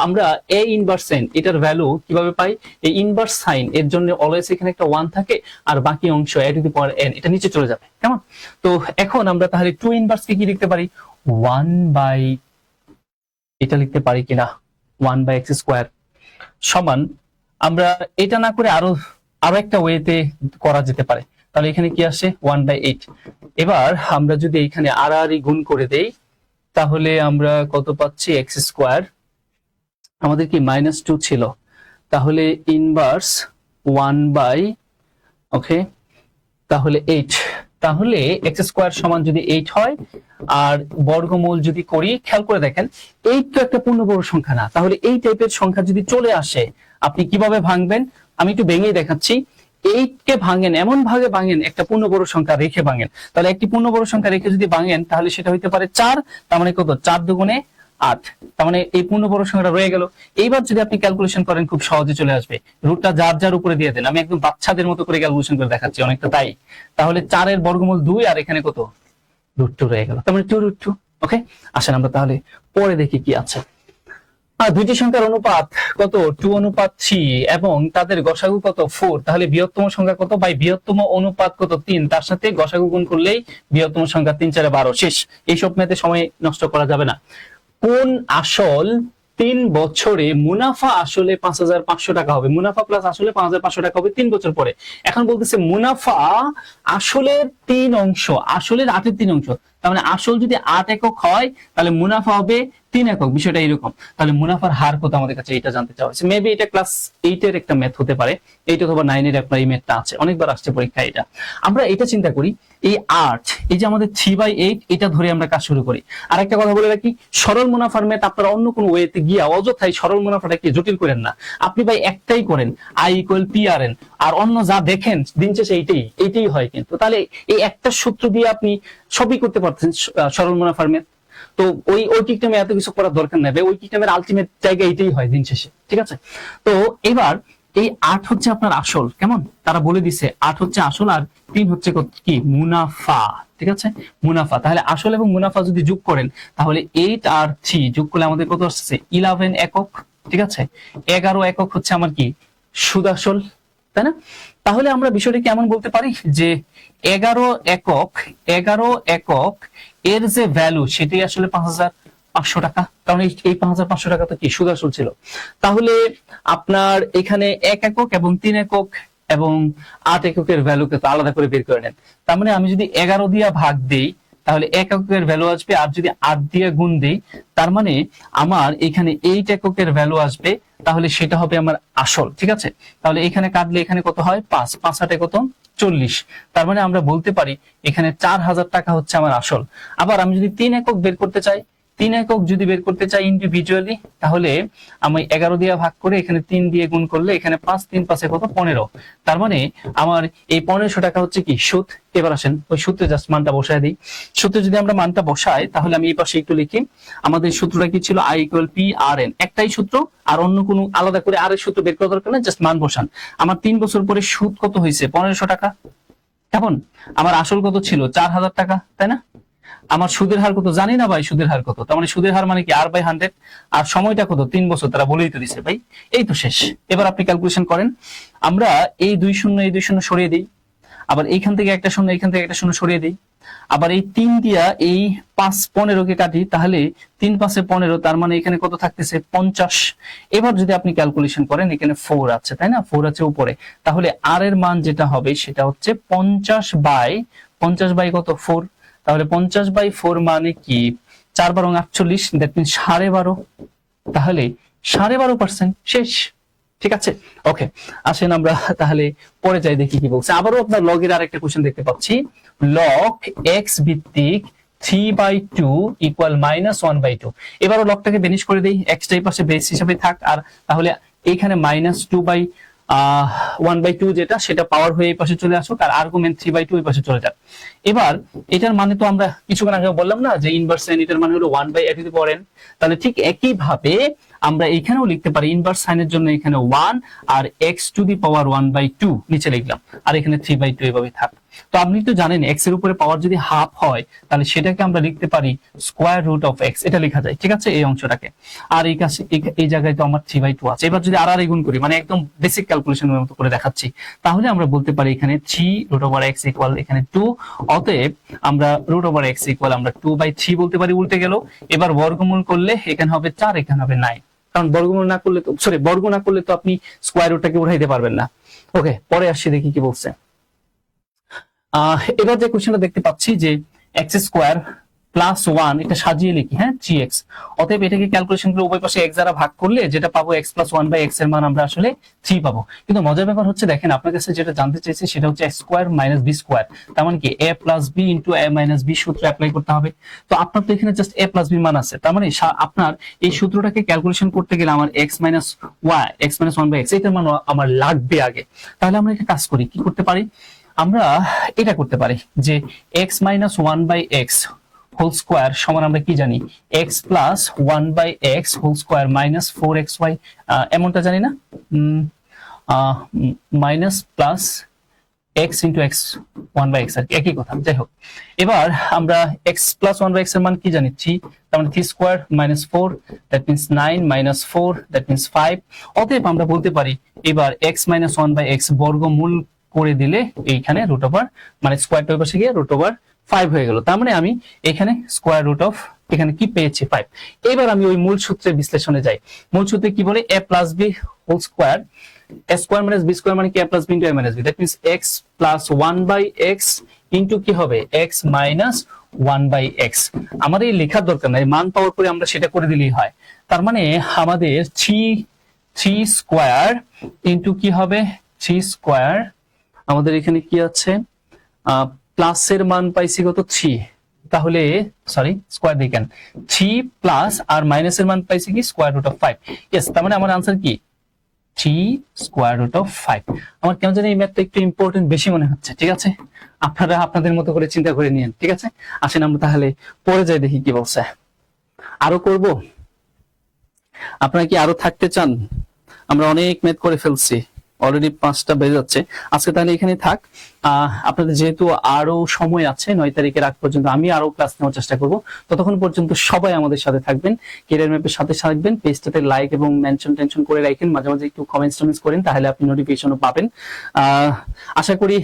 S1: আমরা a ইনভার্স সাইন এটার ভ্যালু কিভাবে পাই? এই ইনভার্স সাইন এর জন্য অলওয়েজ এখানে একটা 1 থাকে, আর বাকি অংশ a to the power n এটা নিচে চলে যাবে, কেমন? তো এখন আমরা তাহলে 2 ইনভার্স কে কি লিখতে পারি? 1 বাই, এটা লিখতে পারি কিনা 1/x² সমান, আমরা এটা না করে আরো একটা ওয়েতে করা যেতে পারে। তাহলে এখানে কি আসে 1/8। এবার আমরা যদি এখানে আর গুণ করে দেই তাহলে আমরা কত পাচ্ছি x², আমাদের কি -2 ছিল, তাহলে ইনভার্স 1 ওকে তাহলে 8, তাহলে x² সমান যদি 8 হয় আর বর্গমূল যদি করি, খেয়াল করে দেখেন 8 তো একটা পূর্ণবর্গ সংখ্যা না, তাহলে এই টাইপের সংখ্যা যদি চলে আসে আপনি কিভাবে ভাঙবেন আমি একটু ভেঙেই দেখাচ্ছি। 8 কে ভাঙেন, এমন ভাবে ভাঙেন একটা পূর্ণবর্গ সংখ্যা রেখে ভাঙেন, তাহলে একটি পূর্ণবর্গ সংখ্যা রেখে যদি ভাঙেন তাহলে সেটা হইতে পারে 4, তার মানে কত 4 দুগুণে 8, তার মানে এই পূর্ণবর্গ সংখ্যাটা রয়ে গেল। এইবার যদি আপনি ক্যালকুলেশন করেন খুব সহজে চলে আসবে, রুটটা যার যার উপরে দিয়ে দেন, আমি একদম বাচ্চাদের মতো করে ক্যালকুলেশন করে দেখাচ্ছি অনেকটা তাই। তাহলে 4 এর বর্গমূল 2 আর এখানে কত √2 রয়ে গেল, তার মানে 2√2। ওকে, আসেন আমরা তাহলে পরে দেখি কি আছে। দুইটি সংখ্যার অনুপাত কত 2:3 এবং তাদের গসাগু কত 4, তাহলে বৃহত্তম সংখ্যা কত বাই বৃহত্তম অনুপাত কত 3, তার সাথে গসাগু গুণ করলেই বৃহত্তম সংখ্যা 3 4 12 শেষ। এইসব মেতে সময় নষ্ট করা যাবে না। কোন আসল 3 বছরে মুনাফা আসলে 5,500 টাকা হবে? মুনাফা প্লাস আসলে 5,500 টাকা হবে 3 বছর পরে। এখন বলতেছে মুনাফা আসলের 3 অংশ, আসলের 8-এর 3 অংশ, তার মানে আসল যদি 8 একক হয় তাহলে মুনাফা হবে 3 একক, বিষয়টা এরকম। তাহলে মুনাফার হার কত আমাদের কাছে এটা জানতে চাওয়া হয়েছে। মেবি এটা ক্লাস 8 এর একটা ম্যাথ হতে পারে, 8 অথবা 9 এর আপনার এই ম্যাথটা আছে, অনেকবার আসছে পরীক্ষায় এটা। আমরা এটা চিন্তা করি, এই 8, এই যে আমাদের 3/8 এটা ধরে আমরা কাজ শুরু করি। আর একটা কথা বলে রাখি, সরল মুনাফার ম্যাথ আপনারা অন্য কোনো ওয়েতে গিয়া অযথাই সরল মুনাফাটাকে জটিল করেন না, আপনি ভাই একটাই করেন, I = PRN, আর অন্য যা দেখেন দিন শেষে এইটাই হয়। কিন্তু তাহলে এই একটা সূত্র দিয়ে আপনি সবই করতে পারতেন সরল মুনাফার ম্যাথ। তো ওই ঐকিকটামে এত কিছু করার দরকার নেই, ঐকিকটামের আলটিমেট জায়গা এটাই হয় দিন শেষে, ঠিক আছে। তো এবার এই 8 হচ্ছে আপনার আসল, কেমন তারা বলে দিছে 8 হচ্ছে আসল আর 3 হচ্ছে কি মুনাফা, ঠিক আছে মুনাফা। তাহলে আসল এবং মুনাফা যদি যোগ করেন তাহলে 8 আর 3 যোগ করলে আমাদের কত আসছে 11 একক, ঠিক আছে। 11 একক হচ্ছে আমার কি সুদ আসল, তাই না? তাহলে আমরা বিষয়টা কেমন বলতে পারি যে 11 একক এর যে ভ্যালু সেটাই আসলে 5,500 টাকা, কারণ এই 5,500 টাকা তো কি সুদ আসল ছিল। তাহলে আপনার এখানে 1 একক এবং 3 একক এবং 8 এককের ভ্যালুকে তো আলাদা করে বের করে নেন। তার মানে আমি যদি 11 দিয়ে ভাগ দেই তাহলে 1 এককের ভ্যালু আসবে, আর যদি 8 দিয়ে গুণ দেই তার মানে আমার এখানে 8 এককের ভ্যালু আসবে, তাহলে সেটা হবে আমার আসল, ঠিক আছে। তাহলে এখানে কাটলে এখানে কত হয় 5, 5 8 কত 40, তার মানে আমরা বলতে পারি এখানে 4,000 টাকা হচ্ছে আমার আসল। আবার আমি যদি 3 একক বের করতে চাই, 3 একক যদি বের করতে চাই ইন্ডিভিজুয়ালি, তাহলে আমি 11 দিয়ে ভাগ করে এখানে 3 দিয়ে গুণ করলে এখানে 5 3 5 কত 15। তার মানে আমার এই 1500 টাকা হচ্ছে কি সুদ। এবার আসেন ওই সূত্রে জাস্ট মানটা বসায় দিই। সূত্রে যদি আমরা মানটা বসাই তাহলে আমি এই পাশে একটু লিখি। আমাদের সূত্রটা কি ছিল? I = P R N, একটাই সূত্র, আর অন্য কোনো আলাদা করে আর এর সূত্র বের করার দরকার নেই, জাস্ট মান বসান। আমার 3 বছর পরে সুদ কত হয়েছে? 1500 টাকা। এখন আমার আসল কত ছিল? 4000 টাকা, তাই না? আমার সুদের হার কত জানি না ভাই, সুদের হার কত? তার মানে সুদের হার মানে কি R/100, আর সময়টা কত? 3 বছর। তারা বলেই তো দিছে ভাই। এই তো শেষ। এবার আপনি ক্যালকুলেশন করেন। আমরা এই 2 শূন্য এই 2 শূন্য সরিয়ে দিই, আবার এইখান থেকে একটা শূন্য এইখান থেকে একটা শূন্য সরিয়ে দিই, আবার এই 3 দিয়া এই 5 15 কে কাটি, তাহলে 3 5 15, তার মানে এখানে কত থাকতেছে? 50। এবার যদি আপনি ক্যালকুলেশন করেন এখানে 4 আছে, তাই না? 4 আছে উপরে, তাহলে আর এর মান যেটা হবে সেটা হচ্ছে 50 বাই কত? 4। তাহলে 50/4 মানে কি? 4 12 48, দ্যাট মিন্স 12.5। তাহলে 12.5% শেষ। ঠিক আছে, ওকে। আসেন আমরা তাহলে পরে যাই, দেখি কি বলছে। আবারও আপনার লগের আরেকটা কোশ্চেন দেখতে পাচ্ছি। লগ x ভিত্তিক 3/2 ইকুয়াল -1/2। এবারও লগটাকে বেনিশ করে দেই, x টাই পাশে বেস হিসেবে থাক, আর তাহলে এখানে -2/1/2 যেটা, সেটা পাওয়ার হয়ে এই পাশে চলে আসুক, আর আর্গুমেন্ট 3/2 এই পাশে চলে যাক। এবার এটার মানে তো আমরা কিছুক্ষণ আগে বললাম না যে ইনভার্স সাইন, এটার মানে হলো 1/n। তাহলে ঠিক একই ভাবে আমরা এখানেও লিখতে পারি ইনভার্স সাইনের জন্য এখানে 1 আর x⁻1/2 নিচে লিখলাম, আর এখানে 3/2 এভাবে থাক। তো আপনি তো জানেন x এর উপরে পাওয়ার যদি হাফ হয় তাহলে সেটাকে আমরা লিখতে পারি স্কয়ার রুট অফ x, এটা লেখা যায়। ঠিক আছে, এই অংশটাকে। আর এই কাছে এই জায়গায় তো আমার 3/2 আছে। এবার যদি আর গুণ করি, মানে একদম বেসিক ক্যালকুলেশনের মতো করে দেখাচ্ছি, তাহলে আমরা বলতে পারি এখানে 3√x ইকুয়াল এখানে 2। অতএব আমরা √x ইকুয়াল আমরা 2/3 বলতে পারি। উল্টে গেল। এবার বর্গমূল করলে এখানে হবে 4, এখানে হবে 9, কারণ বর্গমূল না করলে তো বর্গ না করলে তো আপনি স্কয়ার রুটটাকে উঠাইতে পারবেন না। ওকে, পরে আসছি, দেখি কি বলছে। এবার যে কোশ্চেনটা দেখতে পাচ্ছি যে x² + 1, এটা সাজিয়ে লিখি, হ্যাঁ, 3x। অতএব এটাকে ক্যালকুলেশন করে উভয় পাশে x দ্বারা ভাগ করলে যেটা পাবো x + 1/x এর মান আমরা আসলে 3 পাবো। কিন্তু মজার ব্যাপার হচ্ছে, দেখেন আপনার কাছে যেটা জানতে চাইছে সেটা হচ্ছে x² - b²। তার মানে কি a + b * a - b সূত্র অ্যাপ্লাই করতে হবে। তো আপনার তো এখানে জাস্ট a + b মান আছে, তার মানে আপনার এই সূত্রটাকে ক্যালকুলেশন করতে গেলে আমার x - x - 1/x এটার মান আমার লাগবে আগে। তাহলে আমরা একটা কাজ করি, কি করতে পারি? আমরা এটা করতে পারি যে x - 1/x হোল স্কয়ার সমান আমরা কি জানি? x + 1/x whole square - 4xy, এমনটা জানি না? Minus plus x * x 1/x, আর একই কথা। যাই হোক, এবার আমরা x + 1/x এর মান কি জানি? 3, তার মানে 3² - 4, দ্যাট মিন্স 9 - 4, দ্যাট মিন্স 5। অতএব আমরা বলতে পারি এবার x - 1/x বর্গমূল করে দিলে এইখানে রুট ওভার, মানে স্কয়ারটা ওই পাশে গিয়ে √5 হয়ে গেল। তার মানে আমি এখানে স্কয়ার রুট অফ এখানে কি পেয়েছি? 5। এবার আমি ওই মূল সূত্রের বিশ্লেষণে যাই। মূল সূত্রে কি বলে? a + b whole square, a² - b² মানে কি? a + b * a - b, that means x + 1/x into কি হবে? x - 1/x। আমাদের এই লেখার দরকার নাই, মান পাওয়ার পরে আমরা সেটা করে দিলেই হয়। তার মানে আমাদের 3 স্কয়ার ইনটু কি হবে? 3 স্কয়ার, আমাদের এখানে কি আছে? প্লাসের মান পাইছি কত? 3। তাহলে সরি, স্কয়ার দেখেন, 3 প্লাস আর মাইনাসের মান পাইছি কি? Square root of 5। ইয়েস, তার মানে আমার आंसर কি? 3 স্কয়ার রুট অফ 5। আমার কেন জানি এই ম্যাথটা একটু ইম্পর্টেন্ট বেশি মনে হচ্ছে। ঠিক আছে, আপনারা আপনাদের মতো করে চিন্তা করে নিন। ঠিক আছে, আসেন আমরা তাহলে পরে যাই, দেখি কি বলছে। আরো করব? আপনারা কি আরো থাকতে চান? আমরা অনেক ম্যাথ করে ফেলছি, অলরেডি 5টা বেজে যাচ্ছে। আজকে তাহলে এখানে থাক। আপনাদের যেহেতু আরো সময় আছে 9 তারিখের আগ পর্যন্ত, আমি আরো ক্লাস নেওয়ার চেষ্টা করব। ততক্ষণ পর্যন্ত সবাই আমাদের সাথে থাকবেন, ক্যারিয়ার ম্যাপের সাথে থাকবেন। পেজটাতে লাইক এবং মেনশন করে রাখেন, মাঝে মাঝে একটু কমেন্টস করেন, তাহলে আপনি নোটিফিকেশনও পাবেন। আশা করি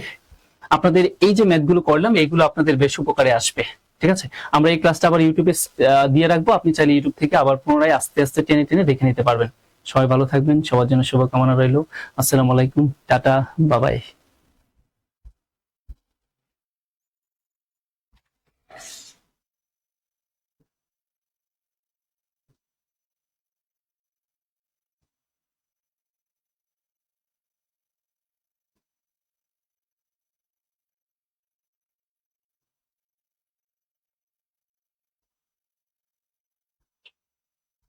S1: আপনাদের এই যে ম্যাথগুলো করলাম এইগুলো আপনাদের বেশ উপকারে আসবে। ঠিক আছে, আমরা এই ক্লাসটা আবার ইউটিউবে দিয়ে রাখবো, আপনি চাইলে ইউটিউব থেকে আবার পুনরায় আস্তে আস্তে টেনে দেখে নিতে পারবেন। সবাই ভালো থাকবেন, সবার জন্য শুভকামনা রইল। আসসালামু আলাইকুম, টাটা, বাবাই।